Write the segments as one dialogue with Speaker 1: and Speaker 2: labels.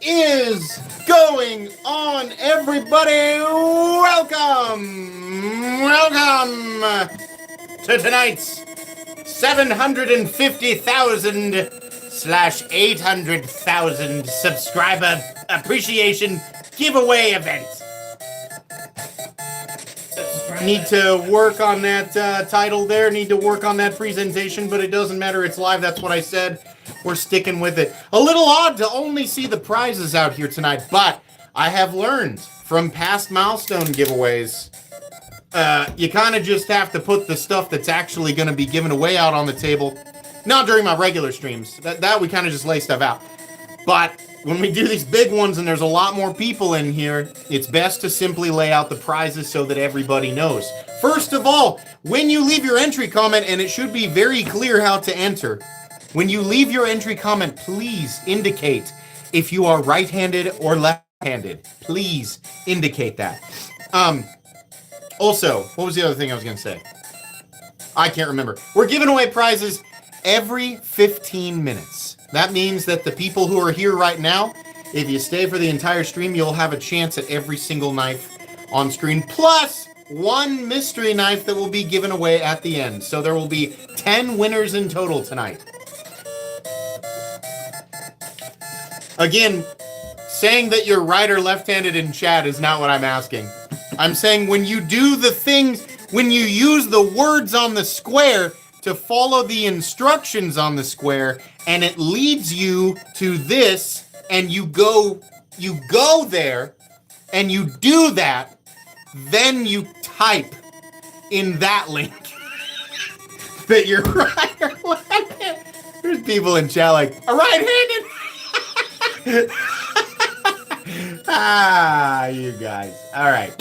Speaker 1: is going on, everybody? Welcome to tonight's 750,000/800,000 subscriber appreciation giveaway event. Need to work on that title there, need to work on that presentation, but it doesn't matter, it's live, that's what I said. We're sticking with it. A little odd to only see the prizes out here tonight, but I have learned from past milestone giveaways, you kind of just have to put the stuff that's actually going to be given away out on the table. Not during my regular streams. That we kind of just lay stuff out. But when we do these big ones and there's a lot more people in here, it's best to simply lay out the prizes so that everybody knows. First of all, when you leave your entry comment, and it should be very clear how to enter, when you leave your entry comment, please indicate if you are right-handed or left-handed. Please indicate that. Also, what was the other thing I was going to say? I can't remember. We're giving away prizes every 15 minutes. That means that the people who are here right now, if you stay for the entire stream, you'll have a chance at every single knife on screen, plus one mystery knife that will be given away at the end. So there will be 10 winners in total tonight. Again, saying that you're right or left-handed in chat is not what I'm asking. I'm saying when you do the things, when you use the words on the square to follow the instructions on the square, and it leads you to this, and you go there, and you do that, then you type in that link that you're right or left-handed. There's people in chat like, a right-handed? You guys. All right.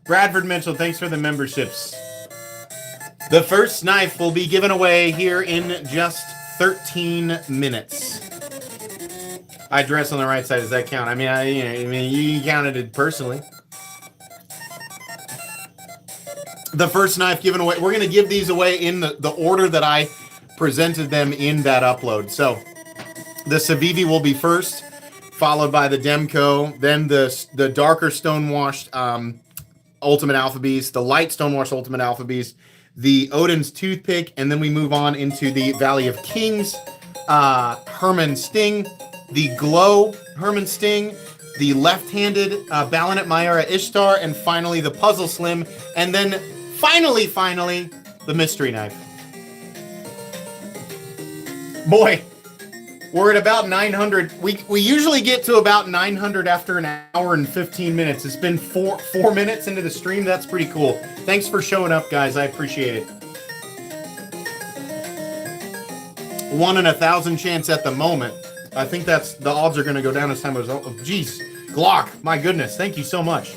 Speaker 1: Bradford Mitchell, thanks for the memberships. The first knife will be given away here in just 13 minutes. I dress on the right side. Does that count? I mean, you counted it personally. The first knife given away. We're going to give these away in the order that I presented them in that upload. So the Cevivi will be first, followed by the Demco, then the darker stonewashed Ultimate Alpha Beast, the light stonewashed Ultimate Alpha Beast, the Odin's Toothpick, and then we move on into the Valley of Kings, Herman Sting, the Glow Herman Sting, the left-handed Balinette Myra Ishtar, and finally the Puzzle Slim, and then finally, the Mystery Knife. Boy, we're at about 900. We usually get to about 900 after an hour and 15 minutes. It's been four minutes into the stream. That's pretty cool. Thanks for showing up, guys. I appreciate it. 1 in 1,000 chance at the moment. I think the odds are going to go down as time goes on. Oh, geez. Glock, my goodness. Thank you so much.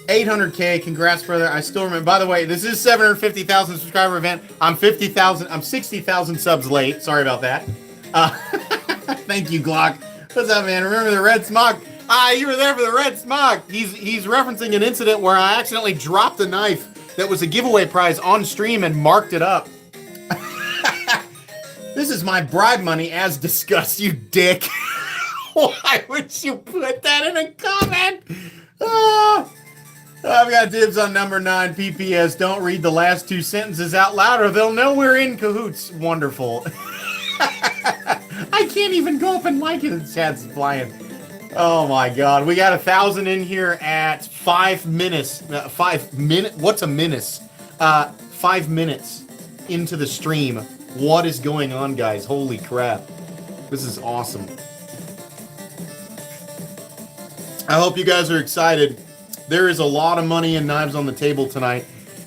Speaker 1: 800K. Congrats, brother. I still remember. By the way, this is 750,000 subscriber event. I'm 60,000 subs late. Sorry about that. Thank you, Glock. What's up, man? Remember the red smog? You were there for the red smog. He's referencing an incident where I accidentally dropped a knife that was a giveaway prize on stream and marked it up. This is my bribe money as discussed, you dick. Why would you put that in a comment? I've got dibs on number 9. PPS, don't read the last 2 sentences out loud or they'll know we're in cahoots. Wonderful. I can't even go up and like it. The chat's flying. Oh my god. We got 1,000 in here at 5 minutes. 5 minutes? What's a minute? 5 minutes into the stream. What is going on, guys? Holy crap. This is awesome. I hope you guys are excited. There is a lot of money and knives on the table tonight.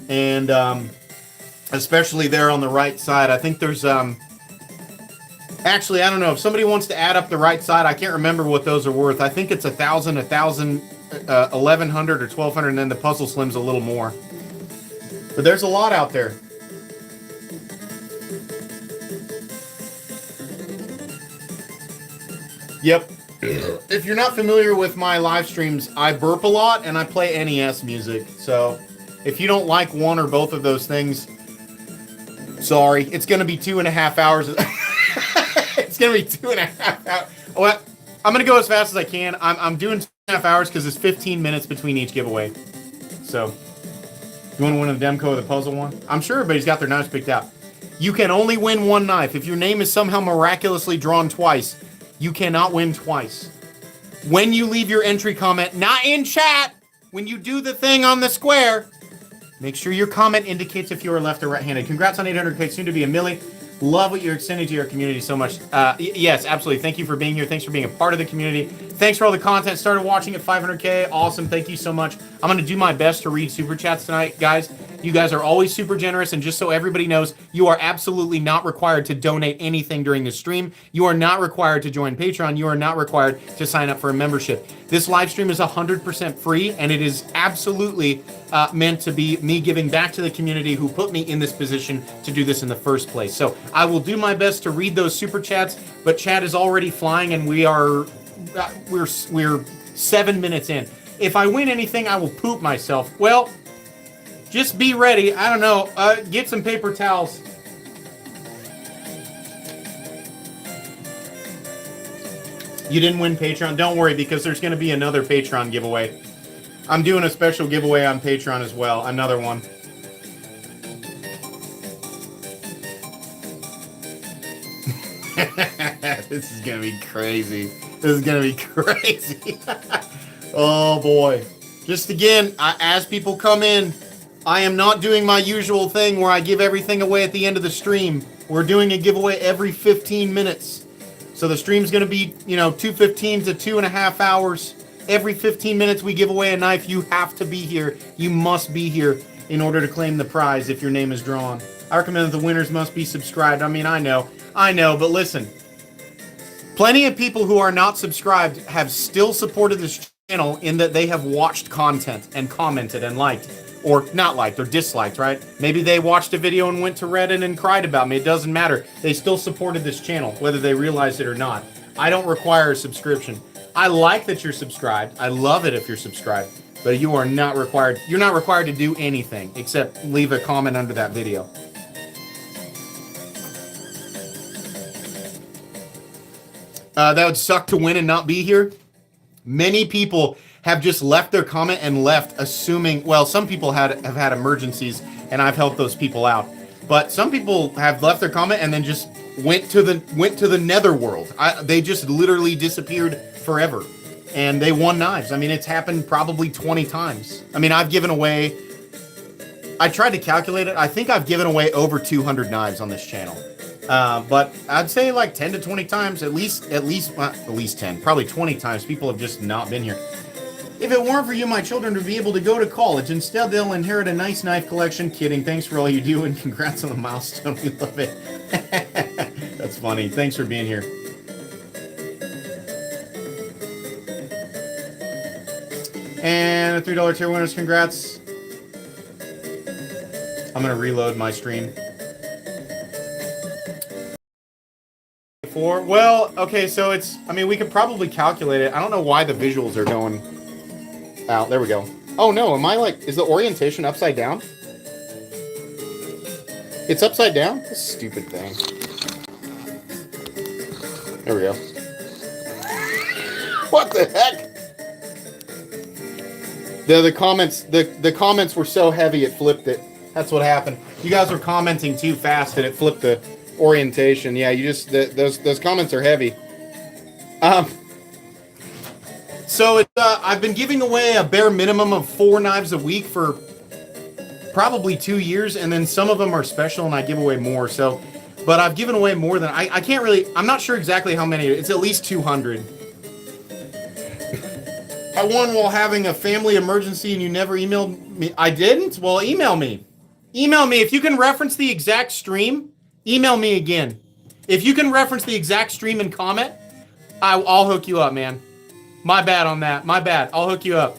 Speaker 1: And especially there on the right side. I think there's actually, I don't know. If somebody wants to add up the right side, I can't remember what those are worth. I think it's 1,000, 1,100, or 1,200, and then the Puzzle Slim's a little more. But there's a lot out there. Yep. If you're not familiar with my live streams, I burp a lot and I play NES music. So if you don't like one or both of those things, sorry. It's going to be 2.5 hours. It's going to be 2.5 hours. What? I'm going to go as fast as I can. I'm doing 2.5 hours because it's 15 minutes between each giveaway. So, you want to win the Demco or the puzzle one? I'm sure everybody's got their knives picked out. You can only win one knife. If your name is somehow miraculously drawn twice, you cannot win twice. When you leave your entry comment, not in chat, when you do the thing on the square, make sure your comment indicates if you are left or right-handed. Congrats on 800K, soon to be a milli. Love what you're extending to your community so much. Yes, absolutely. Thank you for being here. Thanks for being a part of the community. Thanks for all the content. Started watching at 500K. Awesome. Thank you so much. I'm going to do my best to read super chats tonight, guys. You guys are always super generous, and just so everybody knows, you are absolutely not required to donate anything during the stream. You are not required to join Patreon. You are not required to sign up for a membership. This live stream is 100% free, and it is absolutely meant to be me giving back to the community who put me in this position to do this in the first place. So I will do my best to read those super chats, but chat is already flying, and we're 7 minutes in. If I win anything, I will poop myself. Well, just be ready. I don't know. Get some paper towels. You didn't win Patreon? Don't worry, because there's going to be another Patreon giveaway. I'm doing a special giveaway on Patreon as well. Another one. This is going to be crazy. This is going to be crazy. Oh, boy. Just again, as people come in, I am not doing my usual thing where I give everything away at the end of the stream. We're doing a giveaway every 15 minutes. So the stream's going to be, 2:15 to 2.5 hours. Every 15 minutes we give away a knife. You have to be here. You must be here in order to claim the prize if your name is drawn. I recommend that the winners must be subscribed. I mean, I know, but listen. Plenty of people who are not subscribed have still supported this channel in that they have watched content and commented and liked. Or not liked, or disliked, right? Maybe they watched a video and went to Reddit and cried about me. It doesn't matter. They still supported this channel, whether they realized it or not. I don't require a subscription. I like that you're subscribed. I love it if you're subscribed. But you are not required. You're not required to do anything except leave a comment under that video. That would suck to win and not be here. Many people have just left their comment and left assuming, well, some people have had emergencies and I've helped those people out. But some people have left their comment and then just went to the netherworld. They just literally disappeared forever. And they won knives. I mean, it's happened probably 20 times. I mean, I've given away, I tried to calculate it. I think I've given away over 200 knives on this channel. But I'd say like 10 to 20 times, at least 10, probably 20 times, people have just not been here. If it weren't for you, my children would be able to go to college. Instead, they'll inherit a nice knife collection. Kidding. Thanks for all you do, and congrats on the milestone. We love it. That's funny. Thanks for being here. And the $3 tier winners, congrats. I'm going to reload my stream. Well, okay, so it's, I mean, we could probably calculate it. I don't know why the visuals are going out. There we go. Oh no, am I like, is the orientation upside down? It's upside down? This stupid thing. There we go. What the heck? The comments were so heavy it flipped it. That's what happened. You guys were commenting too fast and it flipped the orientation. Yeah, you just those comments are heavy. So it's I've been giving away a bare minimum of 4 knives a week for probably 2 years, and then some of them are special and I give away more. So, but I've given away more than I can't really. I'm not sure exactly how many. It's at least 200. I won while having a family emergency and you never emailed me. I didn't? Well, email me. Email me. If you can reference the exact stream, email me again. If you can reference the exact stream and comment, I'll hook you up, man. My bad on that. My bad. I'll hook you up.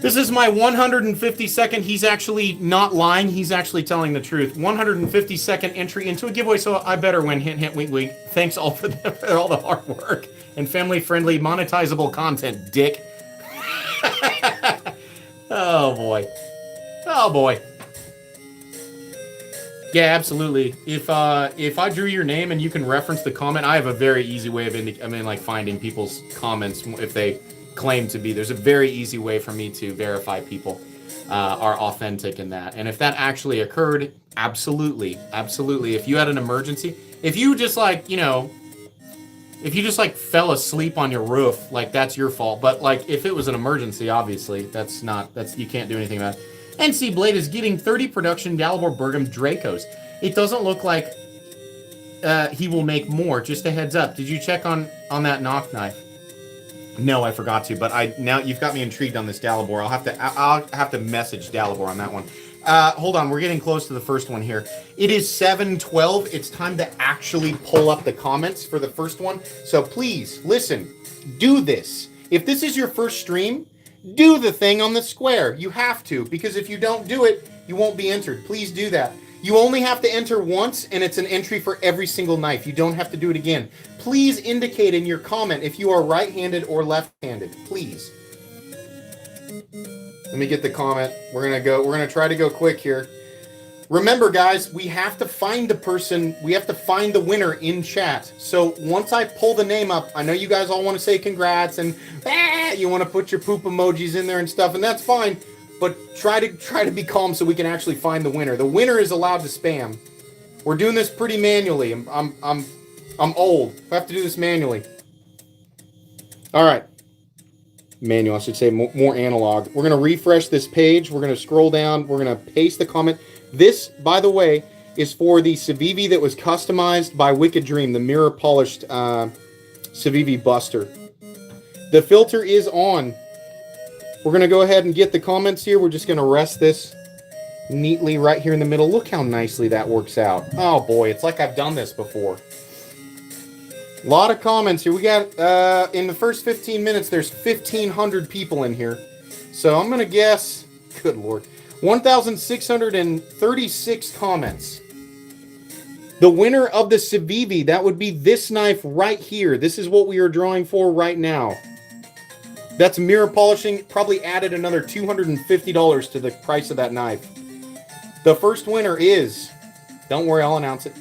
Speaker 1: This is my 152nd. He's actually not lying. He's actually telling the truth. 152nd entry into a giveaway, so I better win. Hint, hint, wink, wink. Thanks all for all the hard work and family-friendly monetizable content, dick. Oh, boy. Oh, boy. Yeah, absolutely. If I drew your name and you can reference the comment, I have a very easy way of finding people's comments if they claim to be. There's a very easy way for me to verify people are authentic in that. And if that actually occurred, absolutely, absolutely. If you had an emergency, if you just fell asleep on your roof, like that's your fault. But like if it was an emergency, obviously that's you can't do anything about it. NC Blade is getting 30 production Dalibor Bergam Dracos. It doesn't look like he will make more. Just a heads up. Did you check on that knock knife? No, I forgot to. But now you've got me intrigued on this Dalibor. I'll have to message Dalibor on that one. Hold on, we're getting close to the first one here. It is 7:12. It's time to actually pull up the comments for the first one. So please listen. Do this. If this is your first stream, do the thing on the square. You have to, because if you don't do it, you won't be entered. Please do that. You only have to enter once, and it's an entry for every single knife. You don't have to do it again. Please indicate in your comment if you are right-handed or left-handed. Please. Let me get the comment. We're gonna try to go quick here. Remember, guys, we have to find the person. We have to find the winner in chat. So once I pull the name up, I know you guys all want to say congrats and you want to put your poop emojis in there and stuff, and that's fine. But try to be calm so we can actually find the winner. The winner is allowed to spam. We're doing this pretty manually. I'm old. I have to do this manually. All right. Manual, I should say, more analog. We're going to refresh this page. We're going to scroll down. We're going to paste the comment. This, by the way, is for the Cevivi that was customized by Wicked Dream, the mirror polished Cevivi Buster. The filter is on. We're going to go ahead and get the comments here. We're just going to rest this neatly right here in the middle. Look how nicely that works out. Oh boy, it's like I've done this before. A lot of comments here. We got, in the first 15 minutes, there's 1,500 people in here. So I'm going to guess, good Lord, 1,636 comments. The winner of the Cevivi, that would be this knife right here. This is what we are drawing for right now. That's mirror polishing. Probably added another $250 to the price of that knife. The first winner is, don't worry, I'll announce it.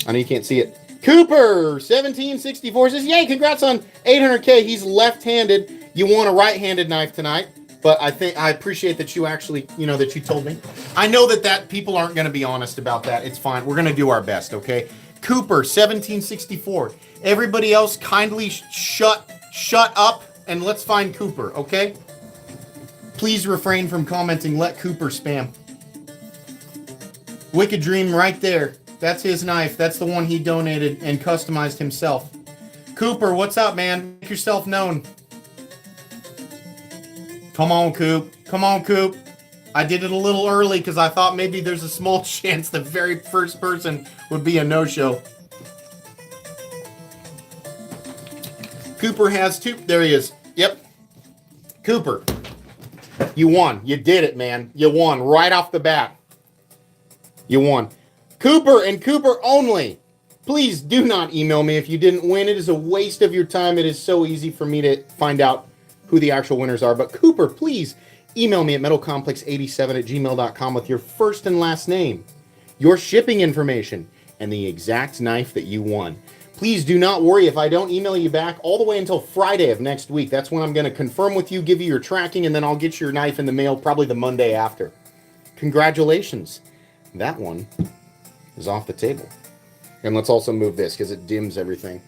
Speaker 1: I know you can't see it. Cooper1764 says, yay, congrats on 800K. He's left-handed. You want a right-handed knife tonight. But I appreciate that you actually, that you told me. I know that people aren't going to be honest about that. It's fine. We're going to do our best, okay? Cooper1764. Everybody else, kindly shut up and let's find Cooper, okay? Please refrain from commenting. Let Cooper spam. Wicked Dream right there. That's his knife. That's the one he donated and customized himself. Cooper, what's up, man? Make yourself known. Come on, Coop. Come on, Coop. I did it a little early because I thought maybe there's a small chance the very first person would be a no-show. Cooper has two. There he is. Yep. Cooper. You won. You did it, man. You won right off the bat. You won. Cooper and Cooper only. Please do not email me if you didn't win. It is a waste of your time. It is so easy for me to find out who the actual winners are. But Cooper, please email me at metalcomplex87@gmail.com with your first and last name, your shipping information, and the exact knife that you won. Please do not worry if I don't email you back all the way until Friday of next week. That's when I'm going to confirm with you, give you your tracking, and then I'll get your knife in the mail probably the Monday after. Congratulations. That one is off the table. And let's also move this because it dims everything.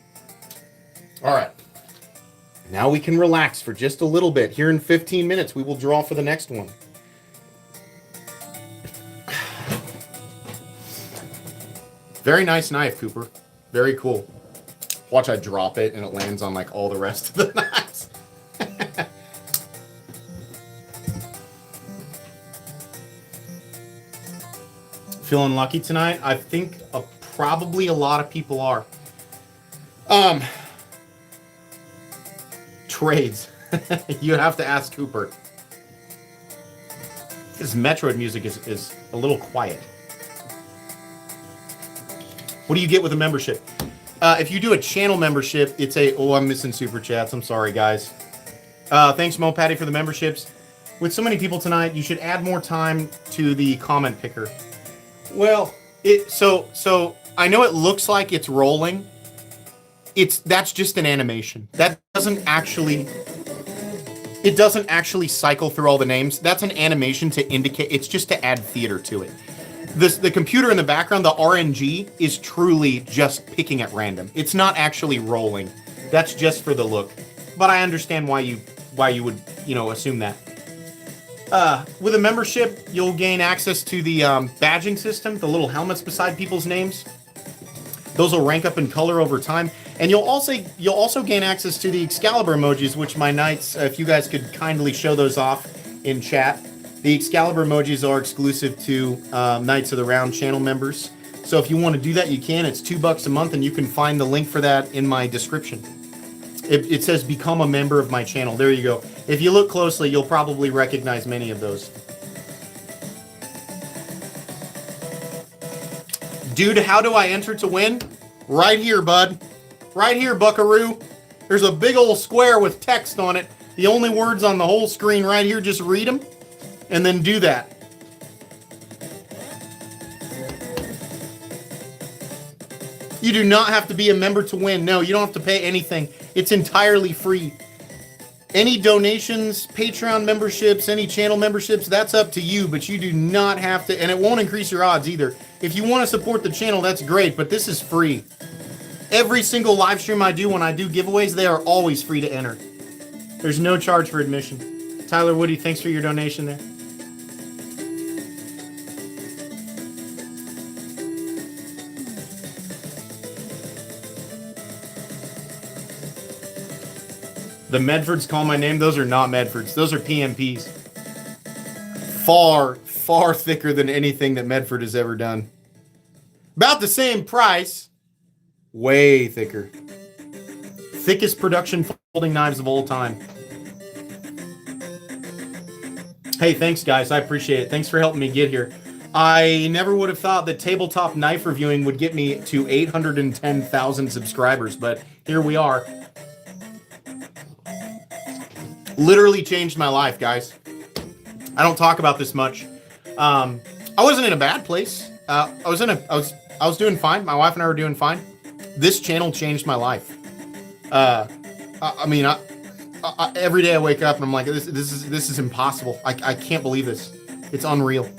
Speaker 1: All right. Now we can relax for just a little bit. Here in 15 minutes, we will draw for the next one. Very nice knife, Cooper. Very cool. Watch I drop it and it lands on like all the rest of the knives. Feeling lucky tonight? I think probably a lot of people are. Trades. You have to ask Cooper. His Metroid music is a little quiet. What do you get with a membership? If you do a channel membership, it's a... Oh, I'm missing super chats. I'm sorry, guys. Thanks, Mo Patty, for the memberships. With so many people tonight, you should add more time to the comment picker. Well, so I know it looks like it's rolling. That's just an animation. That doesn't actually. It doesn't actually cycle through all the names. That's an animation to indicate. It's just to add theater to it. The computer in the background, the RNG, is truly just picking at random. It's not actually rolling. That's just for the look. But I understand why you would assume that. With a membership, you'll gain access to the badging system, the little helmets beside people's names. Those will rank up in color over time, and you'll also gain access to the Excalibur emojis, which my knights, if you guys could kindly show those off in chat. The Excalibur emojis are exclusive to Knights of the Round channel members. So if you want to do that, you can. It's $2 a month, and you can find the link for that in my description. It says become a member of my channel. There you go. If you look closely, you'll probably recognize many of those. Dude, how do I enter to win? Right here, bud. Right here, buckaroo. There's a big old square with text on it. The only words on the whole screen right here, just read them. And then do that. You do not have to be a member to win. No, you don't have to pay anything. It's entirely free. Any donations, Patreon memberships, any channel memberships, that's up to you, but you do not have to, and it won't increase your odds either. If you want to support the channel, that's great, but this is free. Every single live stream I do when I do giveaways, they are always free to enter. There's no charge for admission. Tyler Woody, thanks for your donation there. The Medfords call my name. Those are not Medfords. Those are PMPs. Far, far thicker than anything that Medford has ever done. About the same price. Way thicker. Thickest production folding knives of all time. Hey, thanks, guys. I appreciate it. Thanks for helping me get here. I never would have thought that tabletop knife reviewing would get me to 810,000 subscribers, but here we are. Literally changed my life, guys. I don't talk about this much. I wasn't in a bad place. I was doing fine. My wife and I were doing fine. This channel changed my life. I mean, every day I wake up and I'm like, this is impossible. I can't believe this. It's unreal.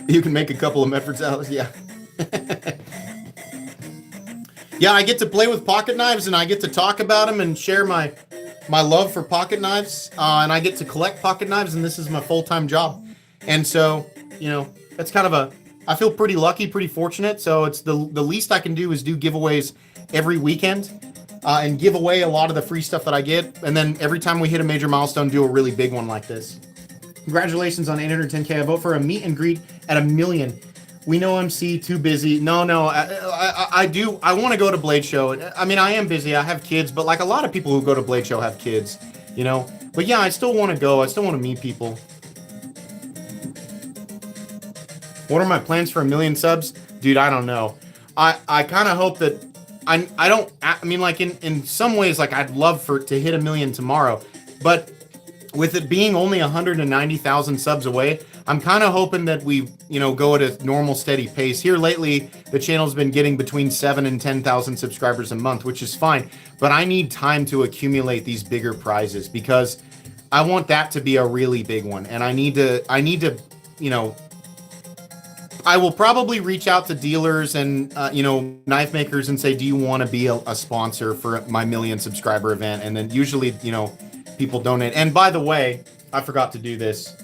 Speaker 1: You can make a couple of Medford salads, yeah. Yeah, I get to play with pocket knives and I get to talk about them and share my love for pocket knives. And I get to collect pocket knives, and this is my full-time job. And so, that's kind of I feel pretty lucky, pretty fortunate. So it's the least I can do is do giveaways every weekend and give away a lot of the free stuff that I get. And then every time we hit a major milestone, do a really big one like this. Congratulations on 810K. I vote for a meet and greet at 1 million. We know MC, too busy. No, I do. I want to go to Blade Show. I mean, I am busy. I have kids, but like a lot of people who go to Blade Show have kids, But yeah, I still want to go. I still want to meet people. What are my plans for 1 million subs? Dude, I don't know. I kind of hope that I mean, like in some ways, like I'd love to hit 1 million tomorrow, but with it being only 190,000 subs away, I'm kind of hoping that we, go at a normal, steady pace. Here lately, the channel's been getting between 7,000 and 10,000 subscribers a month, which is fine. But I need time to accumulate these bigger prizes because I want that to be a really big one. And I need to, I will probably reach out to dealers and, knife makers and say, do you want to be a sponsor for my 1 million subscriber event? And then usually, people donate. And by the way, I forgot to do this.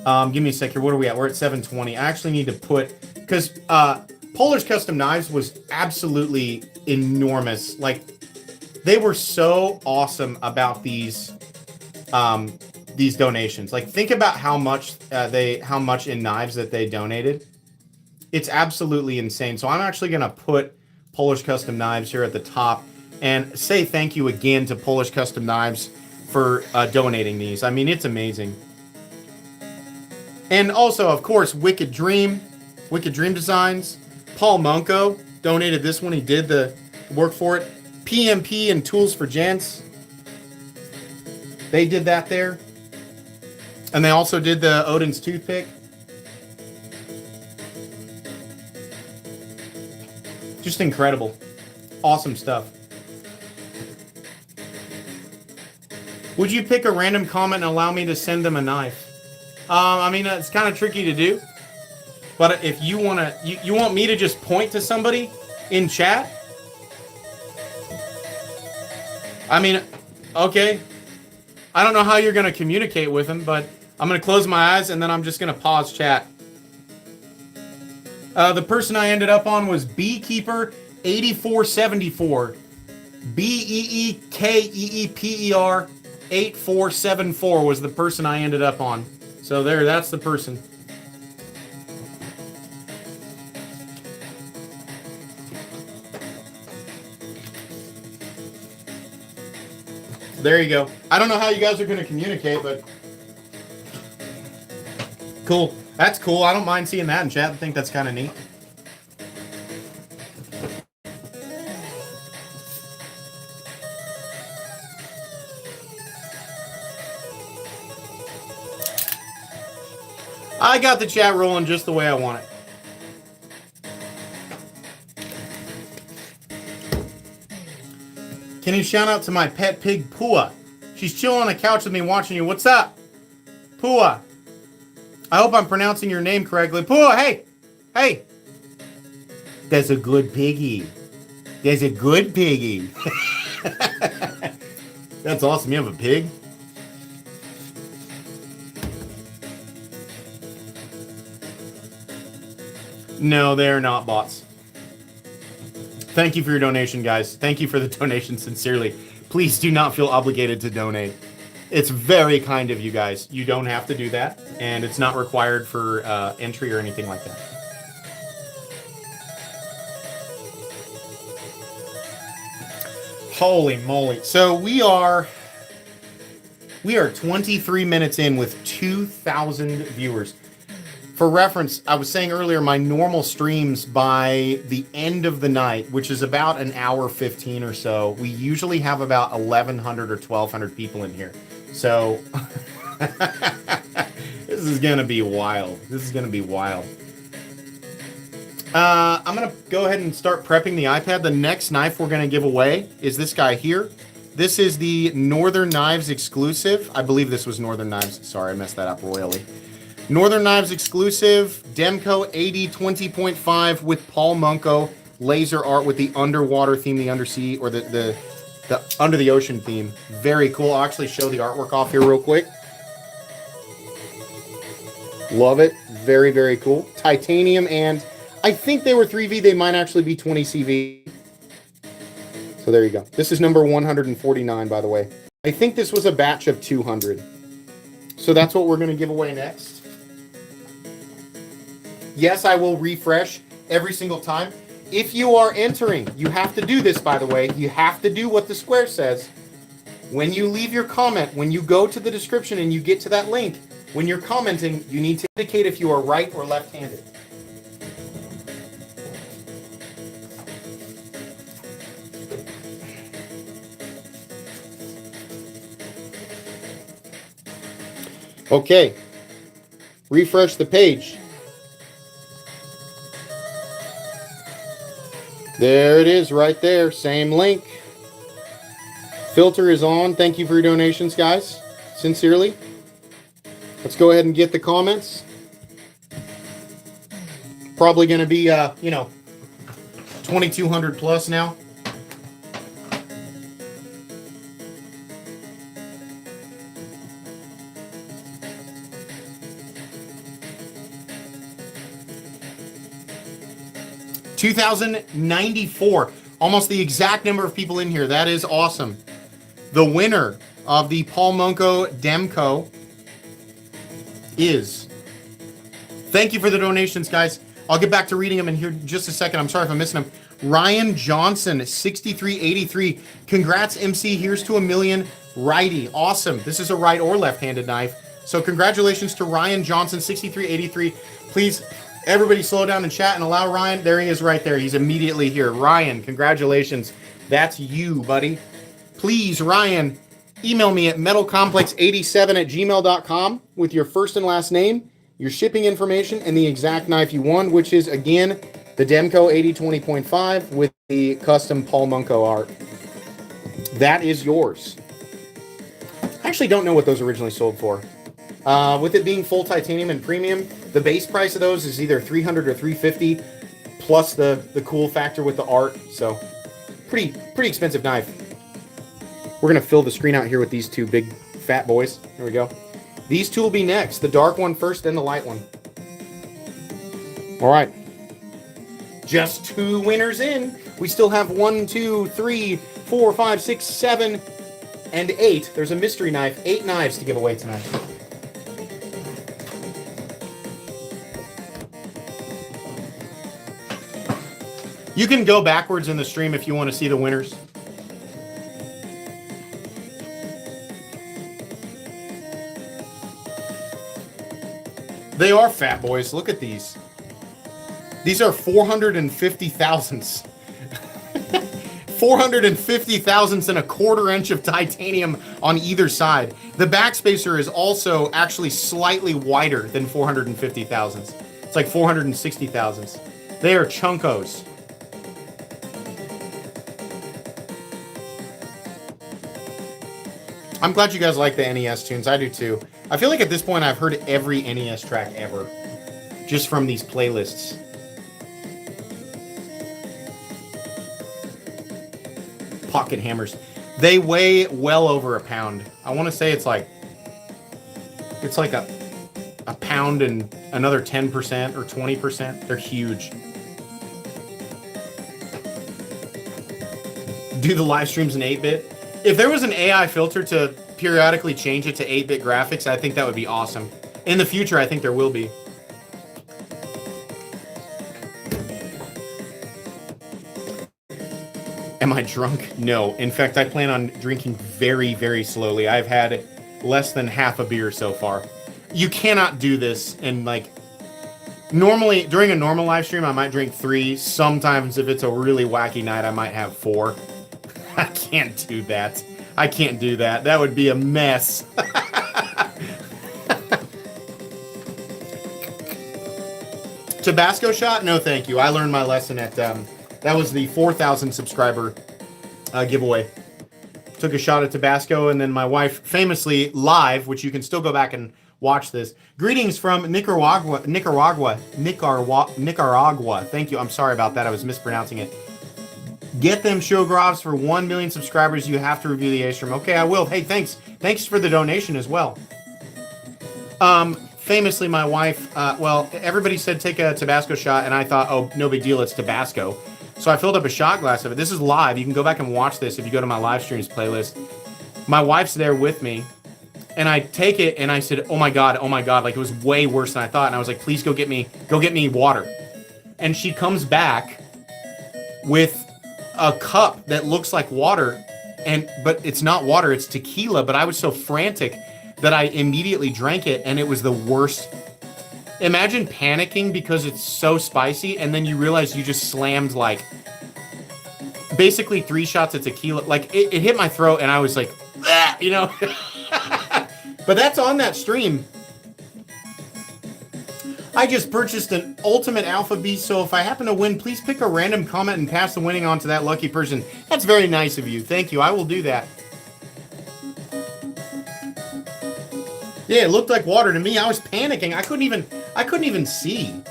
Speaker 1: Give me a sec here. What are we at? We're at 720. I actually need to put, because Polar's Custom Knives was absolutely enormous. Like, they were so awesome about these donations. Like, think about how much in knives that they donated. It's absolutely insane. So I'm actually gonna put Polish Custom Knives here at the top and say thank you again to Polish Custom Knives for donating these. I mean, it's amazing. And also, of course, Wicked Dream Designs. Paul Munko donated this one. He did the work for it. PMP and Tools for Gents. They did that there. And they also did the Odin's Toothpick. Just incredible. Awesome stuff. Would you pick a random comment and allow me to send them a knife? I mean, it's kind of tricky to do. But if you want to, you want me to just point to somebody in chat? I mean, okay. I don't know how you're going to communicate with them, but I'm going to close my eyes and then I'm just going to pause chat. The person I ended up on was Beekeeper 8474. Beekeeper 8474 was the person I ended up on. So there, that's the person. There you go. I don't know how you guys are going to communicate, but cool. That's cool. I don't mind seeing that in chat. I think that's kind of neat. I got the chat rolling just the way I want it. Can you shout out to my pet pig, Pua? She's chilling on the couch with me watching you. What's up? Pua. I hope I'm pronouncing your name correctly. Pua, hey! Hey! That's a good piggy. That's a good piggy. That's awesome. You have a pig? No, they're not bots. Thank you for your donation, guys. Thank you for the donation, sincerely. Please do not feel obligated to donate. It's very kind of you guys. You don't have to do that, and it's not required for entry or anything like that. Holy moly. So we are 23 minutes in with 2,000 viewers. For reference, I was saying earlier, my normal streams by the end of the night, which is about an hour 15 or so, we usually have about 1,100 or 1,200 people in here. So, this is going to be wild. This is going to be wild. I'm going to go ahead and start prepping the iPad. The next knife we're going to give away is this guy here. This is the Northern Knives exclusive. I believe this was Northern Knives. Sorry, I messed that up royally. Northern Knives exclusive, Demco AD20.5 with Paul Munko laser art with the underwater theme, the undersea, or the under the ocean theme. Very cool. I'll actually show the artwork off here real quick. Love it. Very, very cool. Titanium, and I think they were 3V. They might actually be 20 CV. So there you go. This is number 149, by the way. I think this was a batch of 200. So that's what we're going to give away next. Yes, I will refresh every single time. If you are entering, you have to do this, by the way. You have to do what the square says. When you leave your comment, when you go to the description and you get to that link, when you're commenting, you need to indicate if you are right or left-handed. Okay. Refresh the page. There it is right there. Same link. Filter is on. Thank you for your donations, guys. Sincerely. Let's go ahead and get the comments. Probably going to be, 2,200 plus now. $2,094. Almost the exact number of people in here. That is awesome. The winner of the Paul Munko Demco is... Thank you for the donations, guys. I'll get back to reading them in here in just a second. I'm sorry if I'm missing them. Ryan Johnson, 6383. Congrats, MC. Here's to 1,000,000. Righty. Awesome. This is a right or left-handed knife. So congratulations to Ryan Johnson, 6383. Please... Everybody slow down and chat and allow Ryan. There he is right there. He's immediately here. Ryan, congratulations. That's you, buddy. Please, Ryan, email me at metalcomplex87@gmail.com with your first and last name, your shipping information, and the exact knife you won, which is, again, the Demco AD20.5 with the custom Paul Munko art. That is yours. I actually don't know what those originally sold for. With it being full titanium and premium, the base price of those is either $300 or $350, plus the cool factor with the art. So, pretty expensive knife. We're gonna fill the screen out here with these two big fat boys. There we go. These two will be next. The dark one first, then the light one. All right. Just 2 winners in. We still have 1, 2, 3, 4, 5, 6, 7, and 8. There's a mystery knife. 8 knives to give away tonight. You can go backwards in the stream if you want to see the winners. They are fat boys. Look at these. These are 450 thousandths. 450 thousandths and a 1/4 inch of titanium on either side. The backspacer is also actually slightly wider than 450 thousandths. It's like 460 thousandths. They are chunkos. I'm glad you guys like the NES tunes. I do too. I feel like at this point I've heard every NES track ever, just from these playlists. Pocket hammers. They weigh well over a pound. I want to say it's like a pound and another 10% or 20%. They're huge. Do the live streams in 8-bit? If there was an AI filter to periodically change it to 8-bit graphics, I think that would be awesome. In the future, I think there will be. Am I drunk? No. In fact, I plan on drinking very, very slowly. I've had less than half a beer so far. You cannot do this and like... Normally, during a normal live stream, I might drink 3. Sometimes, if it's a really wacky night, I might have 4. I can't do that. I can't do that. That would be a mess. Tabasco shot? No, thank you. I learned my lesson at... that was the 4,000 subscriber giveaway. Took a shot at Tabasco, and then my wife famously live, which you can still go back and watch this. Greetings from Nicaragua. Thank you. I'm sorry about that. I was mispronouncing it. Get them Showgrovs for 1 million subscribers. You have to review the A-Stream. Okay, I will. Hey, thanks. Thanks for the donation as well. Famously, my wife, well, everybody said take a Tabasco shot, and I thought, oh, no big deal, it's Tabasco. So I filled up a shot glass of it. This is live. You can go back and watch this if you go to my live streams playlist. My wife's there with me, and I take it, and I said, oh my God, like it was way worse than I thought. And I was like, please go get me water. And she comes back with a cup that looks like water, but it's not water, it's tequila. But I was so frantic that I immediately drank it, and it was the worst. Imagine panicking because it's so spicy, and then you realize you just slammed like basically 3 shots of tequila. Like it hit my throat, and I was like, ah, you know. But that's on that stream. I just purchased an Ultimate Alpha Beast, so if I happen to win, please pick a random comment and pass the winning on to that lucky person. That's very nice of you. Thank you. I will do that. Yeah, it looked like water to me. I was panicking. I couldn't even see.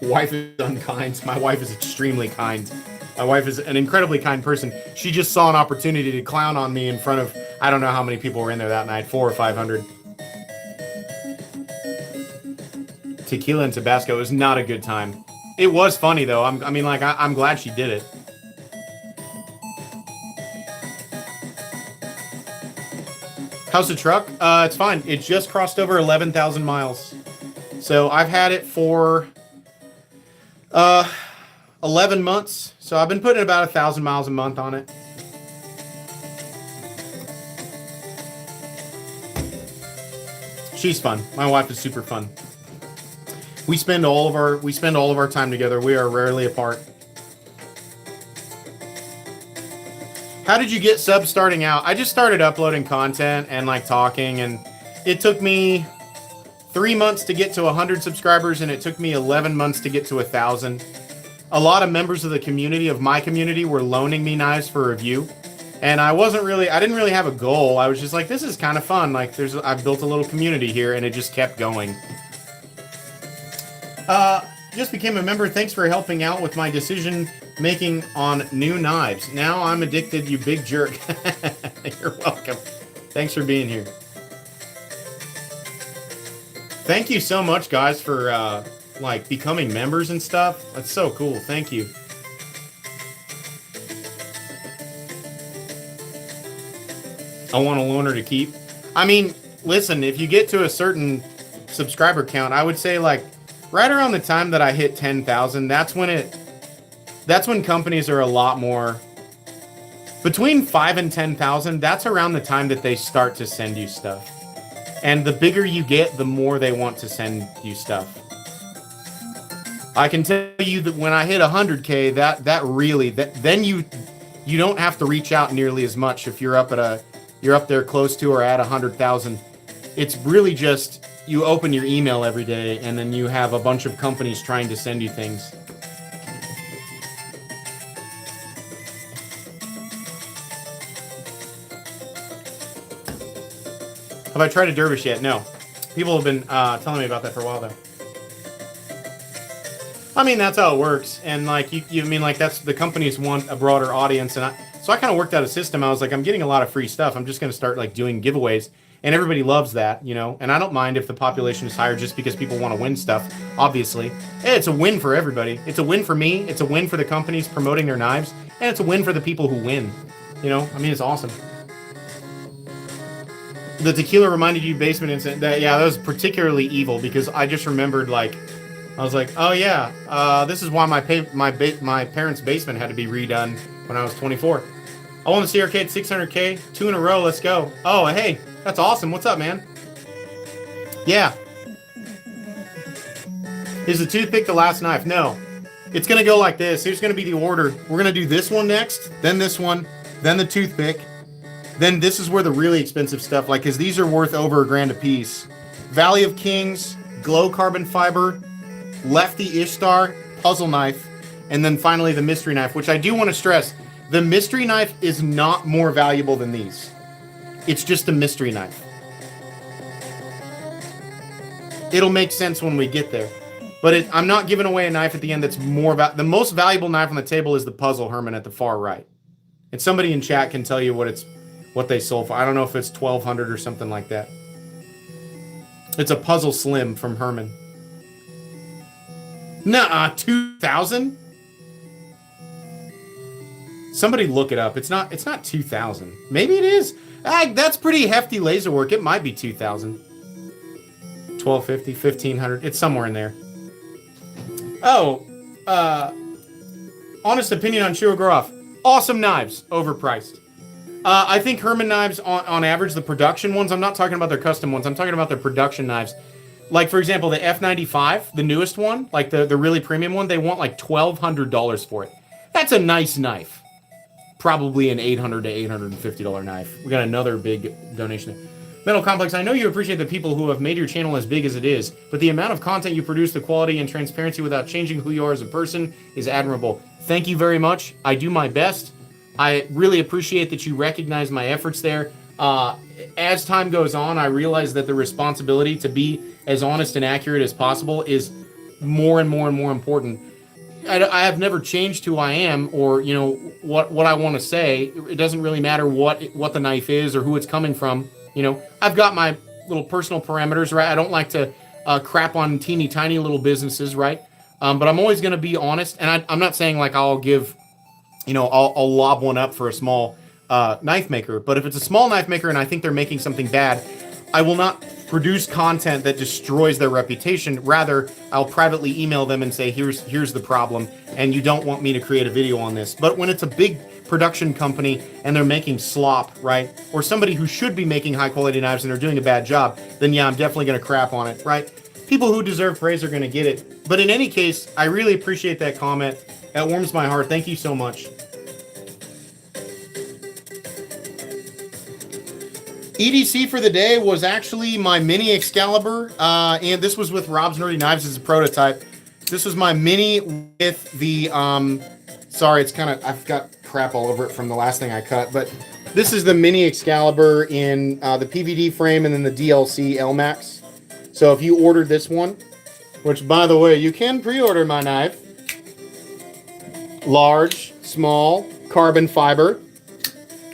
Speaker 1: Wife is unkind. My wife is extremely kind. My wife is an incredibly kind person. She just saw an opportunity to clown on me in front of, I don't know how many people were in there that night, 400 or 500. Tequila and Tabasco is not a good time. It was funny though. I'm glad she did it. How's the truck? It's fine. It just crossed over 11,000 miles. So I've had it for 11 months. So I've been putting about 1,000 miles a month on it. She's fun. My wife is super fun. We spend all of our time together. We are rarely apart. How did you get subs starting out? I just started uploading content and like talking, and it took me 3 months to get to 100 subscribers, and it took me 11 months to get to 1,000. A lot of members of the community, of my community, were loaning me knives for review, and I didn't really have a goal. I was just like, this is kind of fun. Like, I've built a little community here, and it just kept going. Just became a member. Thanks for helping out with my decision making on new knives. Now I'm addicted, you big jerk. You're welcome. Thanks for being here. Thank you so much, guys, for like becoming members and stuff. That's so cool. Thank you. I want a loaner to keep. I mean, listen, if you get to a certain subscriber count, I would say like right around the time that I hit 10,000, that's when companies are a lot more, between 5 and 10,000, that's around the time that they start to send you stuff. And the bigger you get, the more they want to send you stuff. I can tell you that when I hit 100K, then you don't have to reach out nearly as much if you're up there close to or at 100,000. It's really just you open your email every day, and then you have a bunch of companies trying to send you things. Have I tried a dervish yet? No. People have been telling me about that for a while, though. I mean, that's how it works. And, like, you mean, like, that's the companies want a broader audience. And so I kind of worked out a system. I was like, I'm getting a lot of free stuff. I'm just going to start, like, doing giveaways. And everybody loves that, you know? And I don't mind if the population is higher just because people want to win stuff, obviously. It's a win for everybody. It's a win for me. It's a win for the companies promoting their knives. And it's a win for the people who win. You know? I mean, it's awesome. The tequila reminded you basement incident. That was particularly evil because I just remembered, like, I was like, oh yeah, this is why my parents' basement had to be redone when I was 24. I want to see arcade 600K, 2 in a row. Let's go. Oh, hey, that's awesome. What's up, man? Yeah. Is the toothpick the last knife? No. It's gonna go like this. Here's gonna be the order. We're gonna do this one next, then this one, then the toothpick. Then this is where the really expensive stuff, like, because these are worth over $1,000 a piece. Valley of Kings, Glow Carbon Fiber, Lefty Ishtar, Puzzle Knife, and then finally the Mystery Knife, which I do want to stress, the Mystery Knife is not more valuable than these. It's just a Mystery Knife. It'll make sense when we get there. But I'm not giving away a knife at the end that's more about... The most valuable knife on the table is the Puzzle Herman at the far right. And somebody in chat can tell you what they sold for. I don't know if it's $1,200 or something like that. It's a Puzzle Slim from Herman. Nuh-uh, 2,000? Somebody look it up. It's not 2,000. Maybe it is. That's pretty hefty laser work. It might be 2,000. 1,250, 1,500. It's somewhere in there. Oh, honest opinion on Shiro Groff. Awesome knives, overpriced. I think Herman knives, on average, the production ones, I'm not talking about their custom ones, I'm talking about their production knives. Like, for example, the F95, the newest one, like the really premium one, they want like $1,200 for it. That's a nice knife. Probably an $800 to $850 knife. We got another big donation. Metal Complex, I know you appreciate the people who have made your channel as big as it is, but the amount of content you produce, the quality and transparency without changing who you are as a person is admirable. Thank you very much. I do my best. I really appreciate that you recognize my efforts there. As time goes on, I realize that the responsibility to be as honest and accurate as possible is more and more and more important. I have never changed who I am or, you know, what I want to say. It doesn't really matter what the knife is or who it's coming from. You know, I've got my little personal parameters, right? I don't like to crap on teeny tiny little businesses, right? But I'm always going to be honest. And I'm not saying like I'll give, you know, I'll lob one up for a small knife maker. But if it's a small knife maker and I think they're making something bad, I will not produce content that destroys their reputation. Rather, I'll privately email them and say, here's the problem, and you don't want me to create a video on this. But when it's a big production company and they're making slop, right? Or somebody who should be making high quality knives and are doing a bad job, then yeah, I'm definitely going to crap on it, right? People who deserve praise are going to get it. But in any case, I really appreciate that comment. That warms my heart. Thank you so much. EDC for the day was actually my Mini Excalibur, and this was with Rob's Nerdy Knives as a prototype. This was my Mini with the, sorry, it's kind of, I've got crap all over it from the last thing I cut, but this is the Mini Excalibur in the PVD frame and then the DLC LMAX. So if you ordered this one, which, by the way, you can pre-order my knife, large, small, carbon fiber,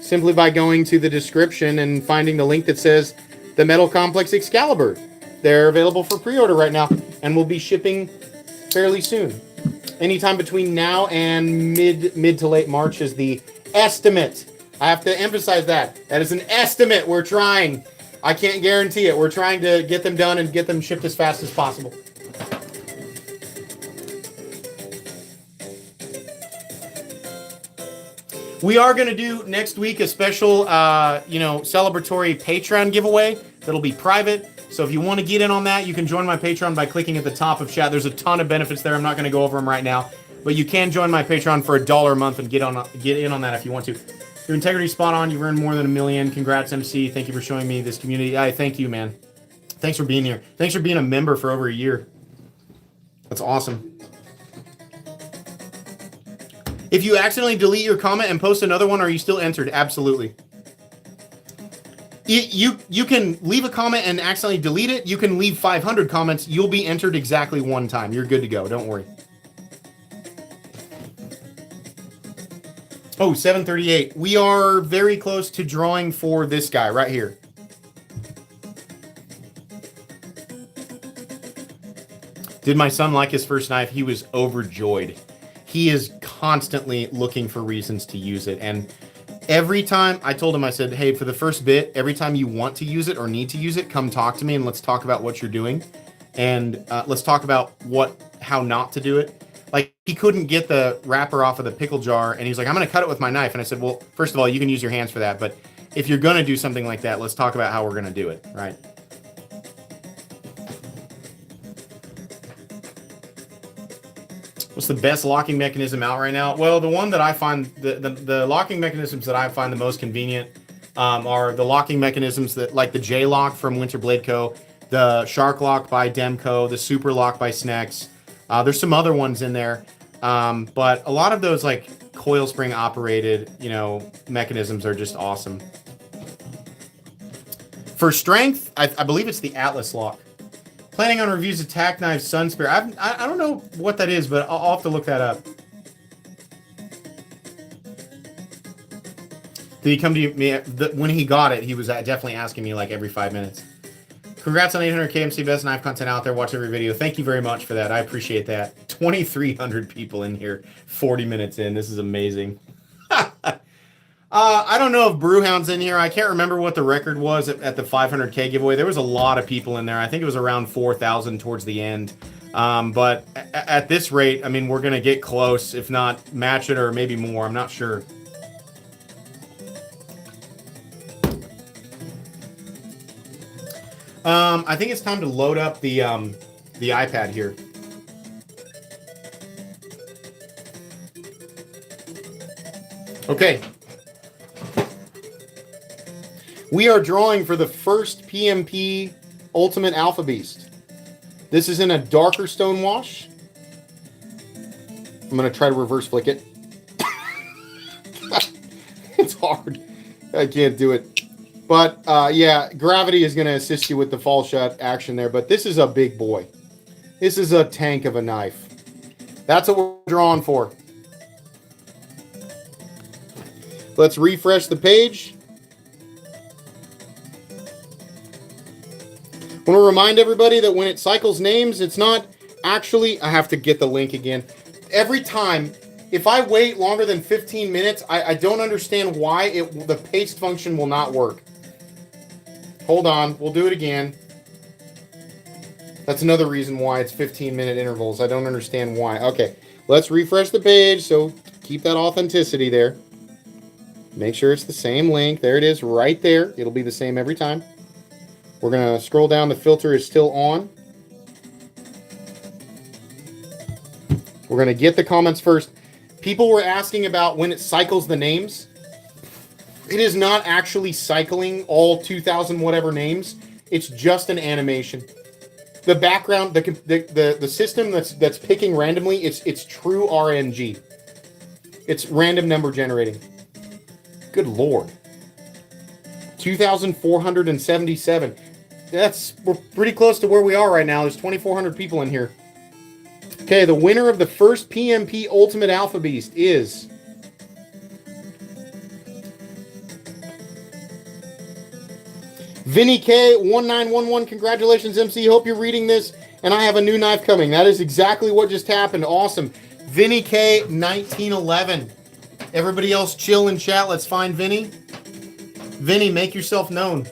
Speaker 1: simply by going to the description and finding the link that says the Metal Complex Excalibur. They're available for pre-order right now and will be shipping fairly soon. Anytime between now and mid to late March is the estimate. I have to emphasize that. That is an estimate. We're trying. I can't guarantee it. We're trying to get them done and get them shipped as fast as possible. We are going to do next week a special, celebratory Patreon giveaway that'll be private. So if you want to get in on that, you can join my Patreon by clicking at the top of chat. There's a ton of benefits there. I'm not going to go over them right now, but you can join my Patreon for $1 a month and get in on that if you want to. Your integrity's spot on. You've earned more than $1 million. Congrats, MC. Thank you for showing me this community. Thank you, man. Thanks for being here. Thanks for being a member for over a year. That's awesome. If you accidentally delete your comment and post another one, are you still entered? Absolutely. You can leave a comment and accidentally delete it. You can leave 500 comments. You'll be entered exactly one time. You're good to go. Don't worry. Oh, 738. We are very close to drawing for this guy right here. Did my son like his first knife? He was overjoyed. He is constantly looking for reasons to use it. And every time I told him, I said, hey, for the first bit, every time you want to use it or need to use it, come talk to me and let's talk about what you're doing. And let's talk about how not to do it. Like, he couldn't get the wrapper off of the pickle jar. And he's like, I'm going to cut it with my knife. And I said, well, first of all, you can use your hands for that. But if you're going to do something like that, let's talk about how we're going to do it. Right. What's the best locking mechanism out right now? Well, the one that I find, the locking mechanisms that I find the most convenient are the locking mechanisms that, like the J-Lock from Winter Blade Co., the Shark Lock by Demco, the Super Lock by Snex. There's some other ones in there, but a lot of those like coil spring operated, mechanisms are just awesome. For strength, I believe it's the Atlas Lock. Planning on reviews of Tack Knives Sun Spear. I don't know what that is, but I'll have to look that up. Did he come to me when he got it? He was definitely asking me like every 5 minutes. Congrats on 800 KMC best knife content out there. Watch every video. Thank you very much for that. I appreciate that. 2,300 people in here. 40 minutes in. This is amazing. I don't know if Brewhound's in here. I can't remember what the record was at the 500K giveaway. There was a lot of people in there. I think it was around 4,000 towards the end. But at this rate, I mean, we're going to get close, if not match it or maybe more. I'm not sure. I think it's time to load up the iPad here. Okay. We are drawing for the first PMP Ultimate Alpha Beast. This is in a darker stone wash. I'm going to try to reverse flick it. It's hard. I can't do it. But, yeah, gravity is going to assist you with the fall shut action there. But this is a big boy. This is a tank of a knife. That's what we're drawing for. Let's refresh the page. I want to remind everybody that when it cycles names, it's not actually... I have to get the link again. Every time, if I wait longer than 15 minutes, I don't understand why the paste function will not work. Hold on. We'll do it again. That's another reason why it's 15-minute intervals. I don't understand why. Okay, let's refresh the page, so keep that authenticity there. Make sure it's the same link. There it is right there. It'll be the same every time. We're going to scroll down. The filter is still on. We're going to get the comments first. People were asking about when it cycles the names. It is not actually cycling all 2,000 whatever names. It's just an animation. The background, the system that's picking randomly, it's true RNG. It's random number generating. Good lord. 2,477. We're pretty close to where we are right now. There's 2,400 people in here. Okay, the winner of the first PMP Ultimate Alpha Beast is Vinny K1911. Congratulations, MC. Hope you're reading this, and I have a new knife coming. That is exactly what just happened. Awesome. Vinny K1911. Everybody else chill and chat. Let's find Vinny. Vinny, make yourself known.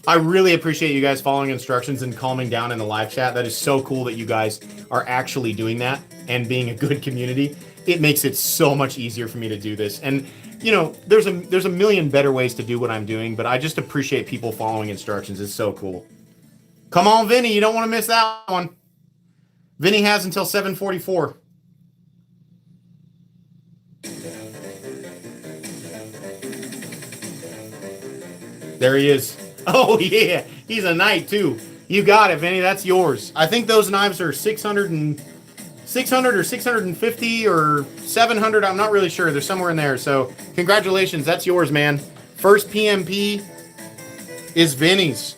Speaker 1: I really appreciate you guys following instructions and calming down in the live chat. That is so cool that you guys are actually doing that and being a good community. It makes it so much easier for me to do this. And, you know, there's a million better ways to do what I'm doing, but I just appreciate people following instructions. It's so cool. Come on, Vinny. You don't want to miss that one. Vinny has until 7:44. There he is. Oh, yeah. He's a knight, too. You got it, Vinny. That's yours. I think those knives are 600 or 650 or 700. I'm not really sure. They're somewhere in there. So, congratulations. That's yours, man. First PMP is Vinny's.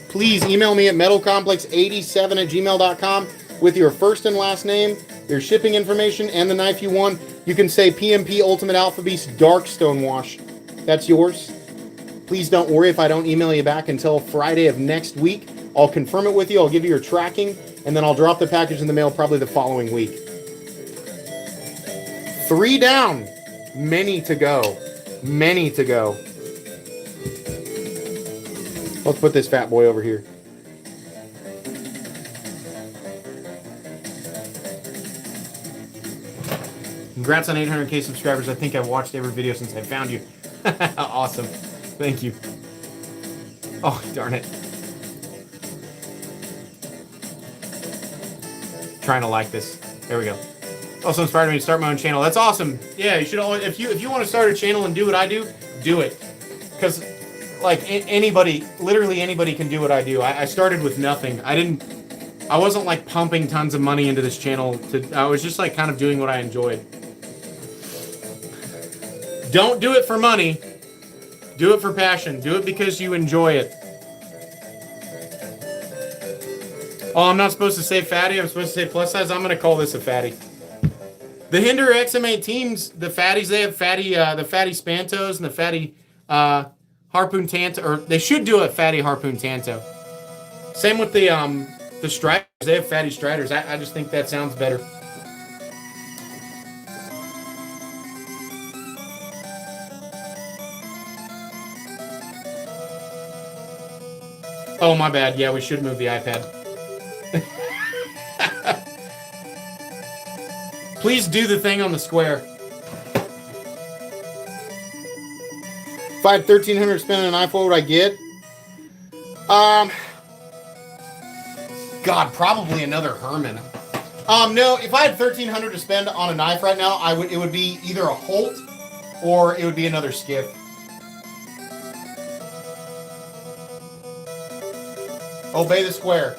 Speaker 1: Please email me at metalcomplex87@gmail.com with your first and last name, your shipping information, and the knife you won. You can say PMP Ultimate Alpha Beast Dark Stonewash. That's yours. Please don't worry if I don't email you back until Friday of next week. I'll confirm it with you. I'll give you your tracking, and then I'll drop the package in the mail probably the following week. 3 down. Many to go. Many to go. Let's put this fat boy over here. Congrats on 800K subscribers. I think I've watched every video since I found you. Awesome. Thank you. Oh, darn it. Trying to like this. There we go. Also inspired me to start my own channel. That's awesome. Yeah, you should always, if you want to start a channel and do what I do it. Because like anybody, literally anybody can do what I do. I started with nothing. I wasn't like pumping tons of money into this channel. I was just like kind of doing what I enjoyed. Don't do it for money. Do it for passion. Do it because you enjoy it. Oh, I'm not supposed to say fatty. I'm supposed to say plus size. I'm going to call this a fatty. The Hinder XM18s, the fatties, they have fatty, the fatty Spantos and the fatty Harpoon Tanto, or they should do a fatty Harpoon Tanto. Same with the Striders. They have fatty Striders. I just think that sounds better. Oh, my bad. Yeah, we should move the iPad. Please do the thing on the square. If I had 1,300 spent on a knife, what would I get? God, probably another Herman. No, if I had 1,300 to spend on a knife right now, it would be either a Holt or it would be another Skiff. Obey the square.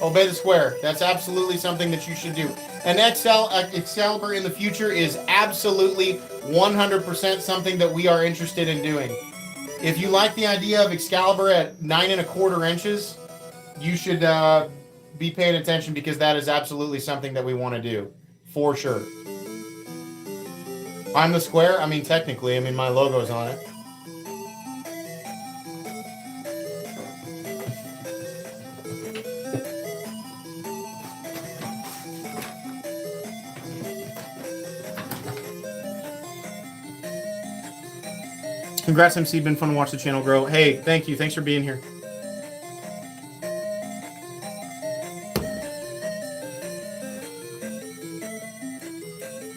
Speaker 1: Obey the square. That's absolutely something that you should do. An Excalibur in the future is absolutely 100% something that we are interested in doing. If you like the idea of Excalibur at 9 1/4 inches, you should be paying attention because that is absolutely something that we want to do. For sure. I'm the square? I mean, technically. I mean, my logo's on it. Congrats, MC. Been fun to watch the channel grow. Hey, thank you. Thanks for being here.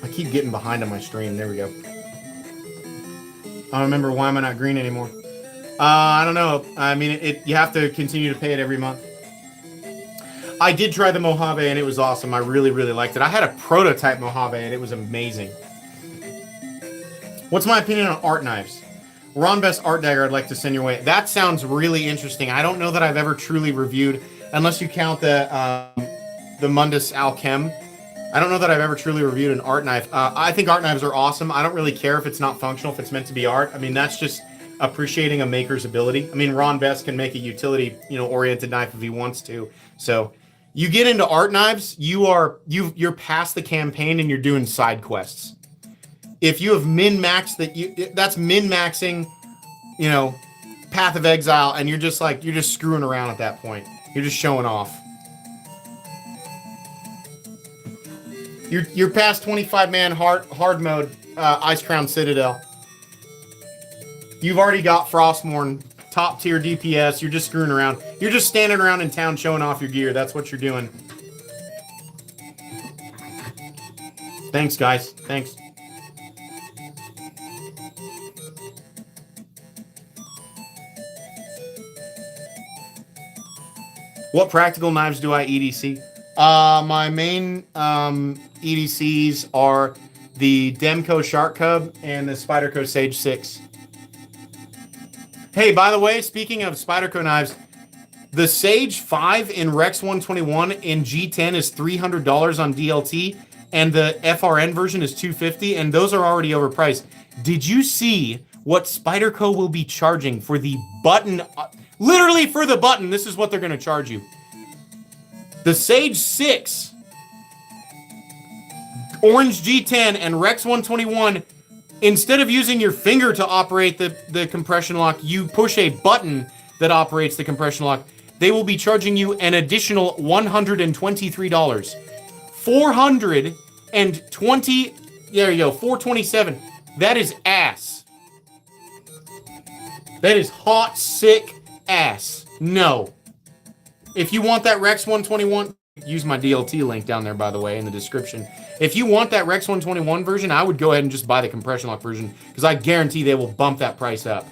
Speaker 1: I keep getting behind on my stream. There we go. I don't remember why am I not green anymore. I don't know. I mean, you have to continue to pay it every month. I did try the Mojave and it was awesome. I really, really liked it. I had a prototype Mojave and it was amazing. What's my opinion on art knives? Ron Best art dagger I'd like to send your way. That sounds really interesting. I don't know that I've ever truly reviewed, unless you count the Mundus Alchem. I don't know that I've ever truly reviewed an art knife. I think art knives are awesome. I don't really care if it's not functional, if it's meant to be art. I mean, that's just appreciating a maker's ability. I mean, Ron Best can make a utility, oriented knife if he wants to. So you get into art knives, you're past the campaign and you're doing side quests. If you have min-maxed that's min-maxing, Path of Exile, and you're just screwing around at that point. You're just showing off. You're past 25-man hard mode, Ice Crown Citadel. You've already got Frostmourne, top tier DPS. You're just screwing around. You're just standing around in town showing off your gear. That's what you're doing. Thanks, guys. Thanks. What practical knives do I EDC? My main EDCs are the Demco Shark Cub and the Spyderco Sage 6. Hey, by the way, speaking of Spyderco knives, the Sage 5 in Rex 121 in G10 is $300 on DLT, and the FRN version is $250, and those are already overpriced. Did you see what Spyderco will be charging for the button? Literally for the button, this is what they're going to charge you. The Sage 6, Orange G10, and Rex 121, instead of using your finger to operate the compression lock, you push a button that operates the compression lock. They will be charging you an additional $123. 420, there you go, 427. That is ass. That is hot, sick ass. No. If you want that Rex 121, use my DLT link down there, by the way, in the description. If you want that Rex 121 version, I would go ahead and just buy the compression lock version, because I guarantee they will bump that price up.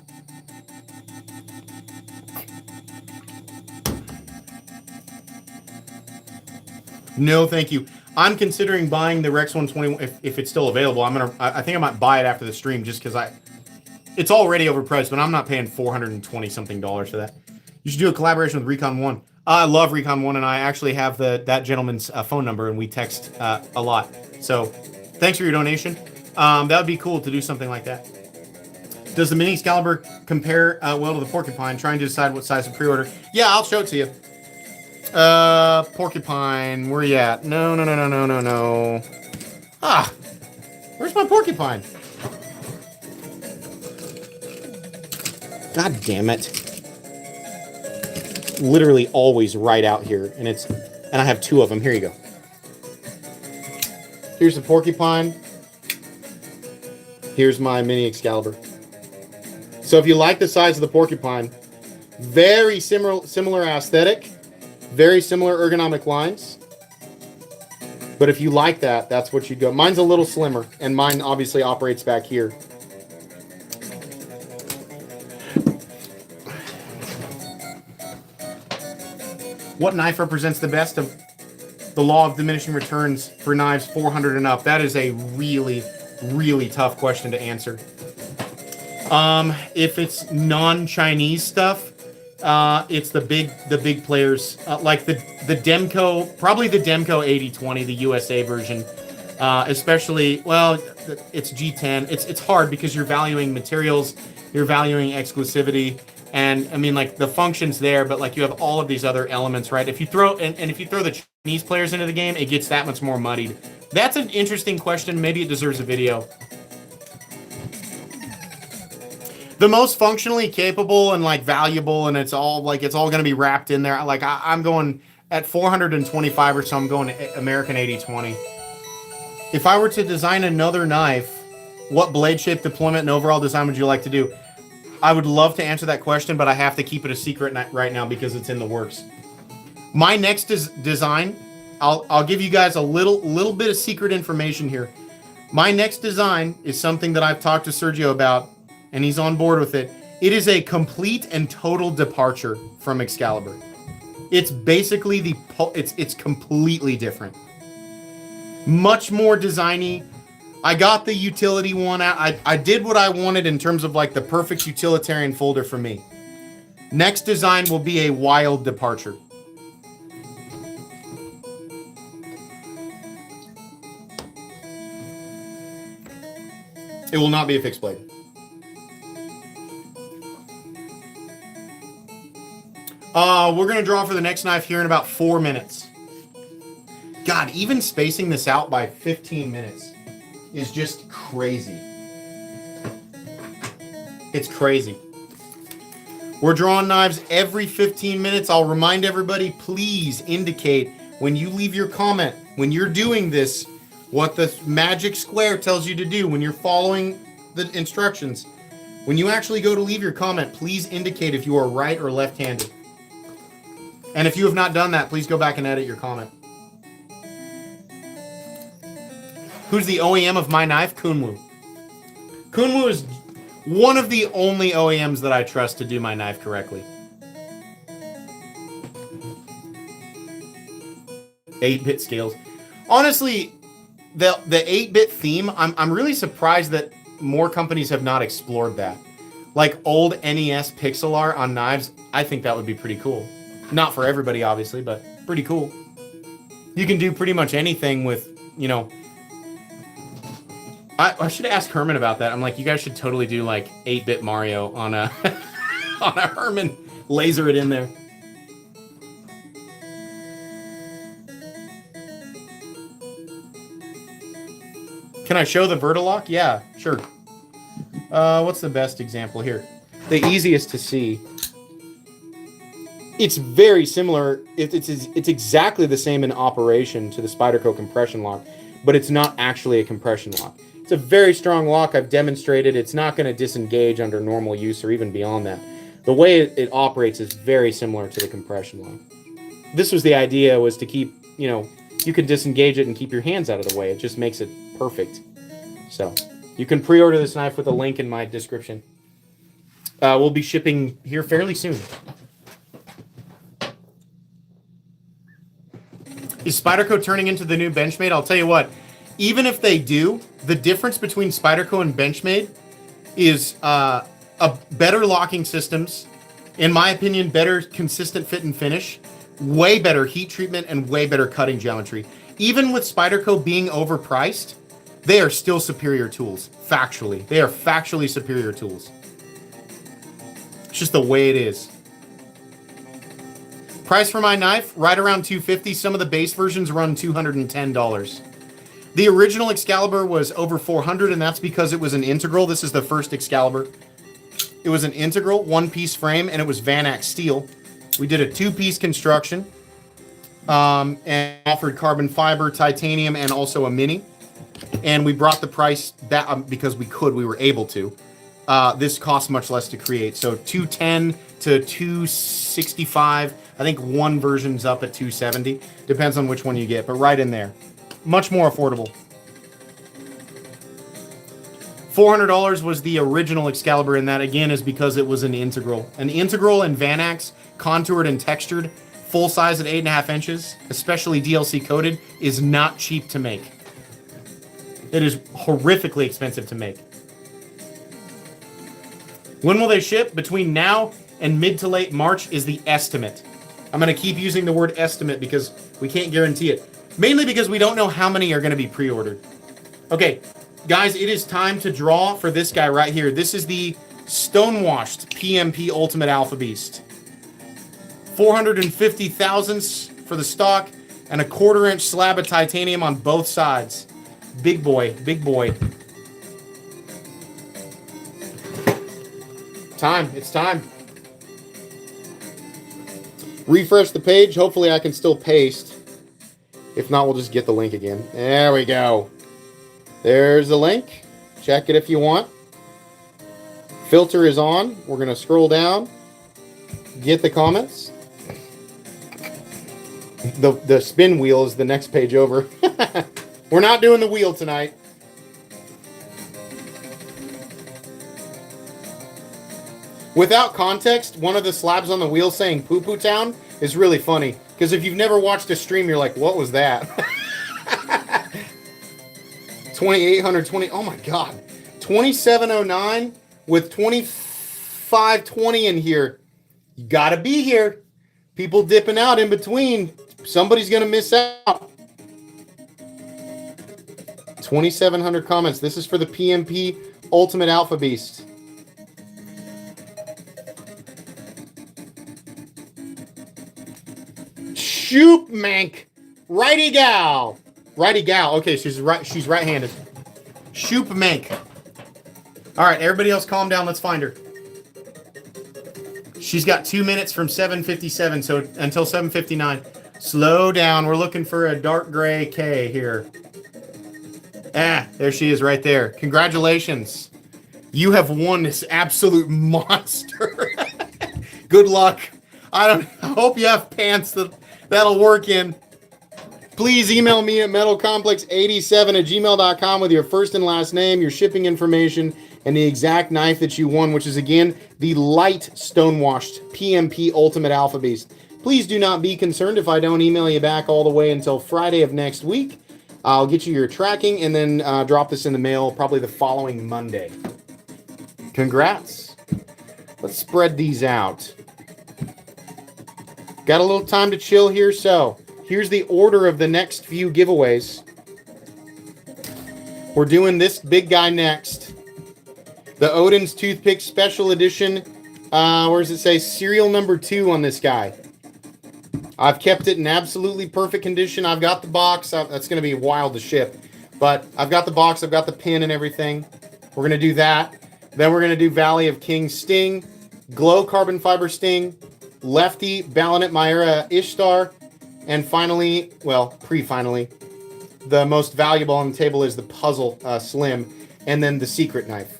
Speaker 1: No, thank you. I'm considering buying the Rex 121 if it's still available. I think I might buy it after the stream, just because it's already overpriced, but I'm not paying $420 something for that. You should do a collaboration with Recon One. I love Recon One, and I actually have that gentleman's phone number, and we text a lot. So, thanks for your donation. That would be cool to do something like that. Does the Mini Excalibur compare well to the Porcupine? Trying to decide what size to pre-order. Yeah, I'll show it to you. Porcupine, where you at? No. Ah, where's my Porcupine? God damn it. Literally always right out here, and I have two of them. Here you go. Here's the Porcupine. Here's my Mini Excalibur. So if you like the size of the Porcupine, very similar aesthetic, very similar ergonomic lines. But if you like that, that's what you'd go. Mine's a little slimmer, and mine obviously operates back here. What knife represents the best of the law of diminishing returns for knives 400 and up? That is a really, really tough question to answer. If it's non-Chinese stuff, it's the big players, like the Demco, probably the Demco AD20, the USA version. Especially, well, it's G10. It's hard because you're valuing materials, you're valuing exclusivity. And I mean, like, the function's there, but like you have all of these other elements, right? If you throw if you throw the Chinese players into the game, it gets that much more muddied. That's an interesting question. Maybe it deserves a video. The most functionally capable and like valuable, and it's all going to be wrapped in there. Like I'm going at 425 or so. I'm going to American 8020. If I were to design another knife, what blade shape, deployment, and overall design would you like to do? I would love to answer that question, but I have to keep it a secret right now because it's in the works. My next design, I'll give you guys a little bit of secret information here. My next design is something that I've talked to Sergio about, and he's on board with it. It is a complete and total departure from Excalibur. It's basically it's completely different. Much more designy. I got the utility one out. I did what I wanted in terms of like the perfect utilitarian folder for me. Next design will be a wild departure. It will not be a fixed blade. We're going to draw for the next knife here in about 4 minutes. God, even spacing this out by 15 minutes is just crazy. It's crazy. We're drawing knives every 15 minutes. I'll remind everybody, please indicate when you leave your comment, when you're doing this, what the magic square tells you to do when you're following the instructions. When you actually go to leave your comment, please indicate if you are right or left-handed. And if you have not done that, please go back and edit your comment. Who's the OEM of my knife? Kunwu. Kunwu is one of the only OEMs that I trust to do my knife correctly. 8-bit scales. Honestly, the 8-bit theme, I'm really surprised that more companies have not explored that. Like old NES pixel art on knives, I think that would be pretty cool. Not for everybody, obviously, but pretty cool. You can do pretty much anything with, you know... I should ask Herman about that. I'm like, you guys should totally do like 8-bit Mario on a on a Herman. Laser it in there. Can I show the Vertilock? Yeah, sure. What's the best example here? The easiest to see. It's very similar. It's exactly the same in operation to the Spyderco compression lock, but it's not actually a compression lock. It's a very strong lock. I've demonstrated it's not going to disengage under normal use or even beyond that. The way it operates is very similar to the compression lock. This was the idea, was to keep, you know, you can disengage it and keep your hands out of the way. It just makes it perfect. So you can pre-order this knife with a link in my description. We'll be shipping here fairly soon. Is Spyderco turning into the new Benchmade? I'll tell you what. Even if they do, the difference between Spyderco and Benchmade is a better locking systems, in my opinion, better consistent fit and finish, way better heat treatment, and way better cutting geometry. Even with Spyderco being overpriced, they are still superior tools, factually. They are factually superior tools. It's just the way it is. Price for my knife, right around $250. Some of the base versions run $210. The original Excalibur was over $400, and that's because it was an integral. This is the first Excalibur. It was an integral, one-piece frame, and it was Vanax steel. We did a two-piece construction, and offered carbon fiber, titanium, and also a mini. And we brought the price back because we were able to. This costs much less to create. So $210 to $265. I think one version's up at $270. Depends on which one you get, but right in there. Much more affordable. $400 was the original Excalibur, and that again is because it was an integral. An integral in Vanax, contoured and textured, full size at 8.5 inches, especially DLC coated, is not cheap to make. It is horrifically expensive to make. When will they ship? Between now and mid to late March is the estimate. I'm going to keep using the word estimate because we can't guarantee it. Mainly because we don't know how many are going to be pre-ordered. Okay, guys, it is time to draw for this guy right here. This is the stonewashed PMP Ultimate Alpha Beast. 450 thousandths for the stock and a 1/4 inch slab of titanium on both sides. Big boy, big boy. Time, it's time. Refresh the page. Hopefully I can still paste. If not, we'll just get the link again. There we go. There's the link. Check it if you want. Filter is on. We're going to scroll down. Get the comments. The spin wheel is the next page over. We're not doing the wheel tonight. Without context, one of the slabs on the wheel saying Poo Poo Town is really funny. Because if you've never watched a stream, you're like, what was that? 2820. Oh my God. 2709 with 2520 in here. You got to be here. People dipping out in between. Somebody's going to miss out. 2,700 comments. This is for the PMP Ultimate Alpha Beast. Shoop Mank. Righty gal. Righty gal. Okay, she's right-handed. Shoop Mank. All right, everybody else calm down. Let's find her. She's got 2 minutes from 7:57 so until 7:59. Slow down. We're looking for a dark gray K here. Ah, there she is right there. Congratulations. You have won this absolute monster. Good luck. I hope you have pants that'll work in. Please email me at metalcomplex87@gmail.com with your first and last name, your shipping information, and the exact knife that you won, which is, again, the light stonewashed PMP Ultimate Alpha Beast. Please do not be concerned if I don't email you back all the way until Friday of next week. I'll get you your tracking and then drop this in the mail probably the following Monday. Congrats. Let's spread these out. Got a little time to chill here, so here's the order of the next few giveaways. We're doing this big guy next. The Odin's Toothpick Special Edition. Where does it say? Serial number 2 on this guy. I've kept it in absolutely perfect condition. I've got the box. That's going to be wild to ship. But I've got the box. I've got the pin and everything. We're going to do that. Then we're going to do Valley of Kings Sting, Glow Carbon Fiber Sting, Lefty Balinette Myra Ishtar, and finally, well, pre-finally, the most valuable on the table is the Puzzle Slim, and then the Secret Knife.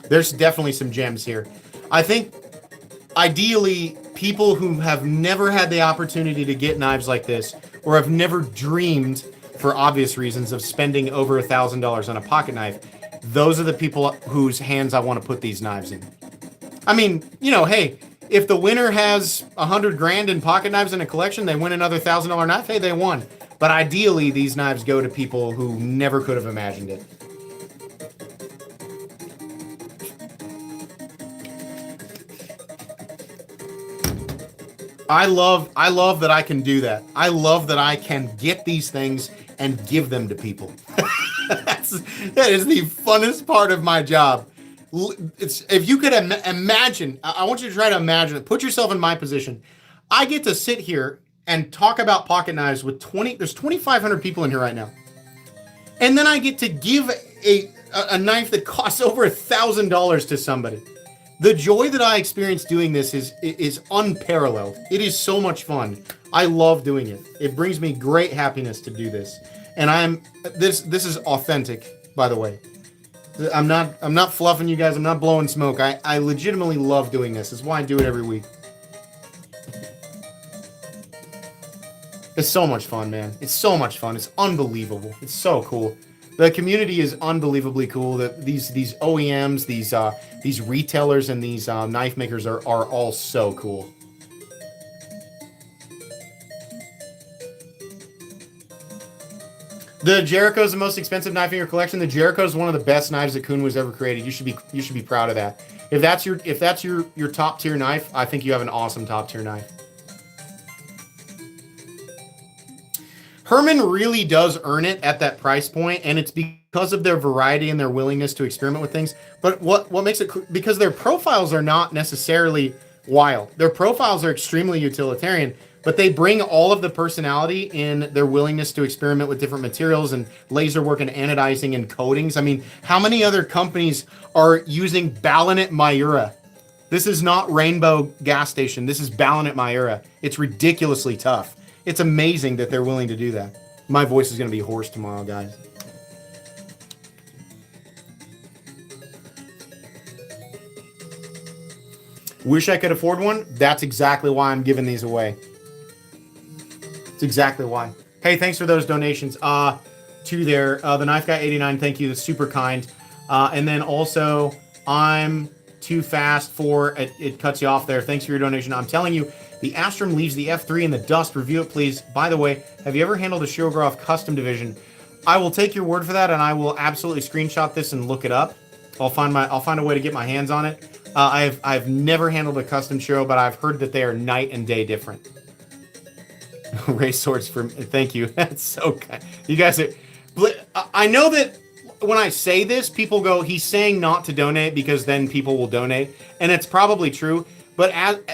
Speaker 1: There's definitely some gems here. I think, ideally, people who have never had the opportunity to get knives like this, or have never dreamed, for obvious reasons, of spending over $1,000 on a pocket knife, those are the people whose hands I want to put these knives in. I mean, you know, hey, if the winner has 100 grand in pocket knives in a collection, they win another $1,000 knife, hey, they won. But ideally, these knives go to people who never could have imagined it. I love that I can do that. I love that I can get these things and give them to people. That is the funnest part of my job. If you could imagine, I want you to try to imagine it. Put yourself in my position. I get to sit here and talk about pocket knives with there's 2,500 people in here right now. And then I get to give a knife that costs over $1,000 to somebody. The joy that I experience doing this is unparalleled. It is so much fun. I love doing it. It brings me great happiness to do this. And this is authentic, by the way. I'm not fluffing you guys. I'm not blowing smoke. I legitimately love doing this. It's why I do it every week. It's so much fun, man. It's so much fun. It's unbelievable. It's so cool. The community is unbelievably cool. That these OEMs, these retailers, and these knife makers are all so cool. The Jericho is the most expensive knife in your collection. The Jericho is one of the best knives that Kuhn was ever created. You should be proud of that. If that's your top tier knife, I think you have an awesome top tier knife. Herman really does earn it at that price point, and it's because of their variety and their willingness to experiment with things. But what makes it, because their profiles are not necessarily wild. Their profiles are extremely utilitarian, but they bring all of the personality in their willingness to experiment with different materials and laser work and anodizing and coatings. I mean, how many other companies are using Balinette Myra? This is not Rainbow Gas Station. This is Balinette Myra. It's ridiculously tough. It's amazing that they're willing to do that. My voice is going to be hoarse tomorrow, guys. Wish I could afford one? That's exactly why I'm giving these away. That's exactly why. Hey, thanks for those donations. To the Knife Guy 89, thank you. That's super kind. And then also I'm too fast for it. It cuts you off there. Thanks for your donation. I'm telling you, the Astrum leaves the F3 in the dust. Review it, please. By the way, have you ever handled a Shoggoth custom division? I will take your word for that, and I will absolutely screenshot this and look it up. I'll find a way to get my hands on it. I've never handled a custom show, but I've heard that they are night and day different. Race swords for thank you. That's so kind. You guys are. I know that when I say this, people go, "He's saying not to donate because then people will donate," and it's probably true. But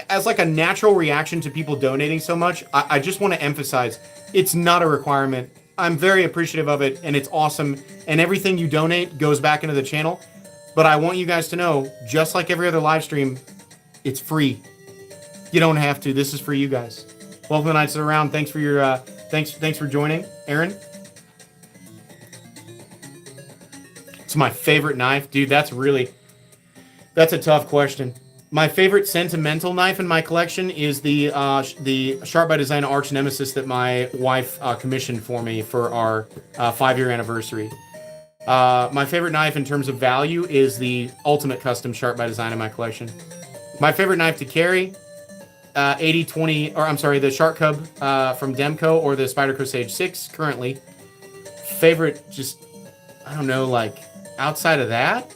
Speaker 1: as like a natural reaction to people donating so much, I just want to emphasize it's not a requirement. I'm very appreciative of it, and it's awesome. And everything you donate goes back into the channel. But I want you guys to know, just like every other live stream, it's free. You don't have to. This is for you guys. Welcome to Knights of the Round. Thanks for your thanks for joining, Aaron. It's my favorite knife, dude. That's a tough question. My favorite sentimental knife in my collection is the Sharp by Design Arch Nemesis that my wife commissioned for me for our 5-year anniversary. My favorite knife in terms of value is the Ultimate Custom Sharp by Design in my collection. My favorite knife to carry, the Shark Cub from Demco or the Spyderco Sage 6 currently. Favorite, just, I don't know, like, outside of that?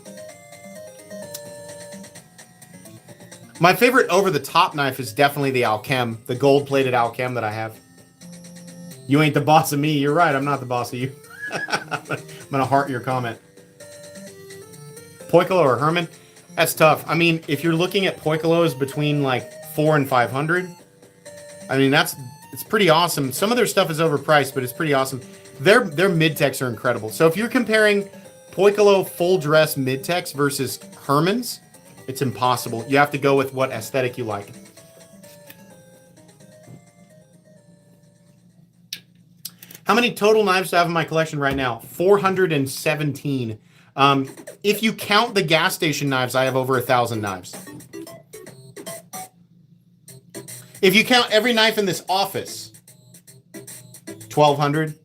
Speaker 1: My favorite over-the-top knife is definitely the Alchem, the gold-plated Alchem that I have. You ain't the boss of me. You're right, I'm not the boss of you. I'm going to heart your comment. Poikilo or Herman? That's tough. I mean, if you're looking at Poikilos between like 400 and 500, I mean, it's pretty awesome. Some of their stuff is overpriced, but it's pretty awesome. Their mid-techs are incredible. So if you're comparing Poikilo full dress mid-techs versus Herman's, it's impossible. You have to go with what aesthetic you like. How many total knives do I have in my collection right now? 417. If you count the gas station knives, I have over 1,000 knives. If you count every knife in this office, 1,200.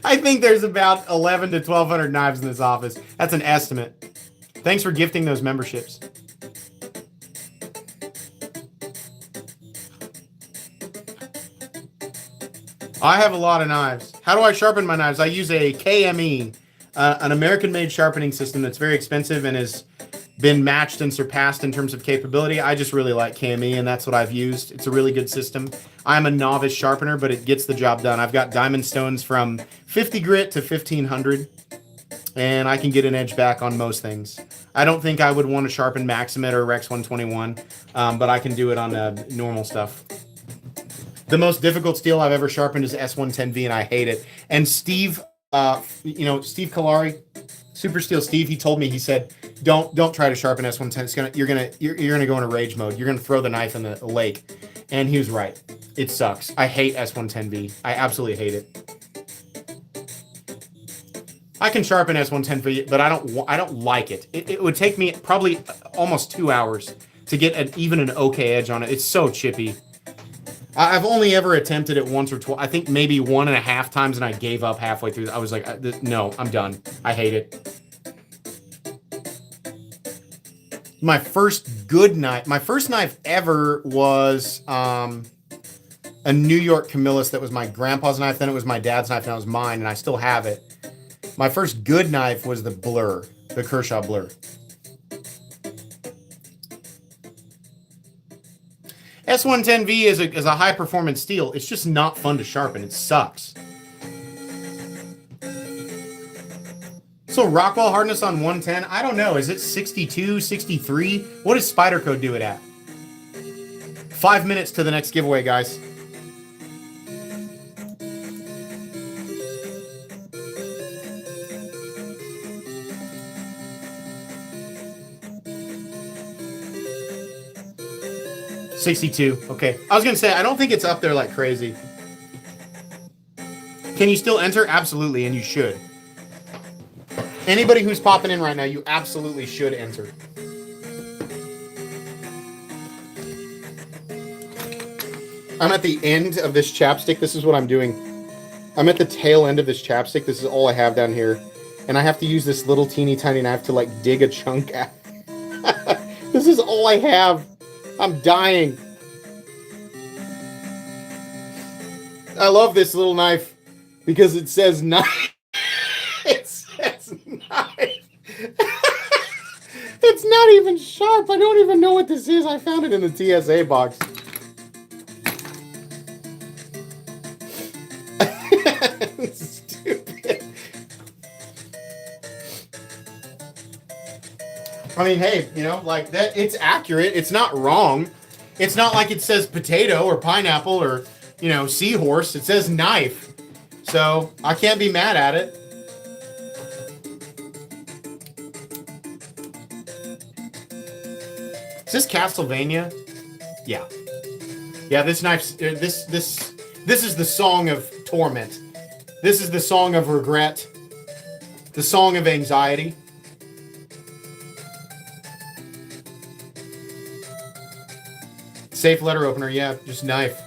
Speaker 1: I think there's about 11 to 1,200 knives in this office. That's an estimate. Thanks for gifting those memberships. I have a lot of knives. How do I sharpen my knives? I use a KME, an American-made sharpening system that's very expensive and has been matched and surpassed in terms of capability. I just really like KME, and that's what I've used. It's a really good system. I'm a novice sharpener, but it gets the job done. I've got diamond stones from 50 grit to 1,500, and I can get an edge back on most things. I don't think I would want to sharpen Maximate or Rex 121, but I can do it on normal stuff. The most difficult steel I've ever sharpened is S110V, and I hate it. And Steve, Steve Kalari, Super Steel Steve, he told me, he said, don't try to sharpen S110. You're gonna go into rage mode. You're gonna throw the knife in the lake. And he was right. It sucks. I hate S110V. I absolutely hate it. I can sharpen S110V, but I don't like it. It would take me probably almost 2 hours to get even an okay edge on it. It's so chippy. I've only ever attempted it once or twice. I think maybe 1.5 times, and I gave up halfway through. I was like, no, I'm done. I hate it. My first good knife, my first knife ever was a New York Camillus that was my grandpa's knife. Then it was my dad's knife, and it was mine, and I still have it. My first good knife was the Blur, the Kershaw Blur. S110V is a high-performance steel. It's just not fun to sharpen. It sucks. So Rockwell hardness on 110, I don't know. Is it 62, 63? What does Spyderco do it at? 5 minutes to the next giveaway, guys. $62. Okay. I was going to say, I don't think it's up there like crazy. Can you still enter? Absolutely, and you should. Anybody who's popping in right now, you absolutely should enter. I'm at the end of this chapstick. This is what I'm doing. I'm at the tail end of this chapstick. This is all I have down here. and I have to use this little teeny tiny knife to, like, dig a chunk out. This is all I have. I'm dying. I love this little knife because it says knife. It says knife. It's not even sharp. I don't even know what this is. I found it in the TSA box. Stupid. I mean, hey, you know, like that, it's accurate. It's not wrong. It's not like it says potato or pineapple or, you know, seahorse. It says knife. So I can't be mad at it. Is this Castlevania? Yeah. Yeah, this knife's this is the song of torment. This is the song of regret. The song of anxiety. Safe letter opener, yeah, just knife.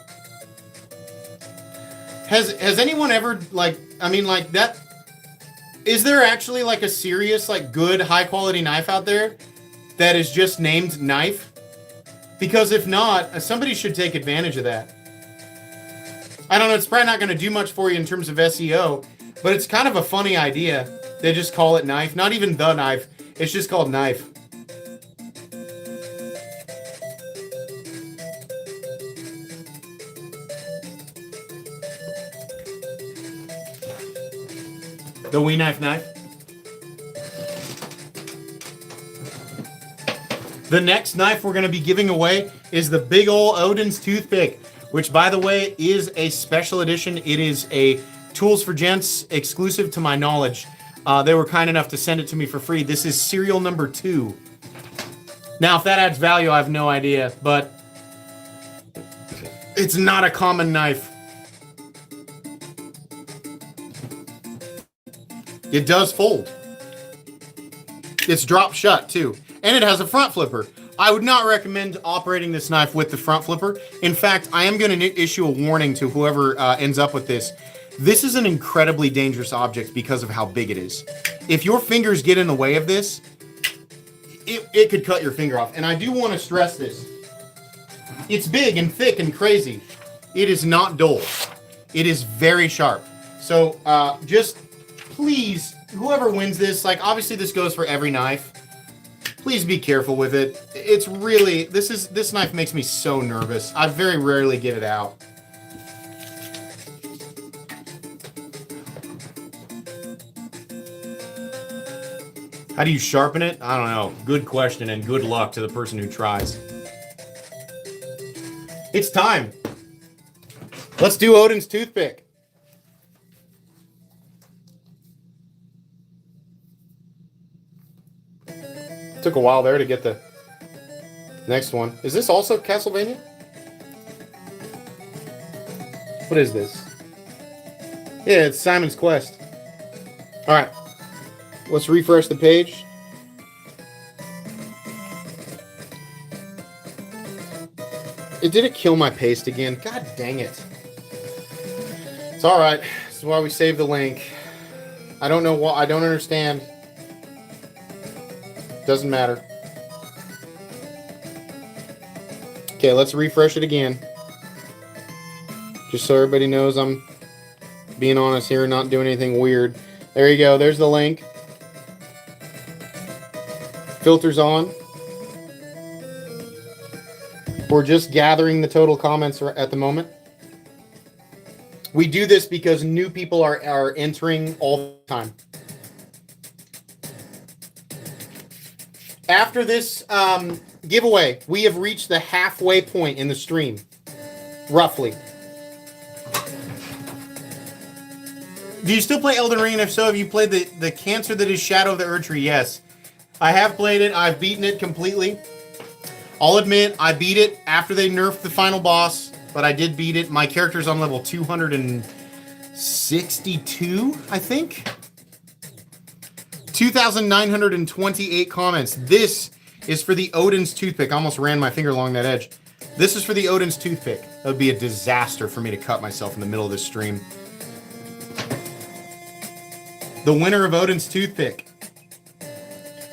Speaker 1: Has anyone ever, like, I mean, like, that, is there actually, like, a serious, like, good, high-quality knife out there that is just named knife? Because if not, somebody should take advantage of that. I don't know, it's probably not going to do much for you in terms of SEO, but it's kind of a funny idea. They just call it knife. Not even the knife. It's just called knife. The Wee Knife knife. The next knife we're going to be giving away is the big ol' Odin's Toothpick, which, by the way, is a special edition. It is a Tools for Gents exclusive to my knowledge. They were kind enough to send it to me for free. This is serial number 2. Now, if that adds value, I have no idea, but it's not a common knife. It does fold. It's drop shut, too. And it has a front flipper. I would not recommend operating this knife with the front flipper. In fact, I am going to issue a warning to whoever ends up with this. This is an incredibly dangerous object because of how big it is. If your fingers get in the way of this, it could cut your finger off. And I do want to stress this. It's big and thick and crazy. It is not dull. It is very sharp. So just please, whoever wins this, like, obviously this goes for every knife. Please be careful with it. It's really, this knife makes me so nervous. I very rarely get it out. How do you sharpen it? I don't know. Good question, and good luck to the person who tries. It's time. Let's do Odin's Toothpick. Took a while there to get the next one. Is this also Castlevania? What is this? Yeah, it's Simon's Quest. Alright. Let's refresh the page. Did it kill my paste again? God dang it. It's alright. This is why we saved the link. I don't know why. I don't understand. Doesn't matter. Okay, let's refresh it again. Just so everybody knows I'm being honest here and not doing anything weird. There you go. There's the link. Filters on. We're just gathering the total comments at the moment. We do this because new people are entering all the time. After this giveaway, we have reached the halfway point in the stream, roughly. Do you still play Elden Ring? And if so, have you played the cancer that is Shadow of the Erdtree? Yes. I have played it. I've beaten it completely. I'll admit, I beat it after they nerfed the final boss, but I did beat it. My character's on level 262, I think. 2,928 comments. This is for the Odin's Toothpick. I almost ran my finger along that edge. This is for the Odin's Toothpick. That would be a disaster for me to cut myself in the middle of this stream. The winner of Odin's Toothpick.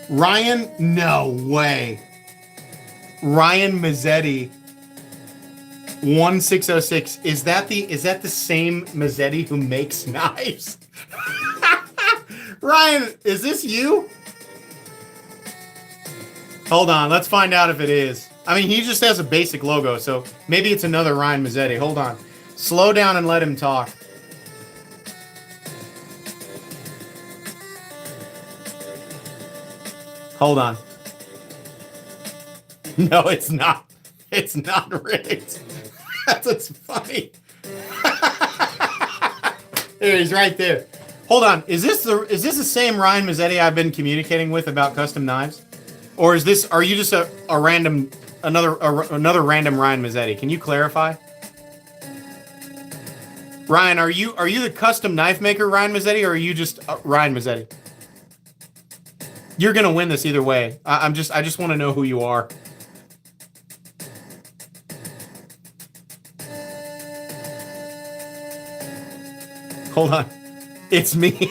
Speaker 1: Ryan, no way. Ryan Mazzetti, 1606. Is that the same Mazzetti who makes knives? Ryan, is this you? Hold on, let's find out if it is. I mean, he just has a basic logo, so maybe it's another Ryan Mazzetti. Hold on. Slow down and let him talk. Hold on. No, it's not. It's not rigged. That's what's funny. There, he's right there. Hold on. Is this the same Ryan Mazzetti I've been communicating with about custom knives? Or are you just another random Ryan Mazzetti? Can you clarify? Ryan, are you the custom knife maker Ryan Mazzetti, or are you just Ryan Mazzetti? You're gonna win this either way. I just want to know who you are. Hold on. It's me. Okay,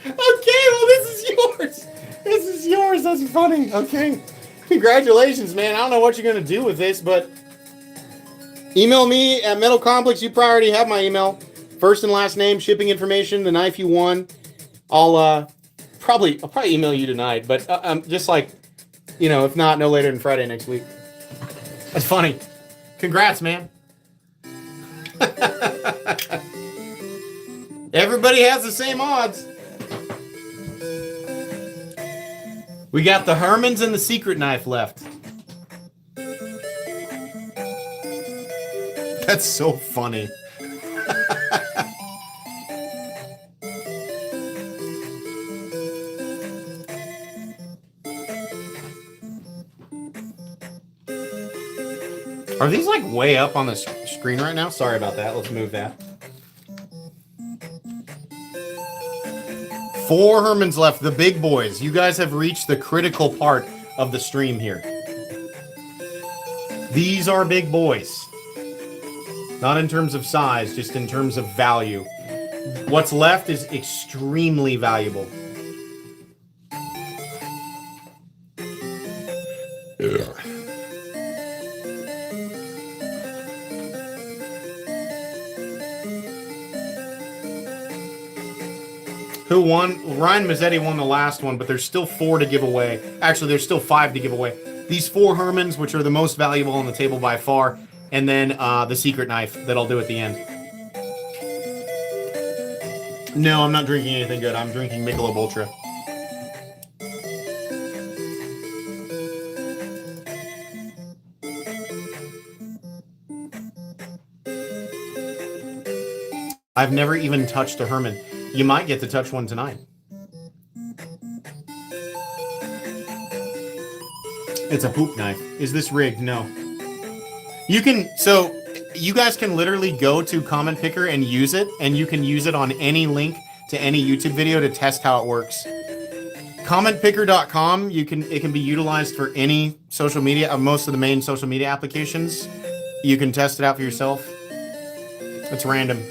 Speaker 1: well, this is yours. This is yours. That's funny. Okay. Congratulations, man. I don't know what you're going to do with this, but email me at Metal Complex. You probably already have my email. First and last name, shipping information, the knife you won. I'll probably email you tonight, but just like, if not, no later than Friday next week. That's funny. Congrats, man. Everybody has the same odds. We got the Hermans and the secret knife left. That's so funny. Are these like way up on the screen right now? Sorry about that. Let's move that. 4 Hermans left, the big boys. You guys have reached the critical part of the stream here. These are big boys. Not in terms of size, just in terms of value. What's left is extremely valuable. Ugh. Who won? Ryan Mazzetti won the last one, but there's still 4 to give away. Actually, there's still 5 to give away. These 4 Hermans, which are the most valuable on the table by far, and then the secret knife that I'll do at the end. No, I'm not drinking anything good. I'm drinking Michelob Ultra. I've never even touched a Herman. You might get to touch one tonight. It's a poop knife. Is this rigged? No. You guys can literally go to Comment Picker and use it, and you can use it on any link to any YouTube video to test how it works. Commentpicker.com, it can be utilized for any social media, most of the main social media applications. You can test it out for yourself. It's random.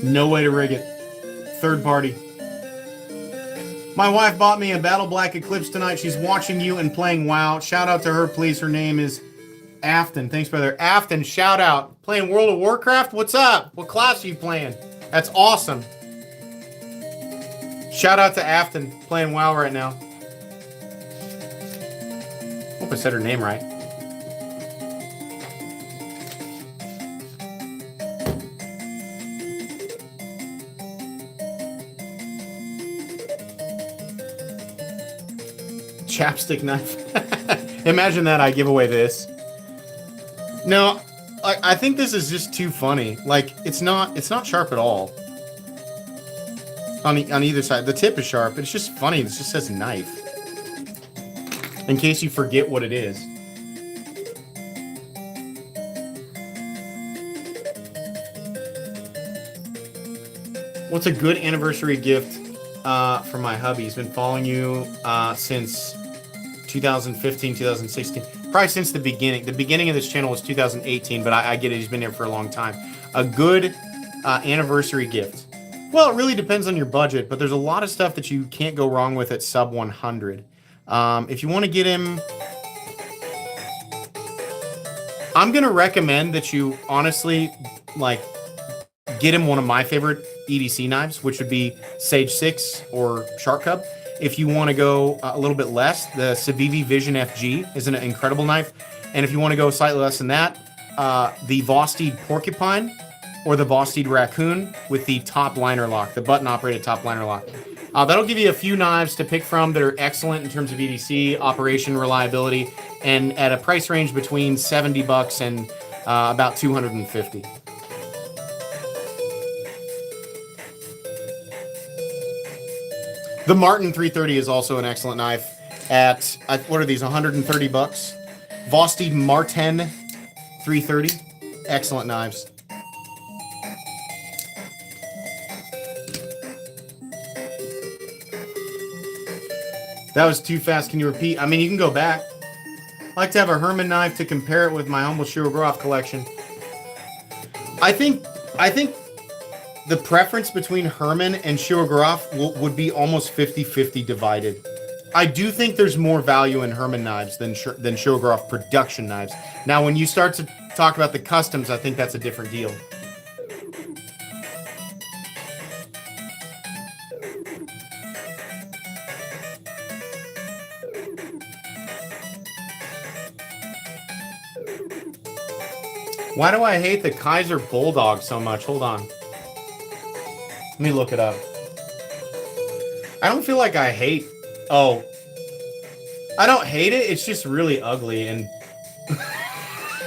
Speaker 1: No way to rig it. Third party. My wife bought me a Battle Black Eclipse tonight. She's watching you and playing WoW. Shout out to her, please. Her name is Afton. Thanks, brother. Afton, shout out. Playing World of Warcraft? What's up? What class are you playing? That's awesome. Shout out to Afton, playing WoW right now. Hope I said her name right. Chapstick knife. Imagine that I give away this. No, I think this is just too funny. Like, it's not sharp at all. On either side. The tip is sharp. It's just funny. It just says knife. In case you forget what it is. What's a good anniversary gift for my hubby? He's been following you since 2015, 2016. Probably since the beginning. The beginning of this channel was 2018, but I get it. He's been here for a long time. A good anniversary gift. Well, it really depends on your budget, but there's a lot of stuff that you can't go wrong with at sub 100. If you want to get him, I'm going to recommend that you honestly, like, get him one of my favorite EDC knives, which would be Sage 6 or Shark Cub. If you want to go a little bit less, the Cevivi Vision FG is an incredible knife. And if you want to go slightly less than that, the Vosteed Porcupine or the Vosteed Raccoon with the top liner lock, the button-operated top liner lock. That'll give you a few knives to pick from that are excellent in terms of EDC, operation reliability, and at a price range between $70 and about $250. The Martin 330 is also an excellent knife at, what are these, $130? Vosteed Martin 330, excellent knives. That was too fast. Can you repeat? I mean, you can go back. I like to have a Herman knife to compare it with my humble Shirogorov collection. I think the preference between Herman and Shirogorov would be almost 50-50 divided. I do think there's more value in Herman knives than Shirogorov production knives. Now, when you start to talk about the customs, I think that's a different deal. Why do I hate the Kaiser Bulldog so much? Hold on. Let me look it up. I don't feel like I hate... Oh. I don't hate it. It's just really ugly and...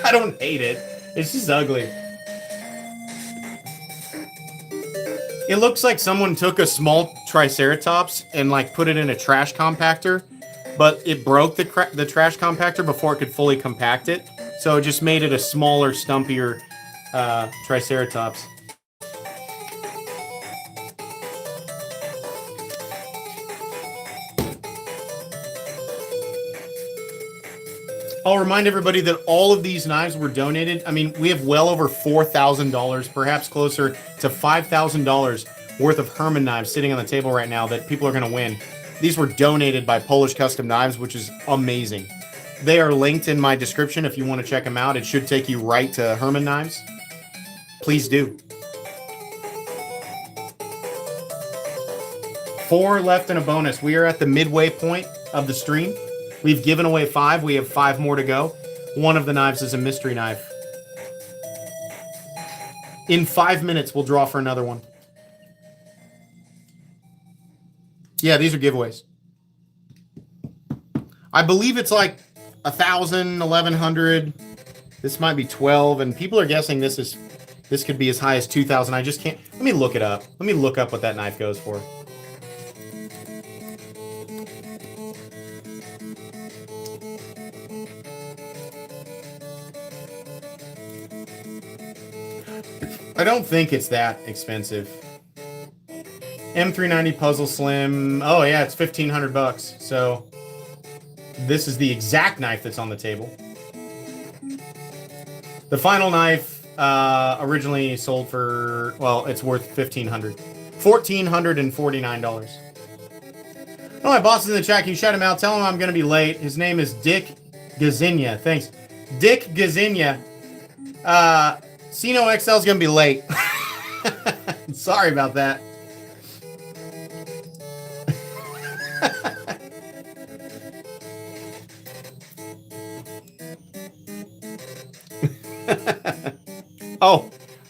Speaker 1: I don't hate it. It's just ugly. It looks like someone took a small Triceratops and like put it in a trash compactor, but it broke the trash compactor before it could fully compact it. So it just made it a smaller, stumpier Triceratops. I'll remind everybody that all of these knives were donated. I mean, we have well over $4,000, perhaps closer to $5,000 worth of Herman knives sitting on the table right now that people are going to win. These were donated by Polish Custom Knives, which is amazing. They are linked in my description if you want to check them out. It should take you right to Herman Knives. Please do. 4 left and a bonus. We are at the midway point of the stream. We've given away 5. We have 5 more to go. One of the knives is a mystery knife. In 5 minutes, we'll draw for another one. Yeah, these are giveaways. I believe it's like 1,000, 1,100. This might be 12, and people are guessing this could be as high as 2,000. I just can't. Let me look it up. Let me look up what that knife goes for. I don't think it's that expensive. M390 Puzzle Slim. Oh yeah, it's $1,500. So this is the exact knife that's on the table. The final knife originally sold for, well, it's worth $1,500. $1,449. Oh, my boss is in the chat. Can you shout him out? Tell him I'm going to be late. His name is Dick Gazinia. Thanks. Dick Gazinia. Sino XL is going to be late. Sorry about that.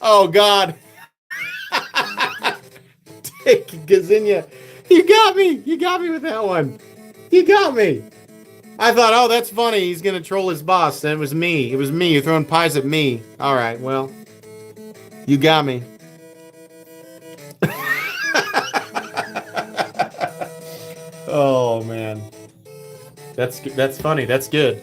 Speaker 1: Oh God. Dick Gazinia. You got me. You got me with that one. You got me. I thought, oh, that's funny. He's going to troll his boss. And it was me. It was me. You're throwing pies at me. All right, well, you got me. Oh, man. That's funny. That's good.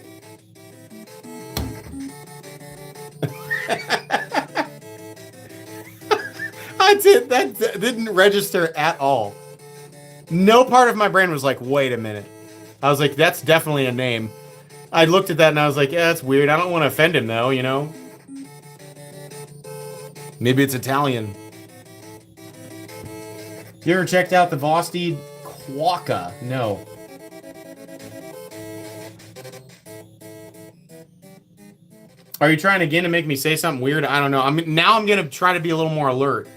Speaker 1: That didn't register at all. No part of my brain was like, wait a minute. I was like, that's definitely a name. I looked at that and I was like, yeah, that's weird. I don't want to offend him though, you know? Maybe it's Italian. You ever checked out the Vosteed Quokka? No. Are you trying again to make me say something weird? I don't know. Now I'm gonna try to be a little more alert.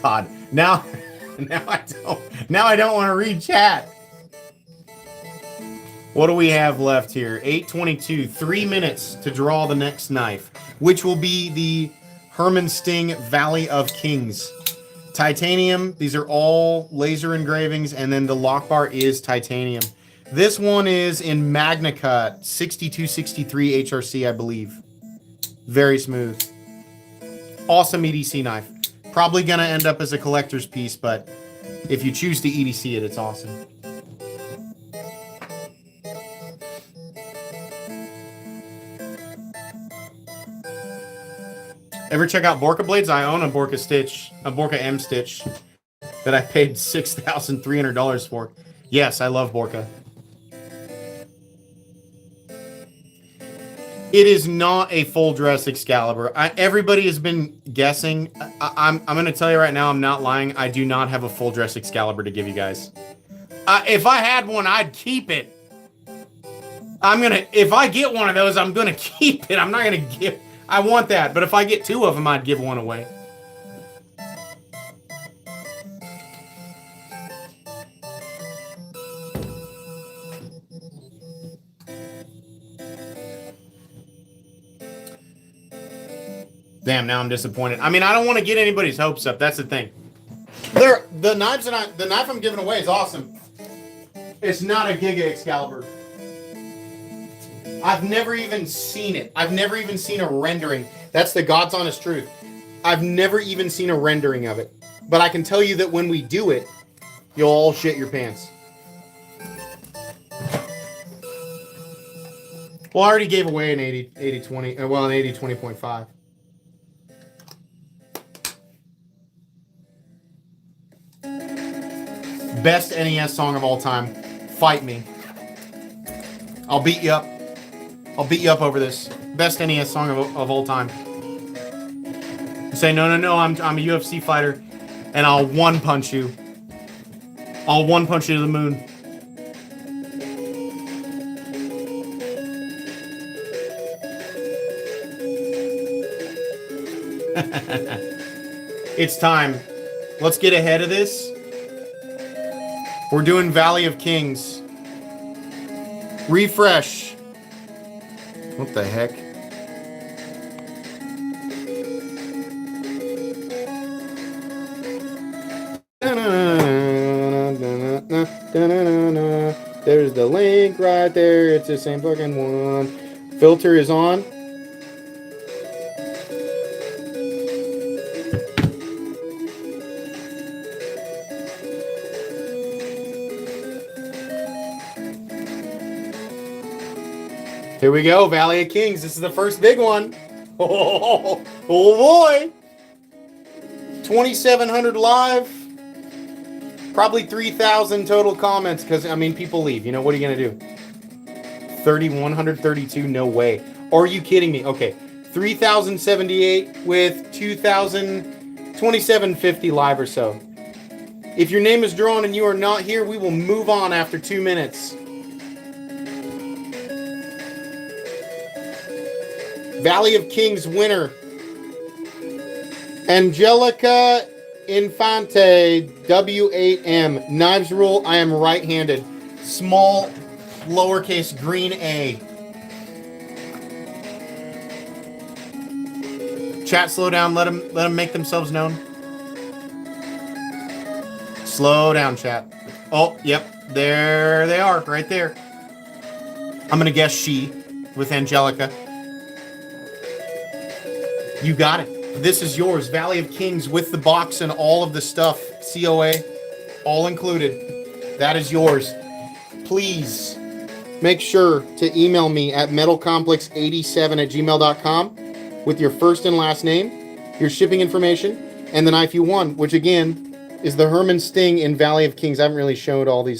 Speaker 1: God, now I don't want to read chat. What do we have left here? 8:22, 3 minutes to draw the next knife, which will be the Herman Sting Valley of Kings. Titanium, these are all laser engravings, and then the lock bar is titanium. This one is in Magna Cut, 6263 HRC, I believe. Very smooth. Awesome EDC knife. Probably gonna end up as a collector's piece, but if you choose to EDC it, it's awesome. Ever check out Borka blades? I own a Borka Stitch, a Borka M Stitch that I paid $6,300 for. Yes, I love Borka. It is not a full dress Excalibur. Everybody has been guessing. I'm going to tell you right now, I'm not lying. I do not have a full dress Excalibur to give you guys. If I had one, I'd keep it. If I get one of those, I'm going to keep it. I'm not going to give... I want that, but if I get 2 of them, I'd give one away. Damn, now I'm disappointed. I mean, I don't want to get anybody's hopes up. That's the thing. The knife I'm giving away is awesome. It's not a Giga Excalibur. I've never even seen it. I've never even seen a rendering. That's the God's honest truth. I've never even seen a rendering of it. But I can tell you that when we do it, you'll all shit your pants. Well, I already gave away an 80-20, well, an 80-20.5. Best NES song of all time. Fight me. I'll beat you up. I'll beat you up over this. Best NES song of all time. Say, no, I'm a UFC fighter, and I'll one-punch you. I'll one-punch you to the moon. It's time. Let's get ahead of this. We're doing Valley of Kings. Refresh. What the heck? There's the link right there. It's the same fucking one. Filter is on. Here we go, Valley of Kings. This is the first big one. Oh boy. 2,700 live. Probably 3,000 total comments because, I mean, people leave. You know, what are you going to do? 3,132? No way. Are you kidding me? Okay. 3,078 with 2,750 live or so. If your name is drawn and you are not here, we will move on after 2 minutes. Valley of Kings winner. Angelica Infante, W8M. Knives rule, I am right-handed. Small, lowercase, green A. Chat, slow down. Let them make themselves known. Slow down, chat. Oh, yep. There they are, right there. I'm going to guess she with Angelica. You got it. This is yours. Valley of Kings with the box and all of the stuff. COA, all included. That is yours. Please make sure to email me at metalcomplex87@gmail.com with your first and last name, your shipping information, and the knife you won, which again, is the Herman Sting in Valley of Kings. I haven't really showed all the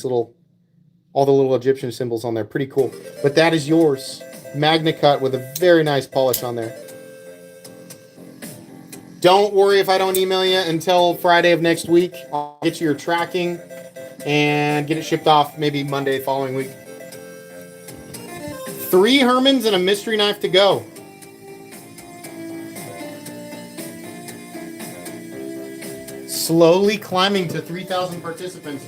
Speaker 1: little Egyptian symbols on there. Pretty cool. But that is yours. Magna cut with a very nice polish on there. Don't worry if I don't email you until Friday of next week. I'll get you your tracking and get it shipped off maybe Monday the following week. 3 Hermans and a mystery knife to go. Slowly climbing to 3,000 participants.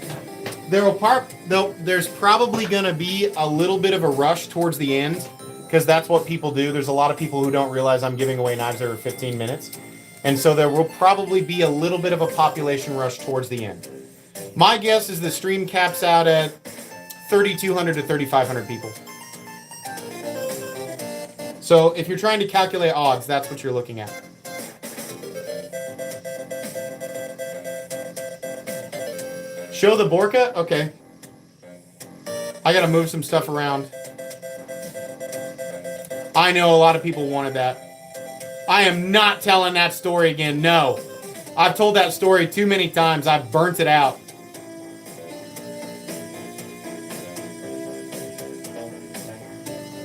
Speaker 1: There's probably going to be a little bit of a rush towards the end because that's what people do. There's a lot of people who don't realize I'm giving away knives every 15 minutes. And so there will probably be a little bit of a population rush towards the end. My guess is the stream caps out at 3,200 to 3,500 people. So if you're trying to calculate odds, that's what you're looking at. Show the Borka? Okay. I gotta move some stuff around. I know a lot of people wanted that. I am not telling that story again, no. I've told that story too many times. I've burnt it out.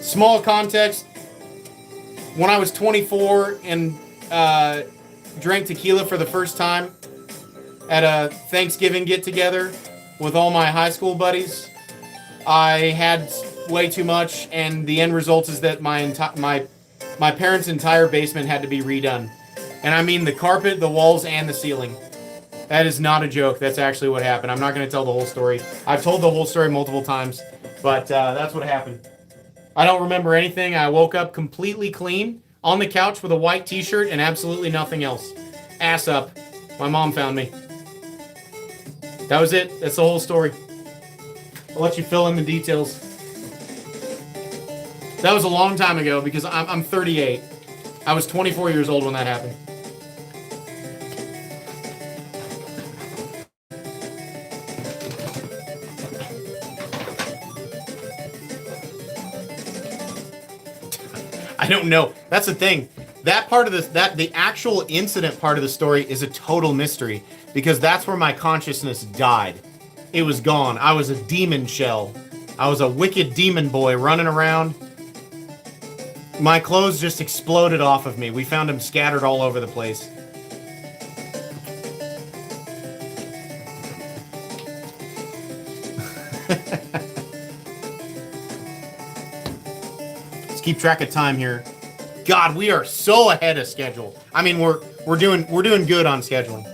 Speaker 1: Small context. When I was 24 and drank tequila for the first time at a Thanksgiving get-together with all my high school buddies, I had way too much, and the end result is that my parents' entire basement had to be redone. And I mean the carpet, the walls, and the ceiling. That is not a joke. That's actually what happened. I'm not going to tell the whole story. I've told the whole story multiple times, but that's what happened. I don't remember anything. I woke up completely clean on the couch with a white t-shirt and absolutely nothing else. Ass up. My mom found me. That was it. That's the whole story. I'll let you fill in the details. That was a long time ago because I'm 38. I was 24 years old when that happened. I don't know. That's the thing. That part of the actual incident part of the story is a total mystery because that's where my consciousness died. It was gone. I was a demon shell. I was a wicked demon boy running around. My clothes just exploded off of me. We found them scattered all over the place. Let's keep track of time here. God, we are so ahead of schedule. I mean, we're doing good on scheduling.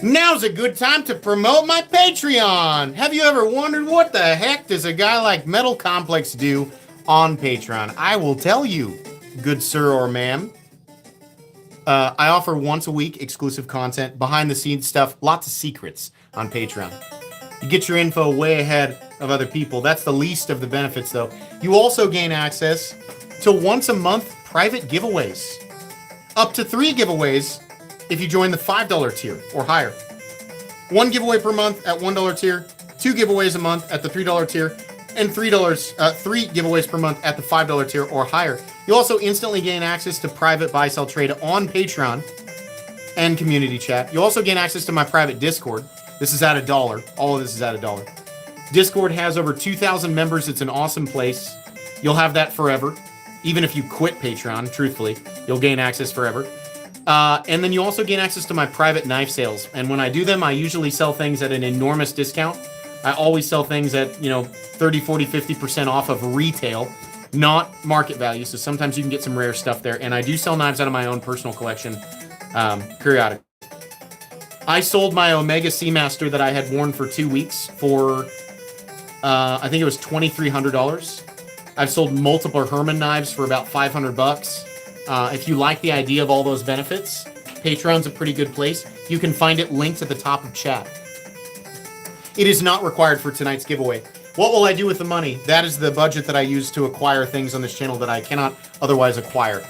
Speaker 1: Now's a good time to promote my Patreon. Have you ever wondered what the heck does a guy like Metal Complex do on Patreon? I will tell you, good sir or ma'am. I offer once a week exclusive content, behind the scenes stuff, lots of secrets on Patreon. You get your info way ahead of other people. That's the least of the benefits, though. You also gain access to once a month private giveaways. Up to 3 giveaways if you join the $5 tier or higher. 1 giveaway per month at $1 tier, 2 giveaways a month at the $3 tier, and $3 3 giveaways per month at the $5 tier or higher. You also instantly gain access to private buy sell trade on Patreon and community chat. You also gain access to my private Discord. This is at $1. All of this is at $1. Discord has over 2,000 members. It's an awesome place. You'll have that forever. Even if you quit Patreon, truthfully, you'll gain access forever. And then you also gain access to my private knife sales. And when I do them, I usually sell things at an enormous discount. I always sell things at, 30, 40, 50% off of retail, not market value. So sometimes you can get some rare stuff there. And I do sell knives out of my own personal collection periodically. I sold my Omega Seamaster that I had worn for 2 weeks for, I think it was $2,300. I've sold multiple Herman knives for about $500. If you like the idea of all those benefits, Patreon's a pretty good place. You can find it linked at the top of chat. It is not required for tonight's giveaway. What will I do with the money? That is the budget that I use to acquire things on this channel that I cannot otherwise acquire.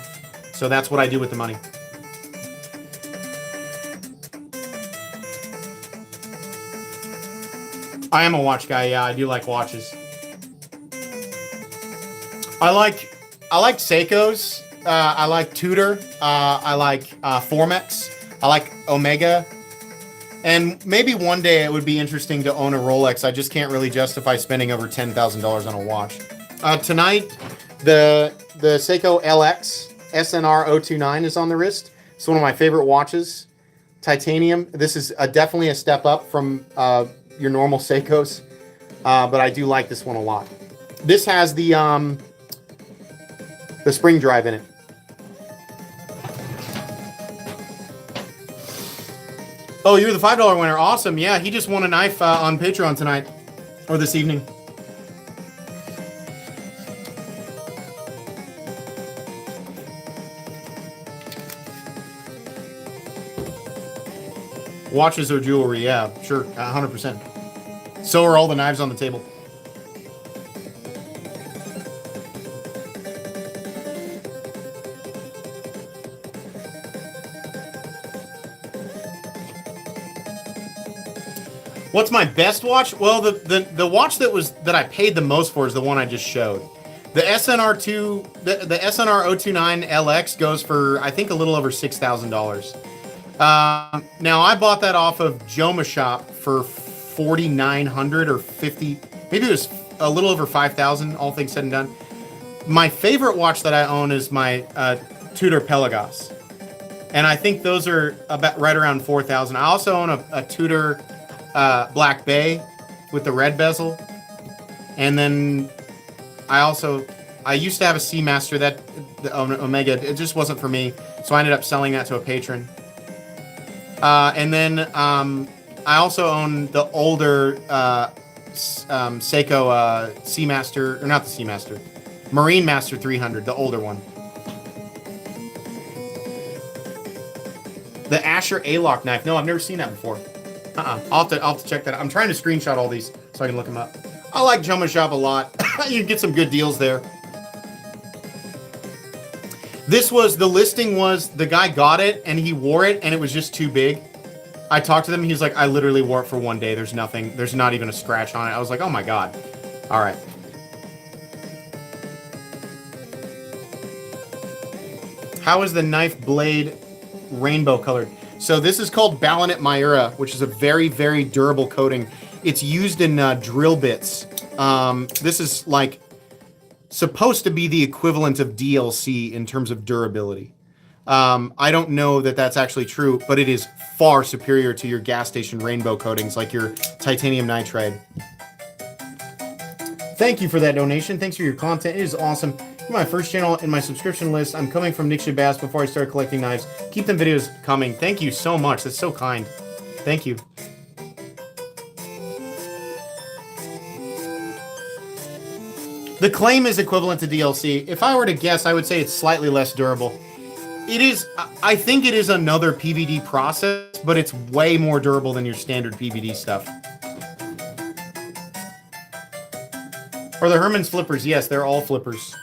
Speaker 1: So that's what I do with the money. I am a watch guy, yeah, I do like watches. I like Seikos. I like Tudor. I like Formex. I like Omega. And maybe one day it would be interesting to own a Rolex. I just can't really justify spending over $10,000 on a watch. Tonight, the Seiko LX SNR 029 is on the wrist. It's one of my favorite watches. Titanium. This is definitely a step up from your normal Seikos, but I do like this one a lot. This has the spring drive in it. Oh, you're the $5 winner. Awesome. Yeah, he just won a knife on Patreon tonight. Or this evening. Watches or jewelry. Yeah, sure. 100%. So are all the knives on the table. What's my best watch? Well, the watch that I paid the most for is the one I just showed. The SNR the SNR 029 LX goes for I think a little over $6,000. Now I bought that off of Joma Shop for $4,900 or $50. Maybe it was a little over $5,000. All things said and done. My favorite watch that I own is my Tudor Pelagos, and I think those are about right around $4,000. I also own a Tudor Black Bay with the red bezel, and then I used to have a Seamaster that the Omega. It just wasn't for me, so I ended up selling that to a patron. And then I also own the older Seiko Seamaster, or not the Seamaster, Marine Master 300, the older one. The Asher A-Lock knife. No, I've never seen that before. I'll have to check that out. I'm trying to screenshot all these so I can look them up. I like Joma Shop a lot. You can get some good deals there. The listing was, the guy got it and he wore it and it was just too big. I talked to him. He's like, I literally wore it for one day. There's nothing. There's not even a scratch on it. I was like, oh my God. All right. How is the knife blade rainbow colored? So this is called Balinette Miura, which is a very, very durable coating. It's used in drill bits. This is like supposed to be the equivalent of DLC in terms of durability. I don't know that that's actually true, but it is far superior to your gas station rainbow coatings like your titanium nitride. Thank you for that donation. Thanks for your content. It is awesome. You're my first channel in my subscription list. I'm coming from Nick Shabazz before I start collecting knives. Keep them videos coming. Thank you so much. That's so kind. Thank you. The claim is equivalent to DLC. If I were to guess, I would say it's slightly less durable. It is, I think it is another PVD process, but it's way more durable than your standard PVD stuff. Or the Herman's flippers. Yes, they're all flippers.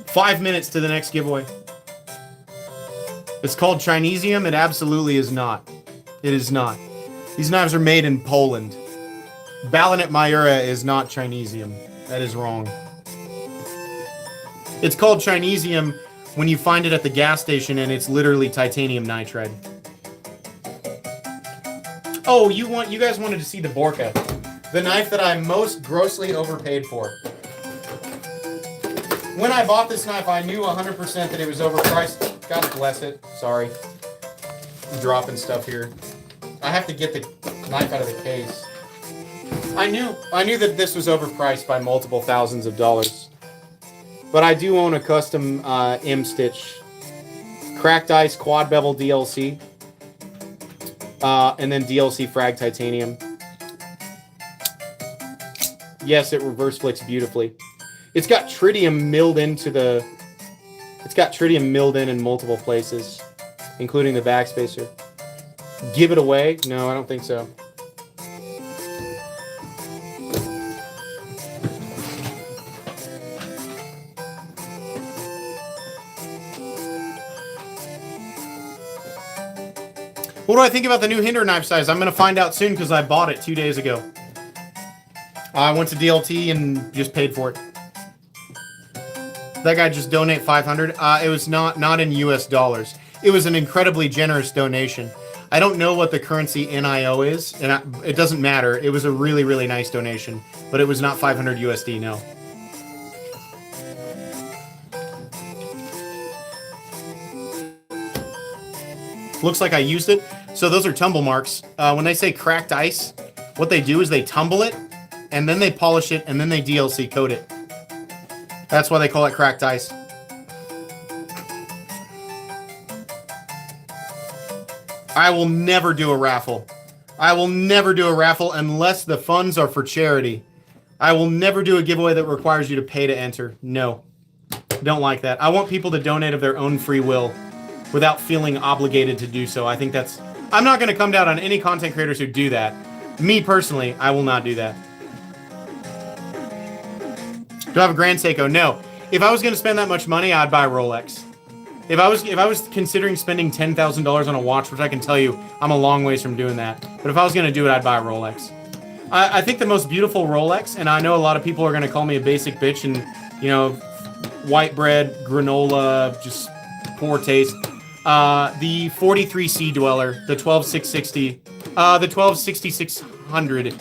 Speaker 1: 5 minutes to the next giveaway. It's called Chinesium. It absolutely is not. It is not. These knives are made in Poland. Balinette Miura is not Chinesium. That is wrong. It's called Chinesium when you find it at the gas station and it's literally titanium nitride. Oh, you guys wanted to see the Borka. The knife that I most grossly overpaid for. When I bought this knife, I knew 100% that it was overpriced. God bless it. Sorry. I'm dropping stuff here. I have to get the knife out of the case. I knew that this was overpriced by multiple thousands of dollars. But I do own a custom M-Stitch cracked ice quad bevel DLC. And then DLC frag titanium. Yes, it reverse flicks beautifully. It's got tritium milled into the... It's got tritium milled in multiple places, including the backspacer. Give it away? No, I don't think so. What do I think about the new Hinder knife size? I'm going to find out soon because I bought it 2 days ago. I went to DLT and just paid for it. That guy just donate 500. It was not in US dollars. It was an incredibly generous donation. I don't know what the currency NIO is, and it doesn't matter. It was a really, really nice donation, but it was not 500 USD, no. Looks like I used it. So those are tumble marks. When they say cracked ice, what they do is they tumble it, and then they polish it, and then they DLC coat it. That's why they call it cracked ice. I will never do a raffle. I will never do a raffle unless the funds are for charity. I will never do a giveaway that requires you to pay to enter. No. Don't like that. I want people to donate of their own free will without feeling obligated to do so. I think that's... I'm not going to come down on any content creators who do that. Me, personally, I will not do that. Do I have a Grand Seiko? No. If I was going to spend that much money, I'd buy a Rolex. If I was considering spending $10,000 on a watch, which I can tell you, I'm a long ways from doing that. But if I was going to do it, I'd buy a Rolex. I think the most beautiful Rolex, and I know a lot of people are going to call me a basic bitch and, you know, white bread, granola, just poor taste. The 43 Sea Dweller, the 12660, the 12600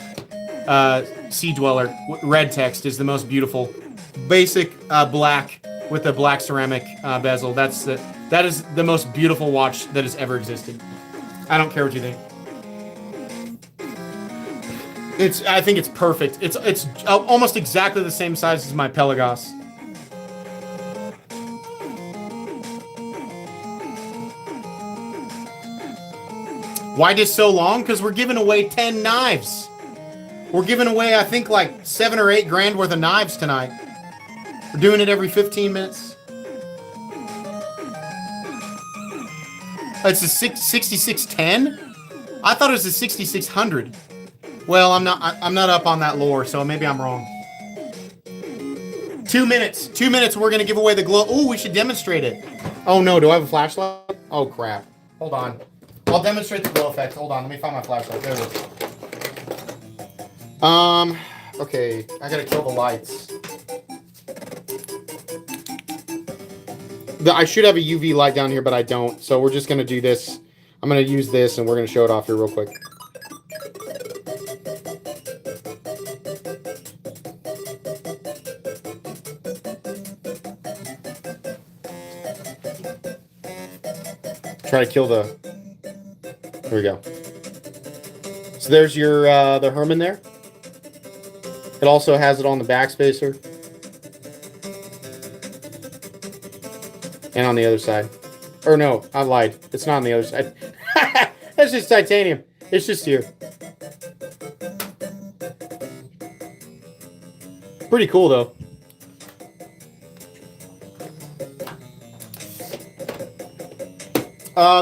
Speaker 1: Sea Dweller, red text is the most beautiful. Basic black with a black ceramic bezel. That is the most beautiful watch that has ever existed. I don't care what you think. I think it's perfect. It's almost exactly the same size as my Pelagos. Why this so long? Because we're giving away 10 knives. We're giving away, I think, like 7 or 8 grand worth of knives tonight. We're doing it every 15 minutes. It's a 6610? I thought it was a 6600. Well, I'm not up on that lore, so maybe I'm wrong. 2 minutes. 2 minutes, we're going to give away the glow. Oh, we should demonstrate it. Oh, no. Do I have a flashlight? Oh, crap. Hold on. I'll demonstrate the glow effect. Hold on. Let me find my flashlight. There it is. Okay. I got to kill the lights. I should have a UV light down here, but I don't. So we're just going to do this. I'm going to use this, and we're going to show it off here real quick. Try to kill the... Here we go. So there's your the Herman there. It also has it on the back spacer. And on the other side. Or no, I lied. It's not on the other side. That's just titanium. It's just here. Pretty cool, though.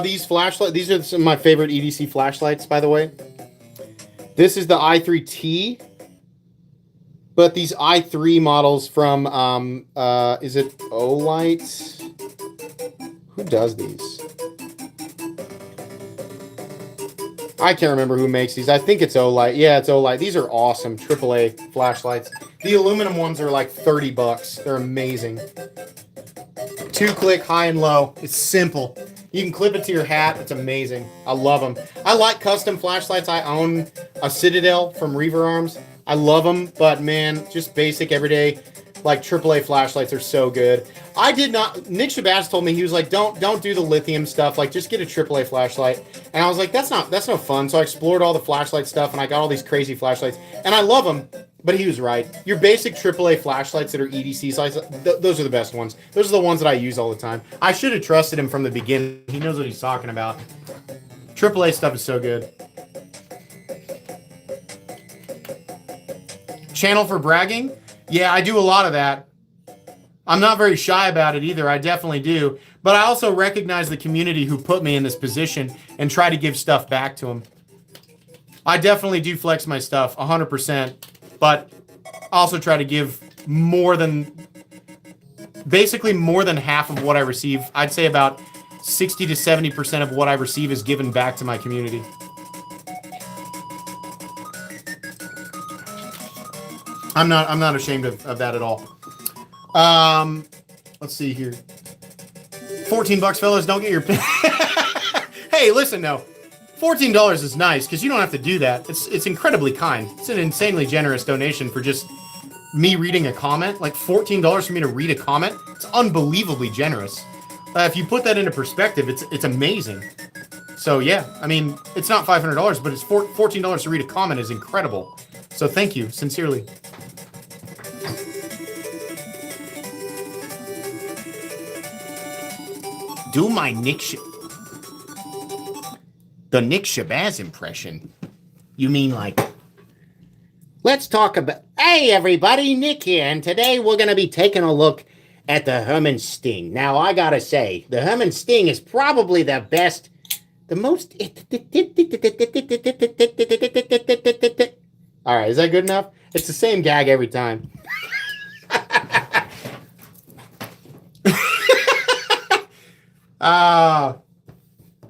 Speaker 1: These flashlights, these are some of my favorite EDC flashlights, by the way. This is the i3T. But these i3 models from, is it Olight? Who does these? I can't remember who makes these. I think it's Olight. Yeah, it's Olight. These are awesome AAA flashlights. The aluminum ones are like 30 bucks. They're amazing. 2-click high and low. It's simple. You can clip it to your hat. It's amazing. I love them. I like custom flashlights. I own a Citadel from Reaver Arms. I love them, but man, just basic everyday, like AAA flashlights are so good. I did not. Nick Shabazz told me, he was like, don't do the lithium stuff. Like, just get a AAA flashlight. And I was like, that's no fun. So I explored all the flashlight stuff, and I got all these crazy flashlights, and I love them. But he was right. Your basic AAA flashlights that are EDC size, those are the best ones. Those are the ones that I use all the time. I should have trusted him from the beginning. He knows what he's talking about. AAA stuff is so good. Channel for bragging? Yeah, I do a lot of that. I'm not very shy about it either. I definitely do. But I also recognize the community who put me in this position and try to give stuff back to them. I definitely do flex my stuff 100%. But also try to give more than, basically more than half of what I receive. I'd say about 60 to 70% of what I receive is given back to my community. I'm not ashamed of that at all. Let's see here. 14 bucks, fellas. Don't get your... Hey, listen, no. $14 is nice because you don't have to do that. It's incredibly kind. It's an insanely generous donation for just me reading a comment. Like $14 for me to read a comment. It's unbelievably generous. If you put that into perspective, it's amazing. So yeah, I mean, it's not $500, but it's $14 to read a comment is incredible. So thank you, sincerely. Do my the Nick Shabazz impression. You mean like... Let's talk about... Hey everybody, Nick here, and today we're going to be taking a look at the Herman Sting. Now, I gotta say, the Herman Sting is probably the best... The most... Alright, is that good enough? It's the same gag every time.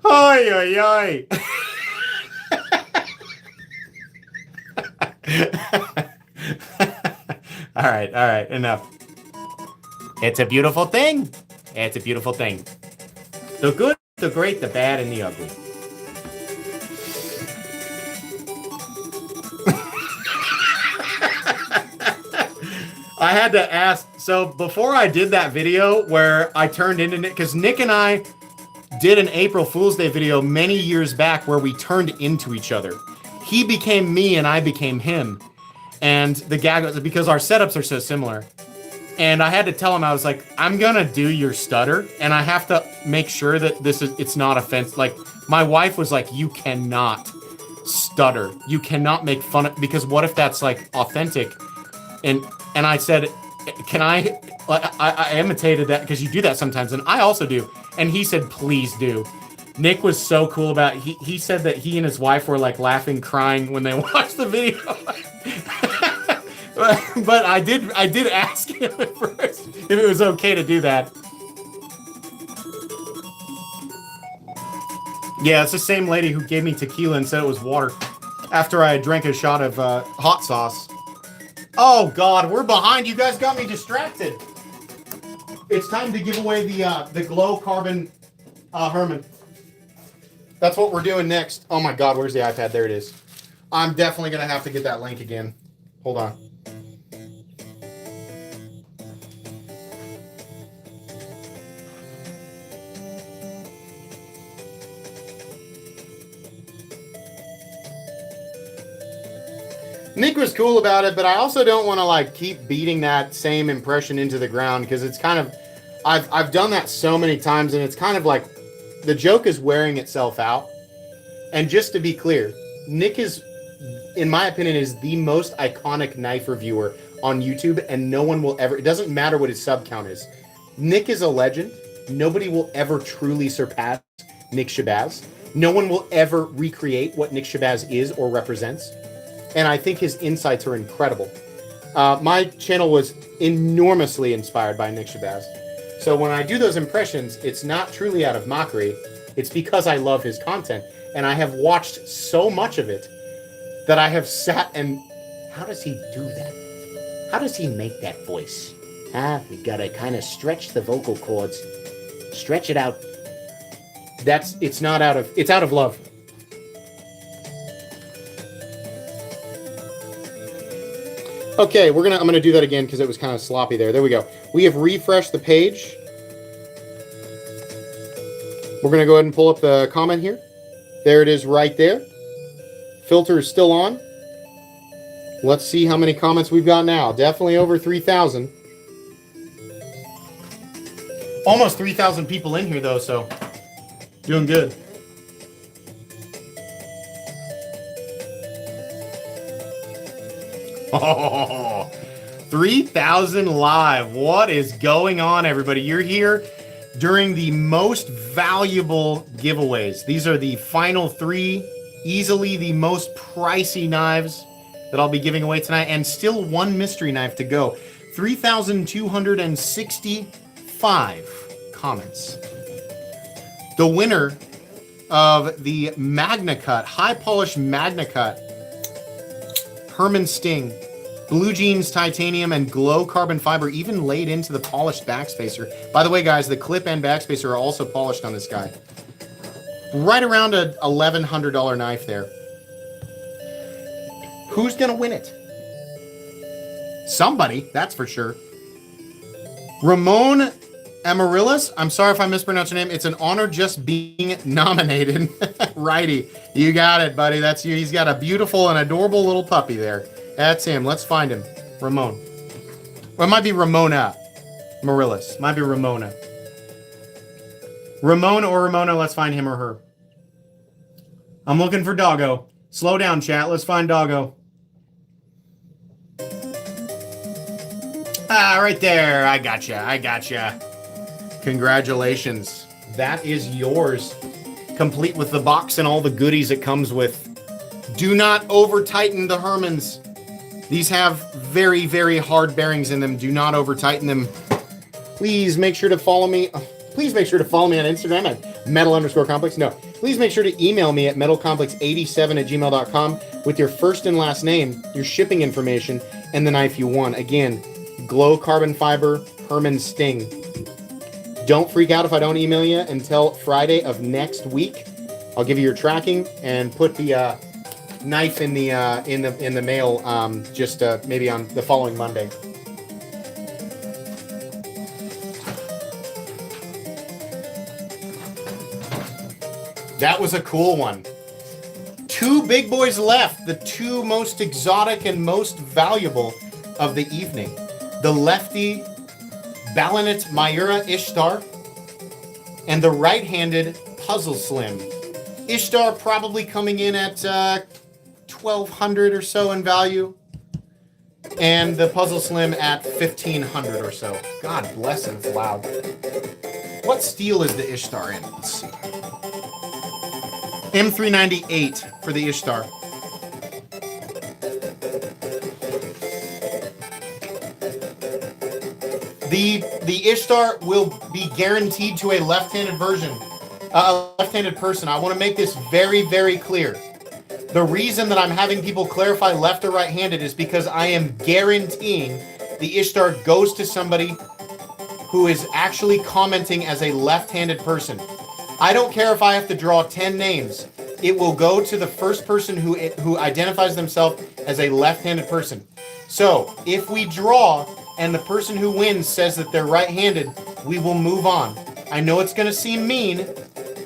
Speaker 1: Oi, oi, oi. All right, enough. It's a beautiful thing. It's a beautiful thing. The good, the great, the bad, and the ugly. I had to ask, so before I did that video where I turned into Nick, because Nick and I did an April Fool's Day video many years back where we turned into each other. He became me and I became him. And the gag was because our setups are so similar. And I had to tell him, I was like, I'm gonna do your stutter and I have to make sure that it's not offensive. Like, my wife was like, you cannot stutter. You cannot make fun of, because what if that's like authentic? And I said, can I imitated that because you do that sometimes, and I also do. And he said, please do. Nick was so cool about it. He said that he and his wife were like laughing, crying when they watched the video. But I did ask him at first if it was okay to do that. Yeah, it's the same lady who gave me tequila and said it was water after I drank a shot of hot sauce. Oh God, we're behind. You guys got me distracted. It's time to give away the glow carbon Herman. That's what we're doing next. Oh my God, where's the iPad? There it is. I'm definitely gonna have to get that link again. Hold on. Nick was cool about it, but I also don't want to like keep beating that same impression into the ground because it's kind of, I've done that so many times and it's kind of like the joke is wearing itself out. And just to be clear, Nick is, in my opinion, is the most iconic knife reviewer on YouTube, and no one will ever, it doesn't matter what his sub count is. Nick is a legend. Nobody will ever truly surpass Nick Shabazz. No one will ever recreate what Nick Shabazz is or represents. And I think his insights are incredible. My channel was enormously inspired by Nick Shabazz. So when I do those impressions, it's not truly out of mockery. It's because I love his content. And I have watched so much of it that I have sat and... How does he do that? How does he make that voice? We gotta kind of stretch the vocal cords. Stretch it out. It's not out of... It's out of love. Okay, I'm gonna do that again because it was kind of sloppy there. There we go. We have refreshed the page. We're gonna go ahead and pull up the comment here. There it is right there. Filter is still on. Let's see how many comments we've got now. Definitely over 3,000. Almost 3,000 people in here though, so doing good. Oh, 3,000 live. What is going on, everybody? You're here during the most valuable giveaways. These are the final three, easily the most pricey knives that I'll be giving away tonight, and still one mystery knife to go. 3,265 comments. The winner of the Magna Cut, high polish Magna Cut, Herman Sting, Blue Jeans Titanium and Glow Carbon Fiber even laid into the polished backspacer. By the way, guys, the clip and backspacer are also polished on this guy. Right around a $1,100 knife there. Who's going to win it? Somebody, that's for sure. Ramon Amaryllis. I'm sorry if I mispronounced your name. It's an honor just being nominated. Righty. You got it, buddy. That's you. He's got a beautiful and adorable little puppy there. That's him. Let's find him. Ramon. Or it might be Ramona. Marillis. Might be Ramona. Ramon or Ramona. Let's find him or her. I'm looking for Doggo. Slow down, chat. Let's find Doggo. Ah, right there. I gotcha. I gotcha. Congratulations. That is yours. Complete with the box and all the goodies it comes with. Do not over-tighten the Hermans. These have very, very hard bearings in them. Do not over-tighten them. Please make sure to follow me. Please make sure to follow me on Instagram at metal_complex. No. Please make sure to email me at metalcomplex87@gmail.com with your first and last name, your shipping information, and the knife you want. Again, Glow Carbon Fiber, Herman Sting. Don't freak out if I don't email you until Friday of next week. I'll give you your tracking and put the knife in the mail just maybe on the following Monday. That was a cool one. 2 big boys left, the 2 most exotic and most valuable of the evening. The lefty Balinat Mayura Ishtar and the right-handed Puzzle Slim. Ishtar probably coming in at $1,200 or so in value, and the Puzzle Slim at $1,500 or so. God bless it, it's loud. What steel is the Ishtar in? Let's see. M398 for the Ishtar. The Ishtar will be guaranteed to a left-handed version, a left-handed person. I want to make this very, very clear. The reason that I'm having people clarify left or right-handed is because I am guaranteeing the Ishtar goes to somebody who is actually commenting as a left-handed person. I don't care if I have to draw 10 names. It will go to the first person who identifies themselves as a left-handed person. So, if we draw and the person who wins says that they're right-handed, we will move on. I know it's going to seem mean.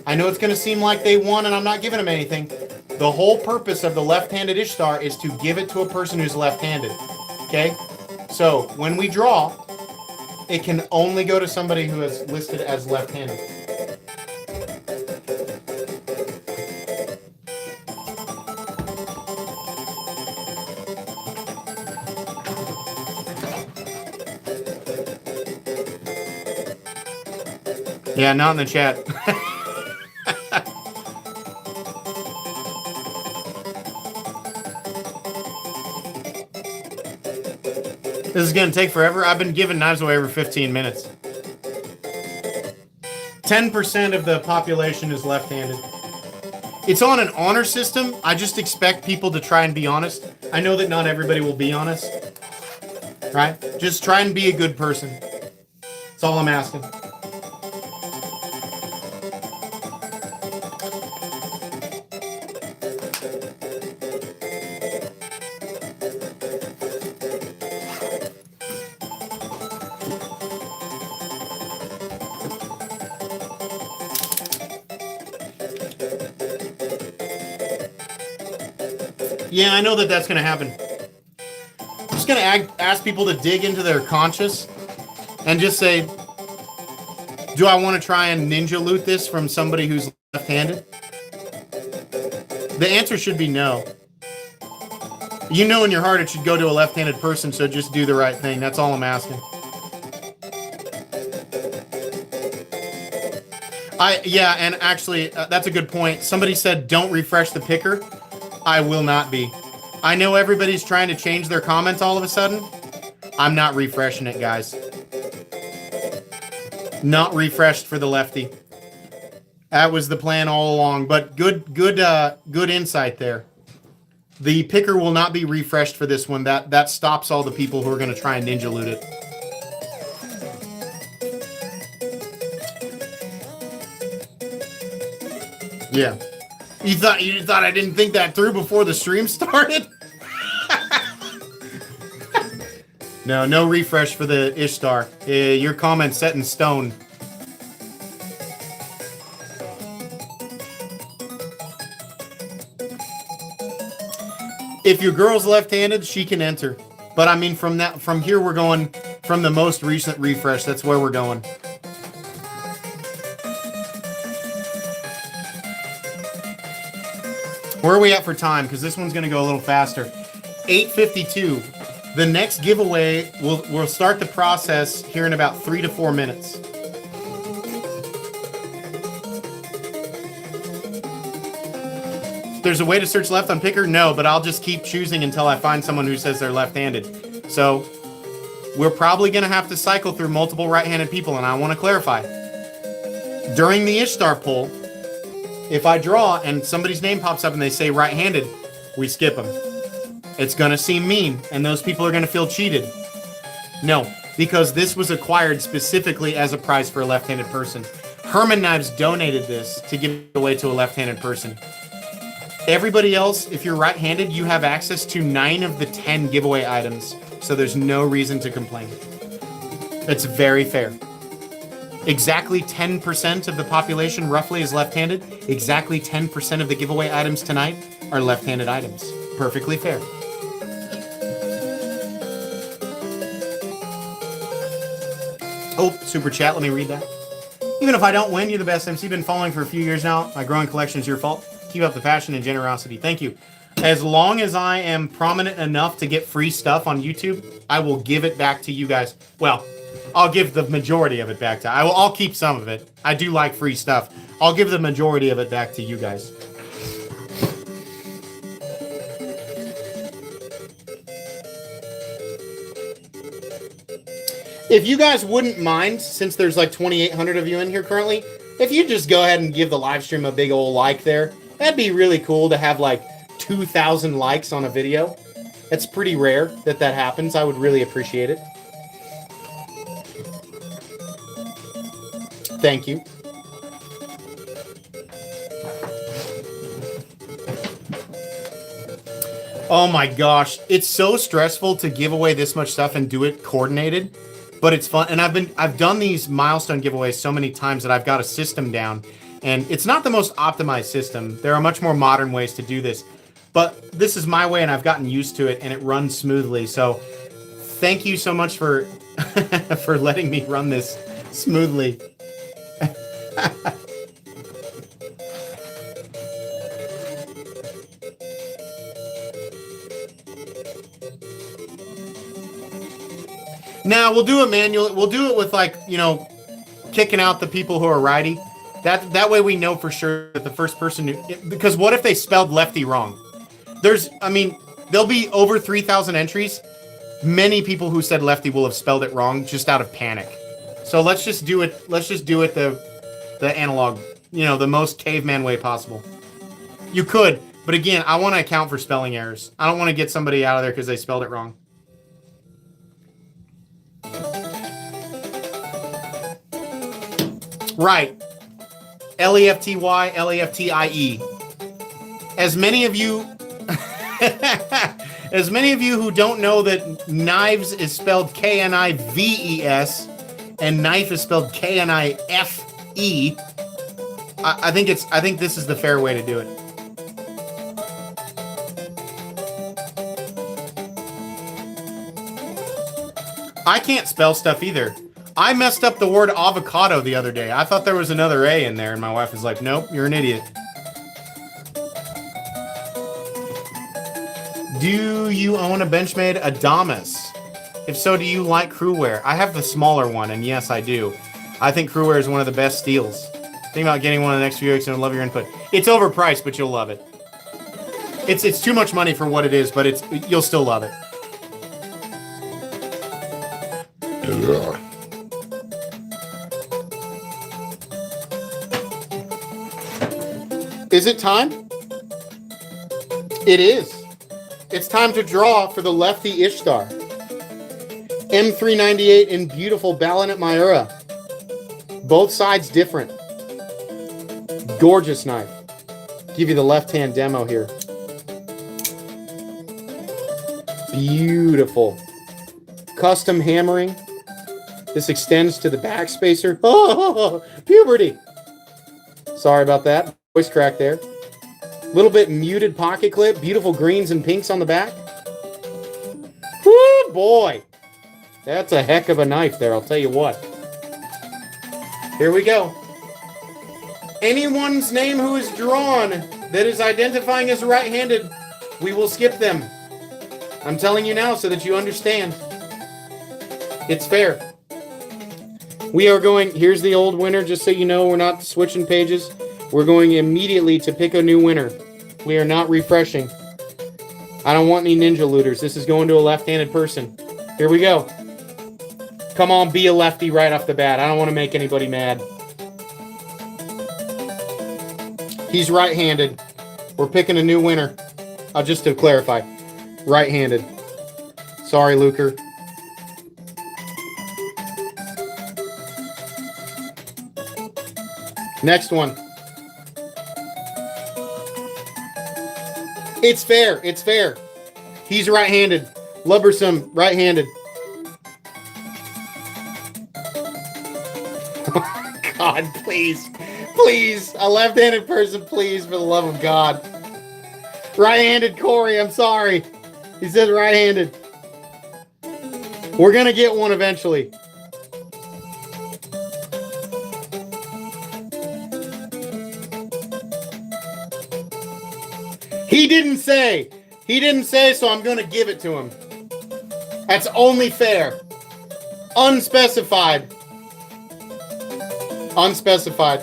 Speaker 1: I know it's going to seem like they won and I'm not giving them anything. The whole purpose of the left-handed Ishtar is to give it to a person who's left-handed. Okay? So, when we draw, it can only go to somebody who is listed as left-handed. Yeah, not in the chat. This is going to take forever. I've been giving knives away over 15 minutes. 10% of the population is left-handed. It's on an honor system. I just expect people to try and be honest. I know that not everybody will be honest. Right? Just try and be a good person. That's all I'm asking. Yeah, I know that that's going to happen. I'm just going to ask people to dig into their conscience and just say, do I want to try and ninja loot this from somebody who's left-handed? The answer should be no. You know in your heart it should go to a left-handed person, so just do the right thing. That's all I'm asking. Yeah, and actually, that's a good point. Somebody said don't refresh the picker. I will not be. I know everybody's trying to change their comments all of a sudden. I'm not refreshing it, guys. Not refreshed for the lefty. That was the plan all along, but good insight there. The picker will not be refreshed for this one. That stops all the people who are going to try and ninja loot it. Yeah. You thought I didn't think that through before the stream started? No refresh for the Ishtar. Your comment's set in stone. If your girl's left-handed, she can enter. But I mean, from here we're going from the most recent refresh. That's where we're going. Where are we at for time? Because this one's going to go a little faster. 8:52. The next giveaway, we'll start the process here in about 3 to 4 minutes. There's a way to search left on picker? No, but I'll just keep choosing until I find someone who says they're left-handed. So we're probably going to have to cycle through multiple right-handed people, and I want to clarify. During the Ishtar poll, if I draw and somebody's name pops up and they say right-handed, we skip them. It's going to seem mean, and those people are going to feel cheated. No, because this was acquired specifically as a prize for a left-handed person. Herman Knives donated this to give away to a left-handed person. Everybody else, if you're right-handed, you have access to 9 of the 10 giveaway items, so there's no reason to complain. It's very fair. Exactly 10% of the population roughly is left-handed. Exactly 10% of the giveaway items tonight are left-handed items. Perfectly fair. Oh, super chat, let me read that. Even if I don't win, you're the best MC. Been following for a few years now. My growing collection is your fault. Keep up the passion and generosity. Thank you. As long as I am prominent enough to get free stuff on YouTube, I will give it back to you guys. Well, I'll give the majority of it back to... I'll keep some of it. I do like free stuff. I'll give the majority of it back to you guys. If you guys wouldn't mind, since there's like 2,800 of you in here currently, if you just go ahead and give the live stream a big old like there, that'd be really cool to have like 2,000 likes on a video. It's pretty rare that that happens. I would really appreciate it. Thank you. Oh my gosh, it's so stressful to give away this much stuff and do it coordinated. But it's fun, and I've done these milestone giveaways so many times that I've got a system down, and it's not the most optimized system. There are much more modern ways to do this, but this is my way, and I've gotten used to it, and it runs smoothly. So, thank you so much for for letting me run this smoothly. Now, we'll do it manually. We'll do it with, like, you know, kicking out the people who are righty. That way we know for sure that the first person who... Because what if they spelled lefty wrong? There'll be over 3,000 entries. Many people who said lefty will have spelled it wrong just out of panic. So let's just do it. Let's just do it the analog, you know, the most caveman way possible. You could, but again, I want to account for spelling errors. I don't want to get somebody out of there because they spelled it wrong. Right. L-E-F-T-Y, L-E-F-T-I-E. As many of you who don't know that knives is spelled K-N-I-V-E-S and knife is spelled K-N-I-F-E, I think this is the fair way to do it. I can't spell stuff either. I messed up the word avocado the other day. I thought there was another A in there, and my wife was like, nope, you're an idiot. Do you own a Benchmade Adamas? If so, do you like Crewwear? I have the smaller one, and yes, I do. I think Crewwear is one of the best steals. Think about getting one in the next few weeks, and I'd love your input. It's overpriced, but you'll love it. It's too much money for what it is, but you'll still love it. Is it time? It is. it's time to draw for the lefty Ishtar. M398 in beautiful Balinette Mayura. Both sides different. Gorgeous knife. Give you the left-hand demo here. Beautiful. Custom hammering. This extends to the back spacer. Oh, puberty. Sorry about that. Voice crack there. Little bit muted pocket clip. Beautiful greens and pinks on the back. Woo, boy. That's a heck of a knife there, I'll tell you what. Here we go. Anyone's name who is drawn that is identifying as right-handed, we will skip them. I'm telling you now so that you understand. It's fair. We are going, here's the old winner, just so you know, we're not switching pages. We're going immediately to pick a new winner. We are not refreshing. I don't want any ninja looters. This is going to a left-handed person. Here we go. Come on, be a lefty right off the bat. I don't want to make anybody mad. He's right-handed. We're picking a new winner. Just to clarify. Right-handed. Sorry, Luker. Next one. It's fair. It's fair. He's right-handed. Lubbersome, right-handed. God, please. Please. A left-handed person, please, for the love of God. Right-handed Corey, I'm sorry. He said right-handed. We're going to get one eventually. He didn't say. He didn't say, so I'm going to give it to him. That's only fair. Unspecified. Unspecified.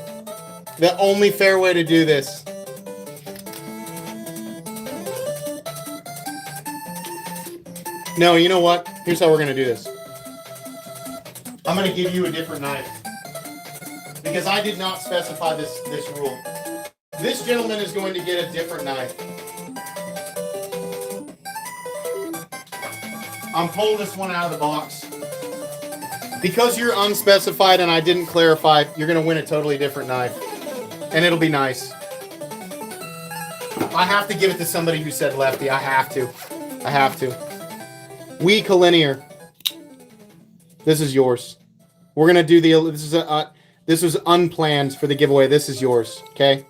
Speaker 1: The only fair way to do this. No, you know what? Here's how we're going to do this. I'm going to give you a different knife. Because I did not specify this rule. This gentleman is going to get a different knife. I'm pulling this one out of the box. Because you're unspecified and I didn't clarify, you're going to win a totally different knife. And it'll be nice. I have to give it to somebody who said lefty. I have to. I have to. We collinear. This is yours. We're going to do the... This was unplanned for the giveaway. This is yours. Okay?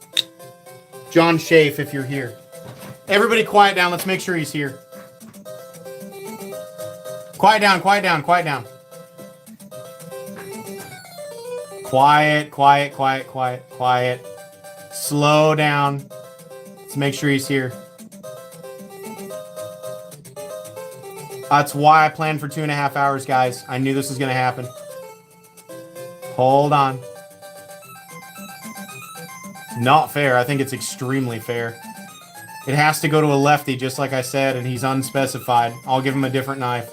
Speaker 1: John Schaaf, if you're here. Everybody quiet down. Let's make sure he's here. Quiet down, quiet down, quiet down. Quiet, quiet, quiet, quiet, quiet. Slow down. Let's make sure he's here. That's why I planned for 2.5 hours, guys. I knew this was going to happen. Hold on. Not fair. I think it's extremely fair. It has to go to a lefty, just like I said, and he's unspecified. I'll give him a different knife.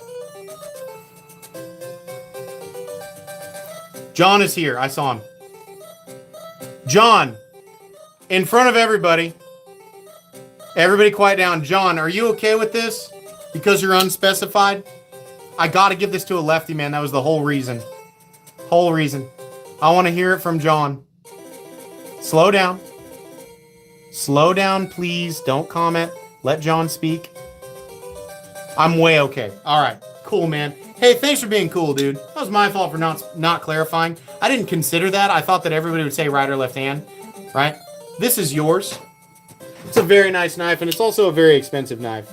Speaker 1: John is here. I saw him. John, in front of everybody. Everybody quiet down. John, are you okay with this? Because you're unspecified? I got to give this to a lefty, man. That was the whole reason. Whole reason. I want to hear it from John. Slow down. Slow down, please. Don't comment. Let John speak. I'm way okay. All right. Cool, man. Hey, thanks for being cool, dude. That was my fault for not clarifying. I didn't consider that. I thought that everybody would say right or left hand, right? This is yours. It's a very nice knife, and it's also a very expensive knife.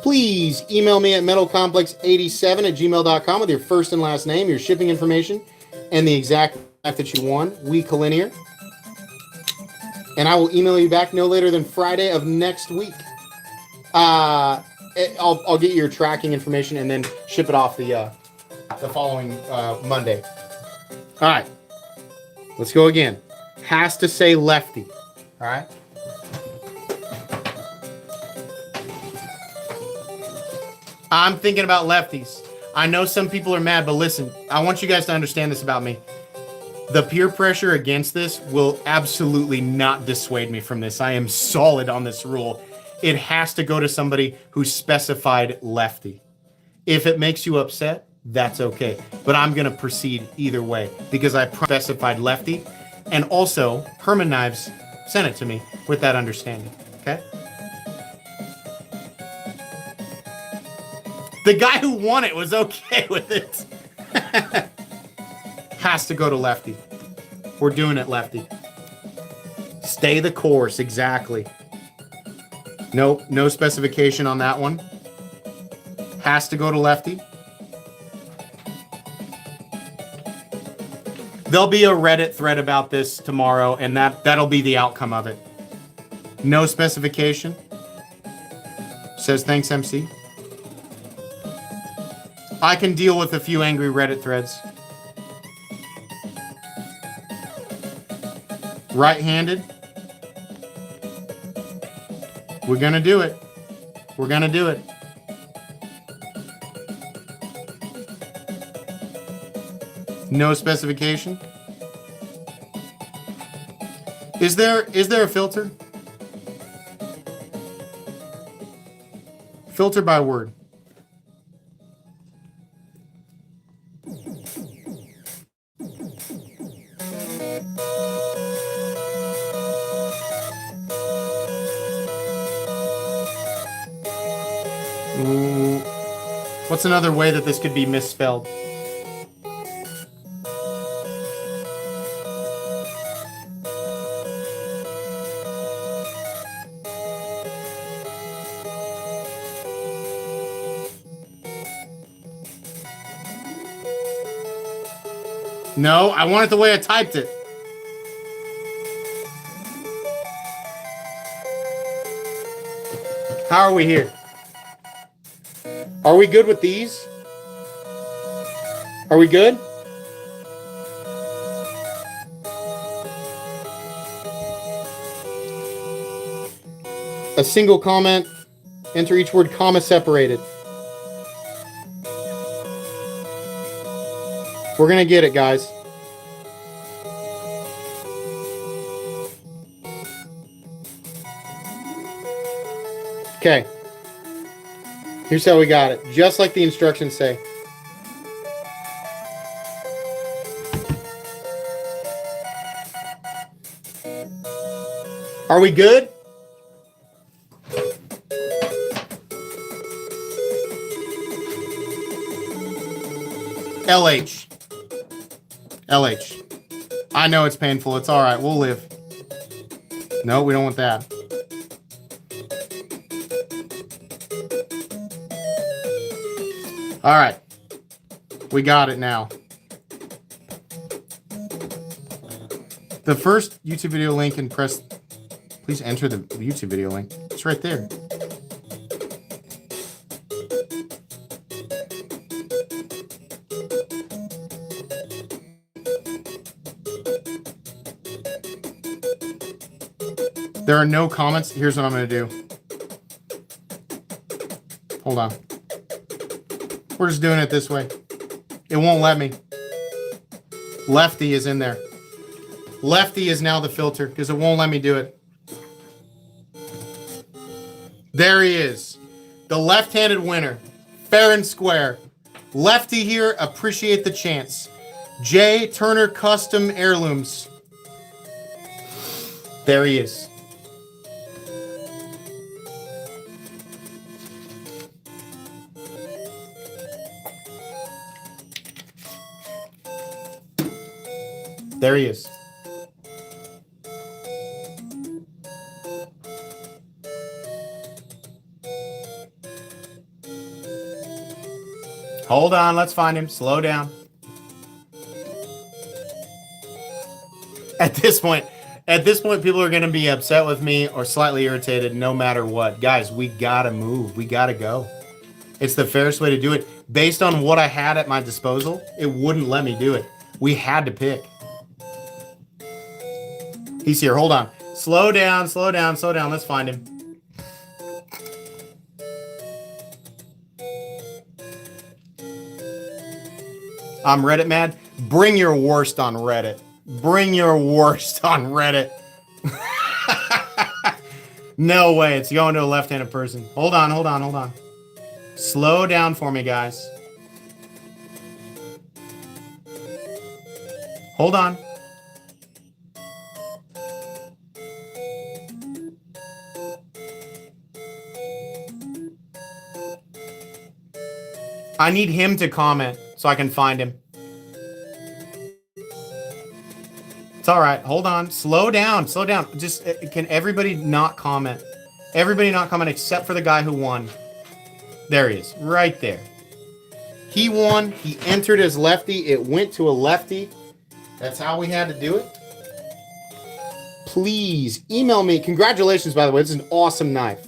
Speaker 1: Please email me at metalcomplex87@gmail.com with your first and last name, your shipping information, and the exact knife that you won. We collinear. And I will email you back no later than Friday of next week. I'll get your tracking information and then ship it off the following Monday. All right, let's go again. Has to say lefty. All right. I'm thinking about lefties. I know some people are mad, but listen, I want you guys to understand this about me. The peer pressure against this will absolutely not dissuade me from this. I am solid on this rule. It has to go to somebody who specified lefty. If it makes you upset, that's okay. But I'm going to proceed either way because I specified lefty. And also, Herman Knives sent it to me with that understanding. Okay? The guy who won it was okay with it. Has to go to lefty. We're doing it lefty. Stay the course, exactly. Nope, no specification on that one. Has to go to lefty. There'll be a Reddit thread about this tomorrow, and that'll be the outcome of it. No specification. Says thanks, MC. I can deal with a few angry Reddit threads. Right-handed. We're gonna do it. We're gonna do it. No specification. Is there a filter? Filter by word. What's another way that this could be misspelled? No, I want it the way I typed it. How are we here? Are we good with these? Are we good? A single comment. Enter each word comma separated. We're gonna get it, guys. Okay. Here's how we got it. Just like the instructions say. Are we good? LH. LH. I know it's painful. It's all right. We'll live. No, we don't want that. All right. We got it now. The first YouTube video link and press... Please enter the YouTube video link. It's right there. There are no comments. Here's what I'm going to do. Hold on. We're just doing it this way. It won't let me. Lefty is in there. Lefty is now the filter because it won't let me do it. There he is. The left-handed winner. Fair and square. Lefty here. Appreciate the chance. J. Turner Custom Heirlooms. There he is. There he is. Hold on, let's find him. Slow down. At this point, people are going to be upset with me or slightly irritated no matter what. Guys, we got to move. We got to go. It's the fairest way to do it. Based on what I had at my disposal, it wouldn't let me do it. We had to pick. He's here. Hold on. Slow down, slow down, slow down. Let's find him. I'm Reddit mad. Bring your worst on Reddit. Bring your worst on Reddit. No way. It's going to a left-handed person. Hold on, hold on, hold on. Slow down for me, guys. Hold on. I need him to comment so I can find him. It's all right. Hold on. Slow down. Slow down. Just, can everybody not comment? Everybody not comment except for the guy who won. There he is. Right there. He won. He entered as lefty. It went to a lefty. That's how we had to do it. Please email me. Congratulations, by the way. This is an awesome knife.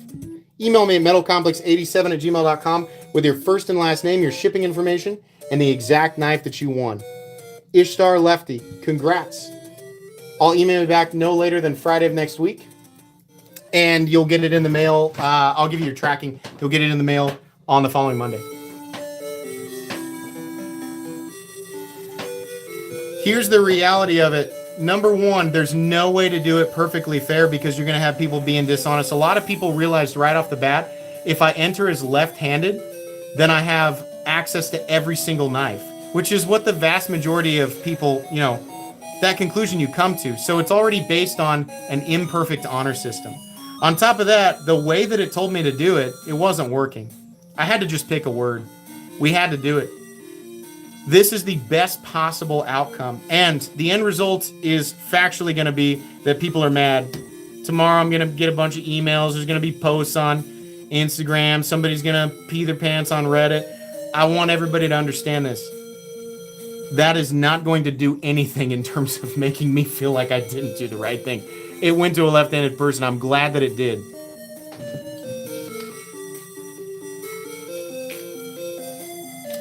Speaker 1: Email me at metalcomplex87@gmail.com with your first and last name, your shipping information, and the exact knife that you won. Ishtar Lefty, congrats. I'll email you back no later than Friday of next week, and you'll get it in the mail. I'll give you your tracking. You'll get it in the mail on the following Monday. Here's the reality of it. Number one, there's no way to do it perfectly fair because you're going to have people being dishonest. A lot of people realized right off the bat, if I enter as left-handed, then I have access to every single knife, which is what the vast majority of people, you know, that conclusion you come to. So it's already based on an imperfect honor system. On top of that, the way that it told me to do it, it wasn't working. I had to just pick a word. We had to do it. This is the best possible outcome. And the end result is factually going to be that people are mad. Tomorrow I'm going to get a bunch of emails. There's going to be posts on Instagram. Somebody's going to pee their pants on Reddit. I want everybody to understand this. That is not going to do anything in terms of making me feel like I didn't do the right thing. It went to a left-handed person. I'm glad that it did.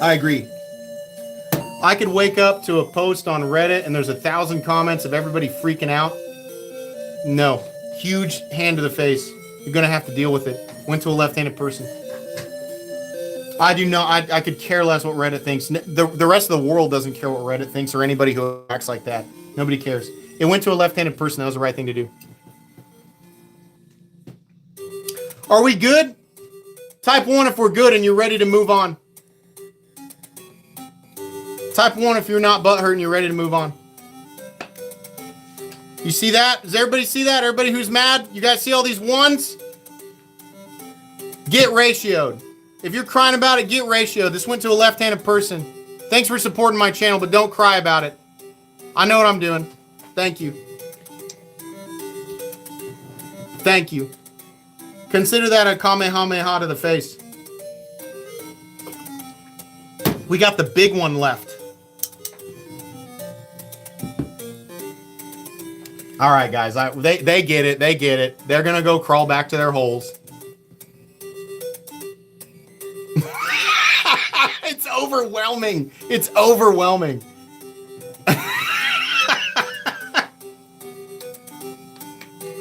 Speaker 1: I agree. I could wake up to a post on Reddit and there's 1,000 comments of everybody freaking out. No. Huge hand to the face. You're going to have to deal with it. Went to a left-handed person. I do not. I could care less what Reddit thinks. The rest of the world doesn't care what Reddit thinks or anybody who acts like that. Nobody cares. It went to a left-handed person. That was the right thing to do. Are we good? Type 1 if we're good and you're ready to move on. Type 1 if you're not butthurt and you're ready to move on. You see that? Does everybody see that? Everybody who's mad? You guys see all these ones? Get ratioed. If you're crying about it, get ratioed. This went to a left-handed person. Thanks for supporting my channel, but don't cry about it. I know what I'm doing. Thank you. Thank you. Consider that a kamehameha to the face. We got the big one left. All right, guys. They get it. They get it. They're going to go crawl back to their holes. It's overwhelming. It's overwhelming.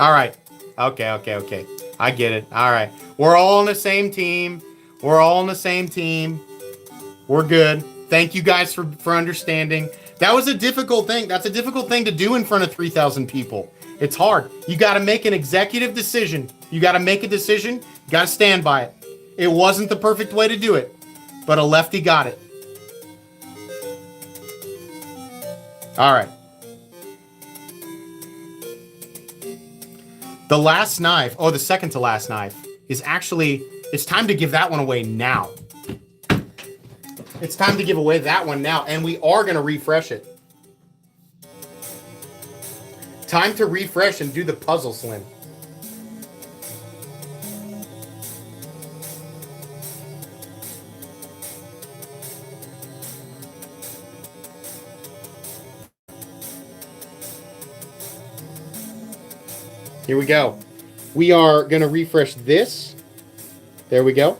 Speaker 1: All right. Okay. I get it. All right. We're all on the same team. We're all on the same team. We're good. Thank you guys for understanding. That was a difficult thing. That's a difficult thing to do in front of 3,000 people. It's hard. You got to make an executive decision. You got to make a decision. You got to stand by it. It wasn't the perfect way to do it, but a lefty got it. All right. The last knife, the second to last knife, is actually, it's time to give that one away now. It's time to give away that one now, and we are going to refresh it. Time to refresh and do the puzzle slim. Here we go. We are going to refresh this. There we go.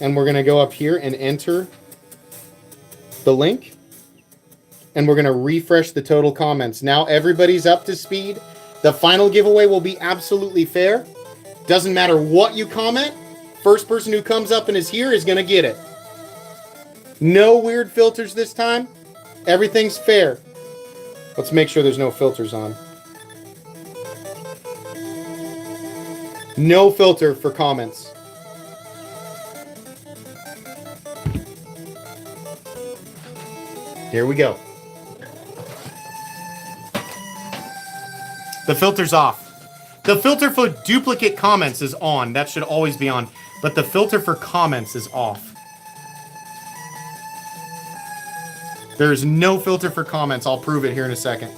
Speaker 1: And we're going to go up here and enter the link. And we're going to refresh the total comments. Now everybody's up to speed. The final giveaway will be absolutely fair. Doesn't matter what you comment. First person who comes up and is here is going to get it. No weird filters this time. Everything's fair. Let's make sure there's no filters on. No filter for comments. Here we go. The filter's off. The filter for duplicate comments is on. That should always be on. But the filter for comments is off. There's no filter for comments. I'll prove it here in a second.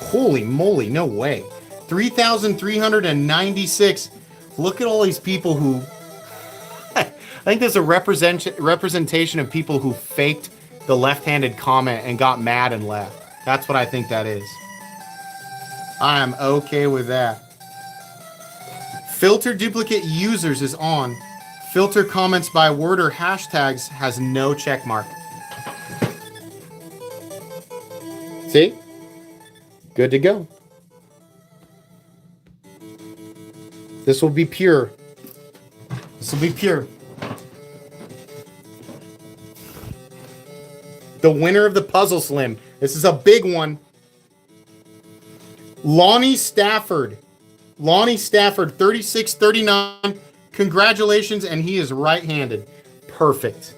Speaker 1: Holy moly, no way. 3,396. Look at all these people who... I think there's a representation of people who faked the left-handed comment and got mad and left. That's what I think that is. I am okay with that. Filter duplicate users is on. Filter comments by word or hashtags has no check mark. See? Good to go. This will be pure. This will be pure. The winner of the Puzzle Slim. This is a big one. Lonnie Stafford. Lonnie Stafford, 3639. Congratulations, and he is right-handed. Perfect.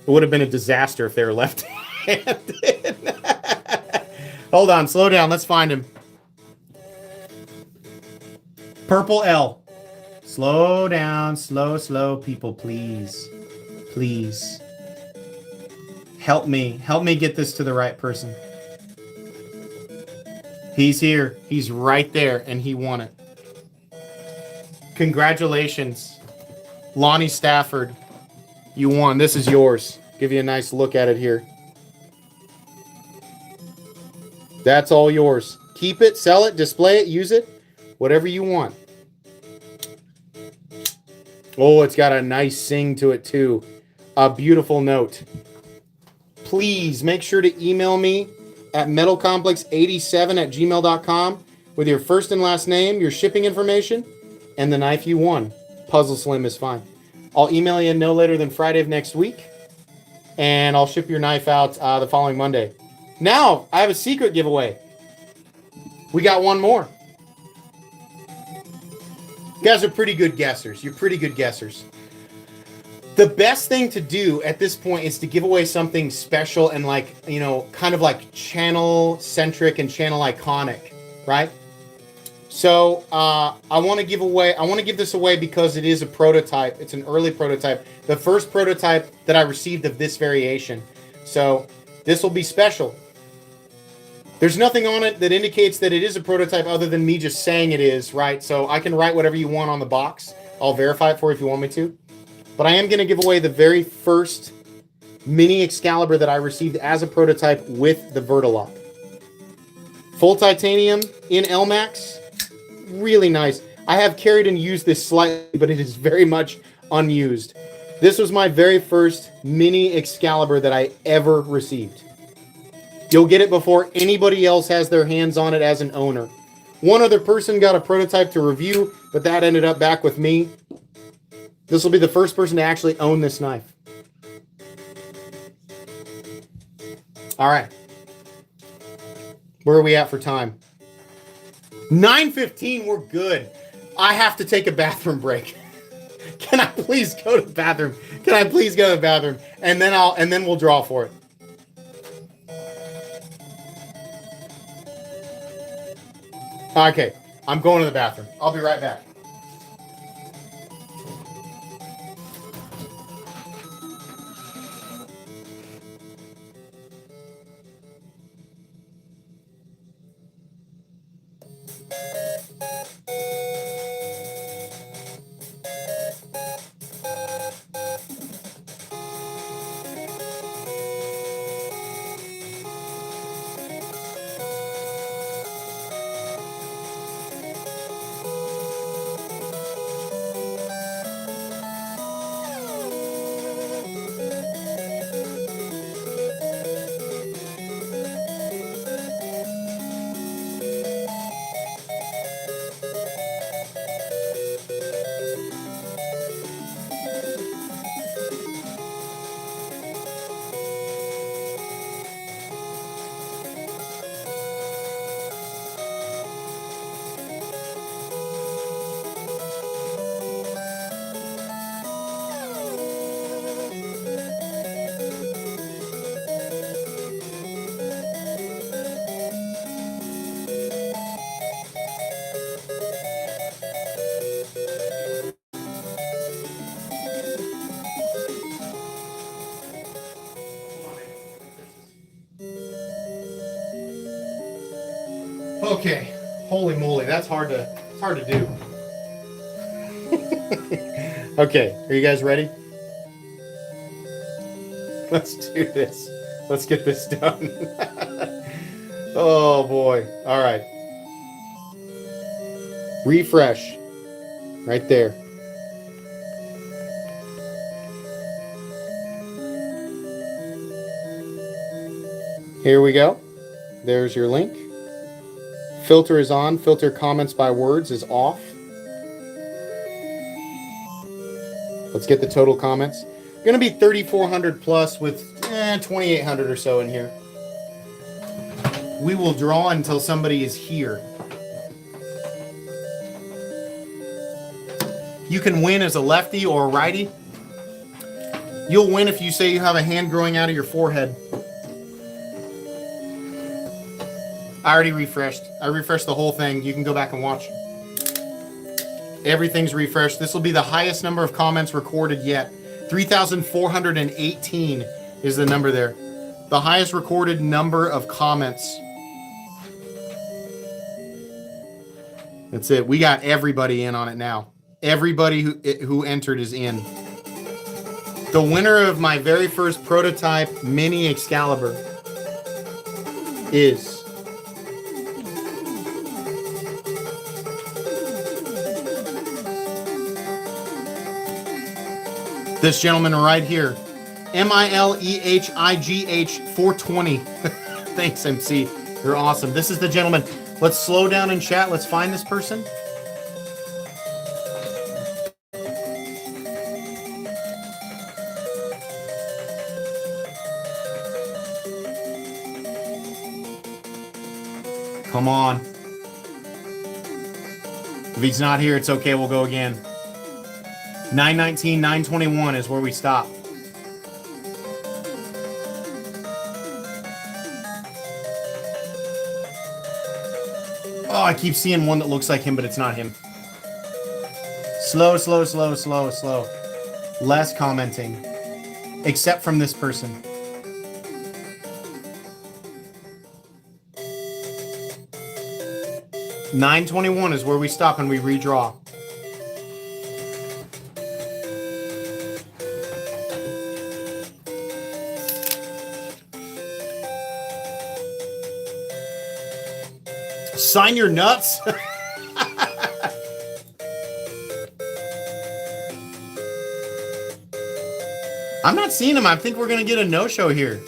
Speaker 1: It would have been a disaster if they were left-handed. Hold on, slow down. Let's find him. Purple L. Slow down, slow, people, please. Please. Help me. Help me get this to the right person. He's here. He's right there, and he won it. Congratulations. Lonnie Stafford. You won. This is yours. Give you a nice look at it here. That's all yours. Keep it, sell it, display it, use it. Whatever you want. Oh, it's got a nice sing to it, too. A beautiful note. Please make sure to email me at metalcomplex87@gmail.com with your first and last name, your shipping information, and the knife you won. Puzzle Slim is fine. I'll email you no later than Friday of next week, and I'll ship your knife out the following Monday. Now, I have a secret giveaway. We got one more. You guys are pretty good guessers. You're pretty good guessers. The best thing to do at this point is to give away something special and like, you know, kind of like channel-centric and channel iconic, right? So I want to give this away because it is a prototype. It's an early prototype. The first prototype that I received of this variation. So this will be special. There's nothing on it that indicates that it is a prototype other than me just saying it is, right? So I can write whatever you want on the box. I'll verify it for you if you want me to. But I am going to give away the very first Mini Excalibur that I received as a prototype with the Vertilock. Full titanium in LMAX. Really nice. I have carried and used this slightly, but it is very much unused. This was my very first Mini Excalibur that I ever received. You'll get it before anybody else has their hands on it as an owner. One other person got a prototype to review, but that ended up back with me. This will be the first person to actually own this knife. All right. Where are we at for time? 9:15, we're good. I have to take a bathroom break. Can I please go to the bathroom? Can I please go to the bathroom? And then we'll draw for it. Okay, I'm going to the bathroom. I'll be right back. Okay. Holy moly, that's hard to do. Okay, are you guys ready? Let's do this. Let's get this done. Oh boy. All right. Refresh. Right there. Here we go. There's your link. Filter is on. Filter comments by words is off. Let's get the total comments. Going to be 3,400 plus with 2,800 or so in here. We will draw until somebody is here. You can win as a lefty or a righty. You'll win if you say you have a hand growing out of your forehead. I already refreshed. I refreshed the whole thing. You can go back and watch. Everything's refreshed. This will be the highest number of comments recorded yet. 3,418 is the number there. The highest recorded number of comments. That's it. We got everybody in on it now. Everybody who entered is in. The winner of my very first prototype Mini Excalibur is this gentleman right here. MILEHIGH 420. Thanks, MC. You're awesome. This is the gentleman. Let's slow down and chat. Let's find this person. Come on. If he's not here, it's okay. We'll go again. 919, 921 is where we stop. Oh, I keep seeing one that looks like him, but it's not him. Slow, slow, slow, slow, slow. Less commenting. Except from this person. $9.21 is where we stop and we redraw. Sign your nuts. I'm not seeing him. I think we're going to get a no-show here.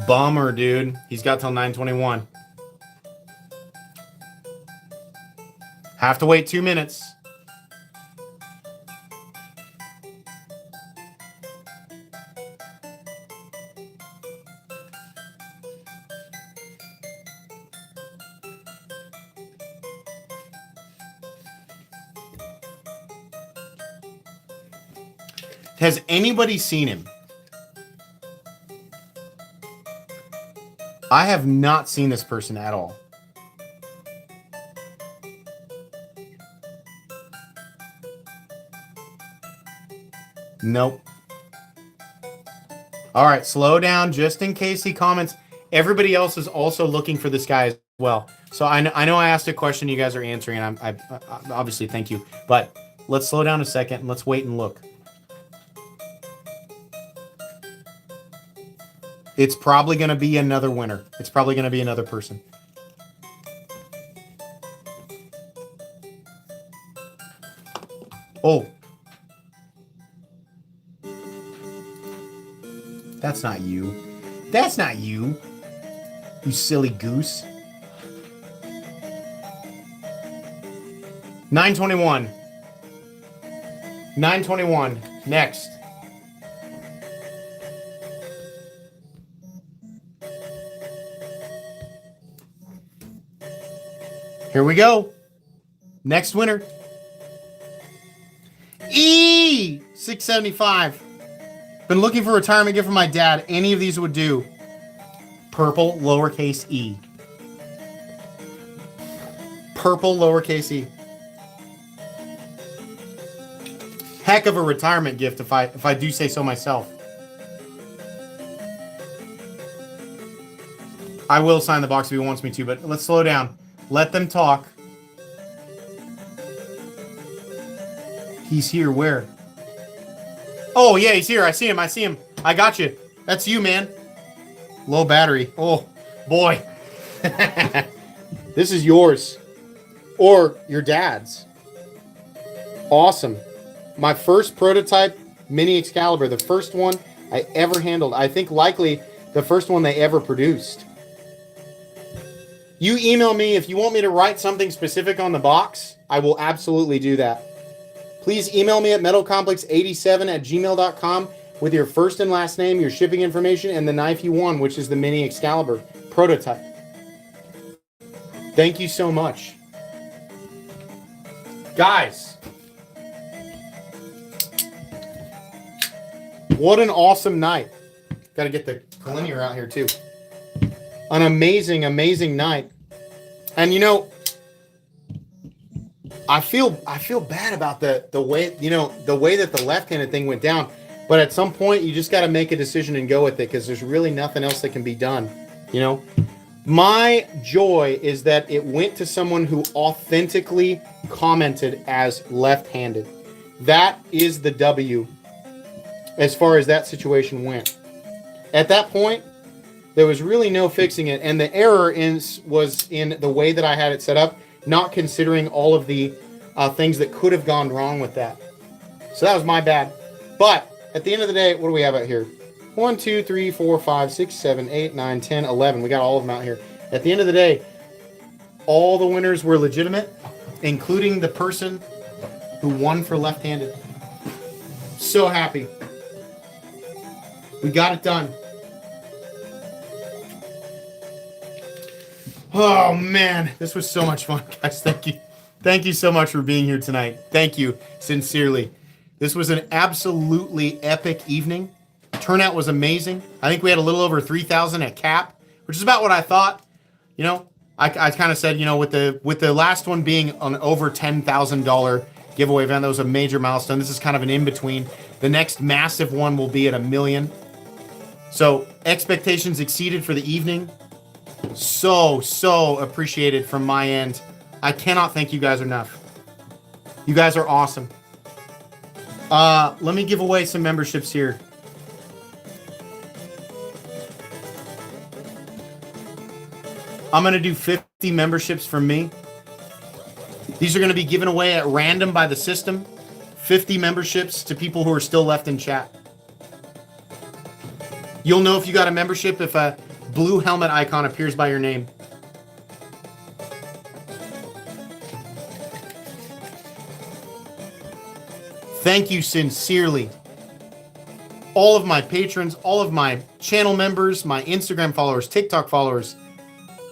Speaker 1: Bummer, dude. He's got till 9:21. Have to wait 2 minutes. Has anybody seen him? I have not seen this person at all. Nope. All right, slow down just in case he comments. Everybody else is also looking for this guy as well. So I know I asked a question you guys are answering, and I obviously thank you. But let's slow down a second and let's wait and look. It's probably going to be another winner. It's probably going to be another person. Oh. That's not you. That's not you. You silly goose. 9:21. 9:21. Next. Here we go. Next winner. E675. Been looking for a retirement gift for my dad. Any of these would do. Purple, lowercase e. Purple, lowercase e. Heck of a retirement gift if I do say so myself. I will sign the box if he wants me to, but let's slow down. Let them talk. He's here. Where? Oh, yeah, he's here. I see him. I see him. I got you. That's you, man. Low battery. Oh, boy. This is yours. Or your dad's. Awesome. My first prototype Mini Excalibur. The first one I ever handled. I think likely the first one they ever produced. You email me if you want me to write something specific on the box. I will absolutely do that. Please email me at metalcomplex87@gmail.com with your first and last name, your shipping information, and the knife you won, which is the Mini Excalibur prototype. Thank you so much. Guys, what an awesome night. Got to get the collinear out here too. An amazing, amazing night. And you know, I feel bad about the way, you know, the way that the left-handed thing went down. But at some point, you just got to make a decision and go with it because there's really nothing else that can be done. You know, my joy is that it went to someone who authentically commented as left-handed. That is the W as far as that situation went. At that point, there was really no fixing it. And the error was in the way that I had it set up, not considering all of the things that could have gone wrong with that. So that was my bad. But at the end of the day, what do we have out here? 1, 2, 3, 4, 5, 6, 7, 8, 9, 10, 11. We got all of them out here. At the end of the day, all the winners were legitimate, including the person who won for left-handed. So happy. We got it done. Oh, man. This was so much fun, guys. Thank you. Thank you so much for being here tonight. Thank you, sincerely. This was an absolutely epic evening. Turnout was amazing. I think we had a little over 3,000 at cap, which is about what I thought. You know, I kind of said, you know, with the last one being an over $10,000 giveaway event, that was a major milestone. This is kind of an in-between. The next massive one will be at $1 million. So expectations exceeded for the evening. So appreciated from my end. I cannot thank you guys enough. You guys are awesome. Let me give away some memberships here. I'm going to do 50 memberships from me. These are going to be given away at random by the system. 50 memberships to people who are still left in chat. You'll know if you got a membership if a blue helmet icon appears by your name. Thank you sincerely. All of my patrons, all of my channel members, my Instagram followers, TikTok followers,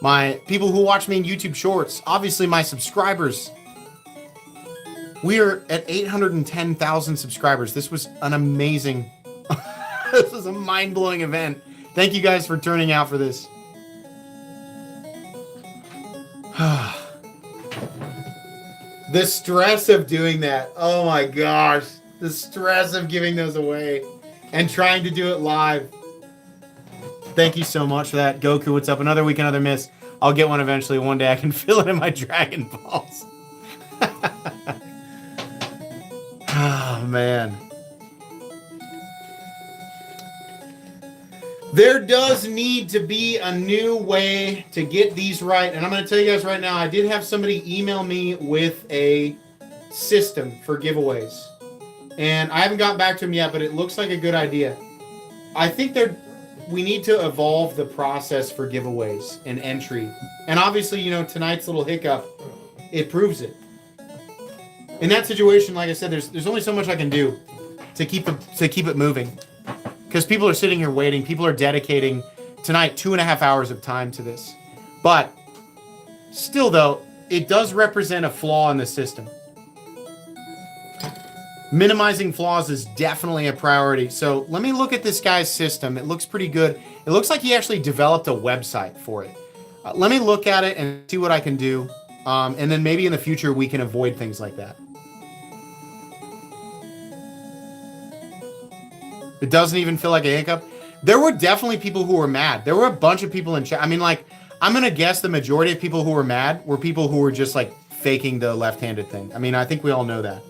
Speaker 1: my people who watch me in YouTube Shorts, obviously my subscribers. We are at 810,000 subscribers. This was an amazing, this was a mind-blowing event. Thank you guys for turning out for this. The stress of doing that. Oh my gosh. The stress of giving those away and trying to do it live. Thank you so much for that. Goku, what's up? Another week, another miss. I'll get one eventually. One day I can fill it in my Dragon Balls. Oh, man. There does need to be a new way to get these right. And I'm going to tell you guys right now, I did have somebody email me with a system for giveaways. And I haven't gotten back to him yet, but it looks like a good idea. I think we need to evolve the process for giveaways and entry. And obviously, you know, tonight's little hiccup, it proves it. In that situation, like I said, there's only so much I can do to keep it moving. Because people are sitting here waiting. People are dedicating tonight 2.5 hours of time to this. But still, though, it does represent a flaw in the system. Minimizing flaws is definitely a priority. So let me look at this guy's system. It looks pretty good. It looks like he actually developed a website for it. Let me look at it and see what I can do. And then maybe in the future we can avoid things like that. It doesn't even feel like a hiccup. There were definitely people who were mad. There were a bunch of people in chat. I mean, like, I'm going to guess the majority of people who were mad were people who were just, like, faking the left-handed thing. I mean, I think we all know that.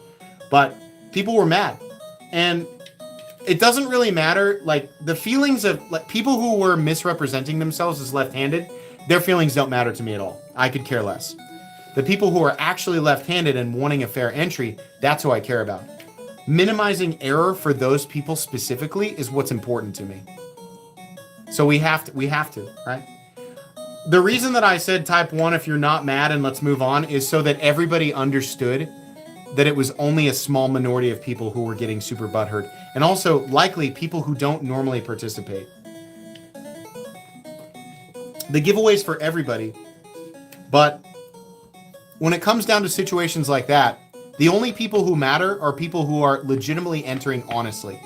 Speaker 1: But people were mad. And it doesn't really matter. Like, the feelings of like people who were misrepresenting themselves as left-handed, their feelings don't matter to me at all. I could care less. The people who are actually left-handed and wanting a fair entry, that's who I care about. Minimizing error for those people specifically is what's important to me. So we have to, right? The reason that I said type 1 if you're not mad and let's move on is so that everybody understood that it was only a small minority of people who were getting super butthurt, and also likely people who don't normally participate. The giveaway's for everybody, but when it comes down to situations like that, the only people who matter are people who are legitimately entering honestly.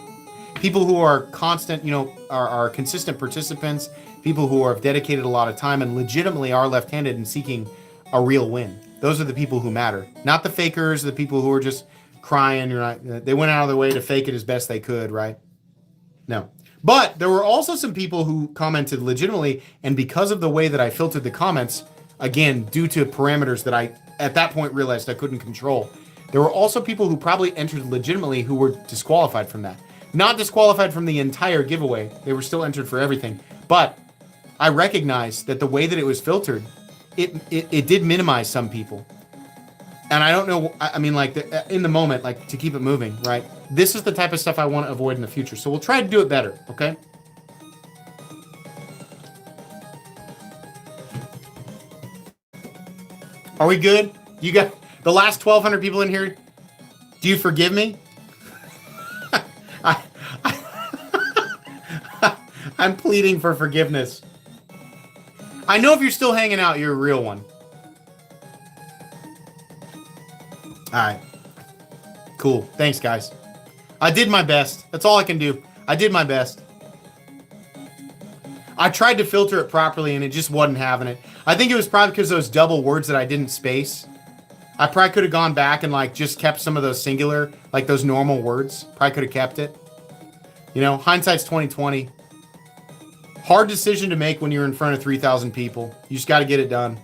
Speaker 1: People who are constant, you know, are consistent participants, people who have dedicated a lot of time and legitimately are left-handed and seeking a real win. Those are the people who matter. Not the fakers, the people who are just crying, right? They went out of their way to fake it as best they could, right? No. But there were also some people who commented legitimately, and because of the way that I filtered the comments, again, due to parameters that I, at that point, realized I couldn't control, there were also people who probably entered legitimately who were disqualified from that. Not disqualified from the entire giveaway. They were still entered for everything. But I recognized that the way that it was filtered, it did minimize some people. And I don't know, I mean, like, in the moment, like, to keep it moving, right? This is the type of stuff I want to avoid in the future. So we'll try to do it better, okay? Are we good? You got the last 1,200 people in here? Do you forgive me? I'm pleading for forgiveness. I know if you're still hanging out, you're a real one. All right. Cool. Thanks, guys. I did my best. That's all I can do. I did my best. I tried to filter it properly, and it just wasn't having it. I think it was probably because of those double words that I didn't space. I probably could have gone back and, like, just kept some of those singular, like, those normal words. Probably could have kept it. You know, hindsight's 20/20. Hard decision to make when you're in front of 3,000 people. You just got to get it done.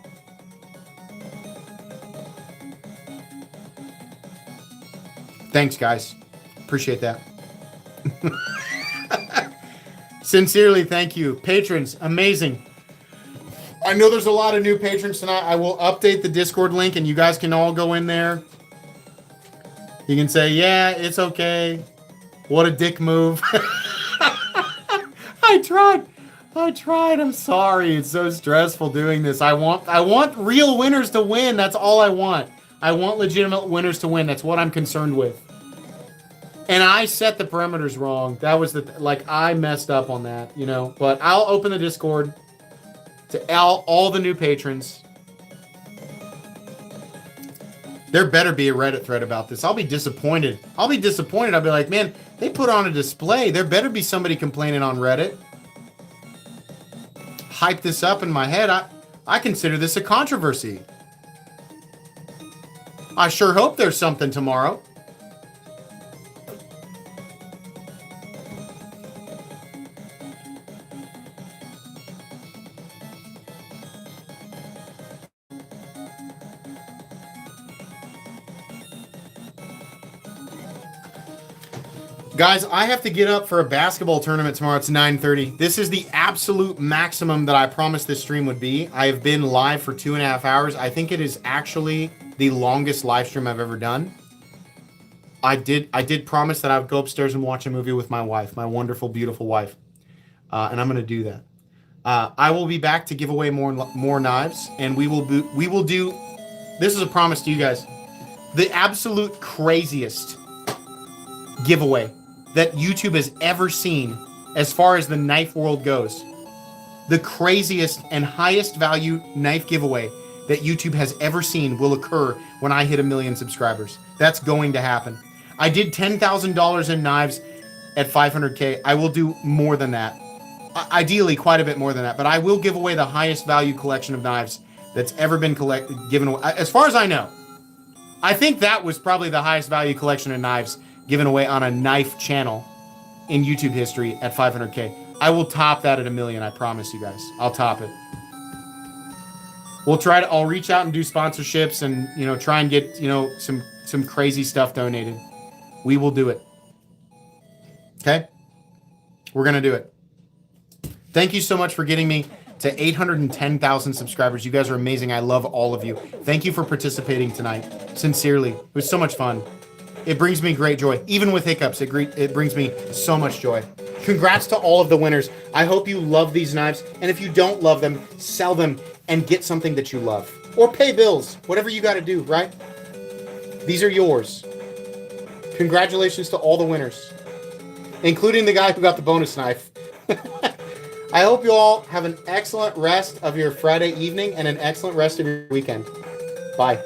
Speaker 1: Thanks, guys. Appreciate that. Sincerely, thank you. Patrons, amazing. I know there's a lot of new patrons tonight. I will update the Discord link, and you guys can all go in there. You can say, yeah, it's okay. What a dick move. I tried. I'm sorry. It's so stressful doing this. I want real winners to win. That's all I want. I want legitimate winners to win. That's what I'm concerned with. And I set the parameters wrong. That was I messed up on that, you know. But I'll open the Discord to all the new patrons. There better be a Reddit thread about this. I'll be disappointed. I'll be like, man, they put on a display. There better be somebody complaining on Reddit. Hype this up in my head. I consider this a controversy. I sure hope there's something tomorrow. Guys, I have to get up for a basketball tournament tomorrow. It's 9:30. This is the absolute maximum that I promised this stream would be. I have been live for 2.5 hours. I think it is actually the longest live stream I've ever done. I did promise that I would go upstairs and watch a movie with my wife, my wonderful, beautiful wife. And I'm going to do that. I will be back to give away more knives, and we will do, this is a promise to you guys, the absolute craziest giveaway that YouTube has ever seen as far as the knife world goes. The craziest and highest value knife giveaway that YouTube has ever seen will occur when I hit 1 million subscribers. That's going to happen. I did $10,000 in knives at 500K. I will do more than that. Ideally, quite a bit more than that. But I will give away the highest value collection of knives that's ever been given away. As far as I know. I think that was probably the highest value collection of knives given away on a knife channel in YouTube history at 500K. I will top that at $1 million. I promise you guys. I'll top it. We'll try to. I'll reach out and do sponsorships, and try and get some crazy stuff donated. We will do it. Okay, we're gonna do it. Thank you so much for getting me to 810,000 subscribers. You guys are amazing. I love all of you. Thank you for participating tonight. Sincerely, it was so much fun. It brings me great joy, even with hiccups. It brings me so much joy. Congrats to all of the winners. I hope you love these knives, and if you don't love them, sell them and get something that you love. Or pay bills, whatever you got to do, right? These are yours. Congratulations to all the winners, including the guy who got the bonus knife. I hope you all have an excellent rest of your Friday evening and an excellent rest of your weekend. Bye.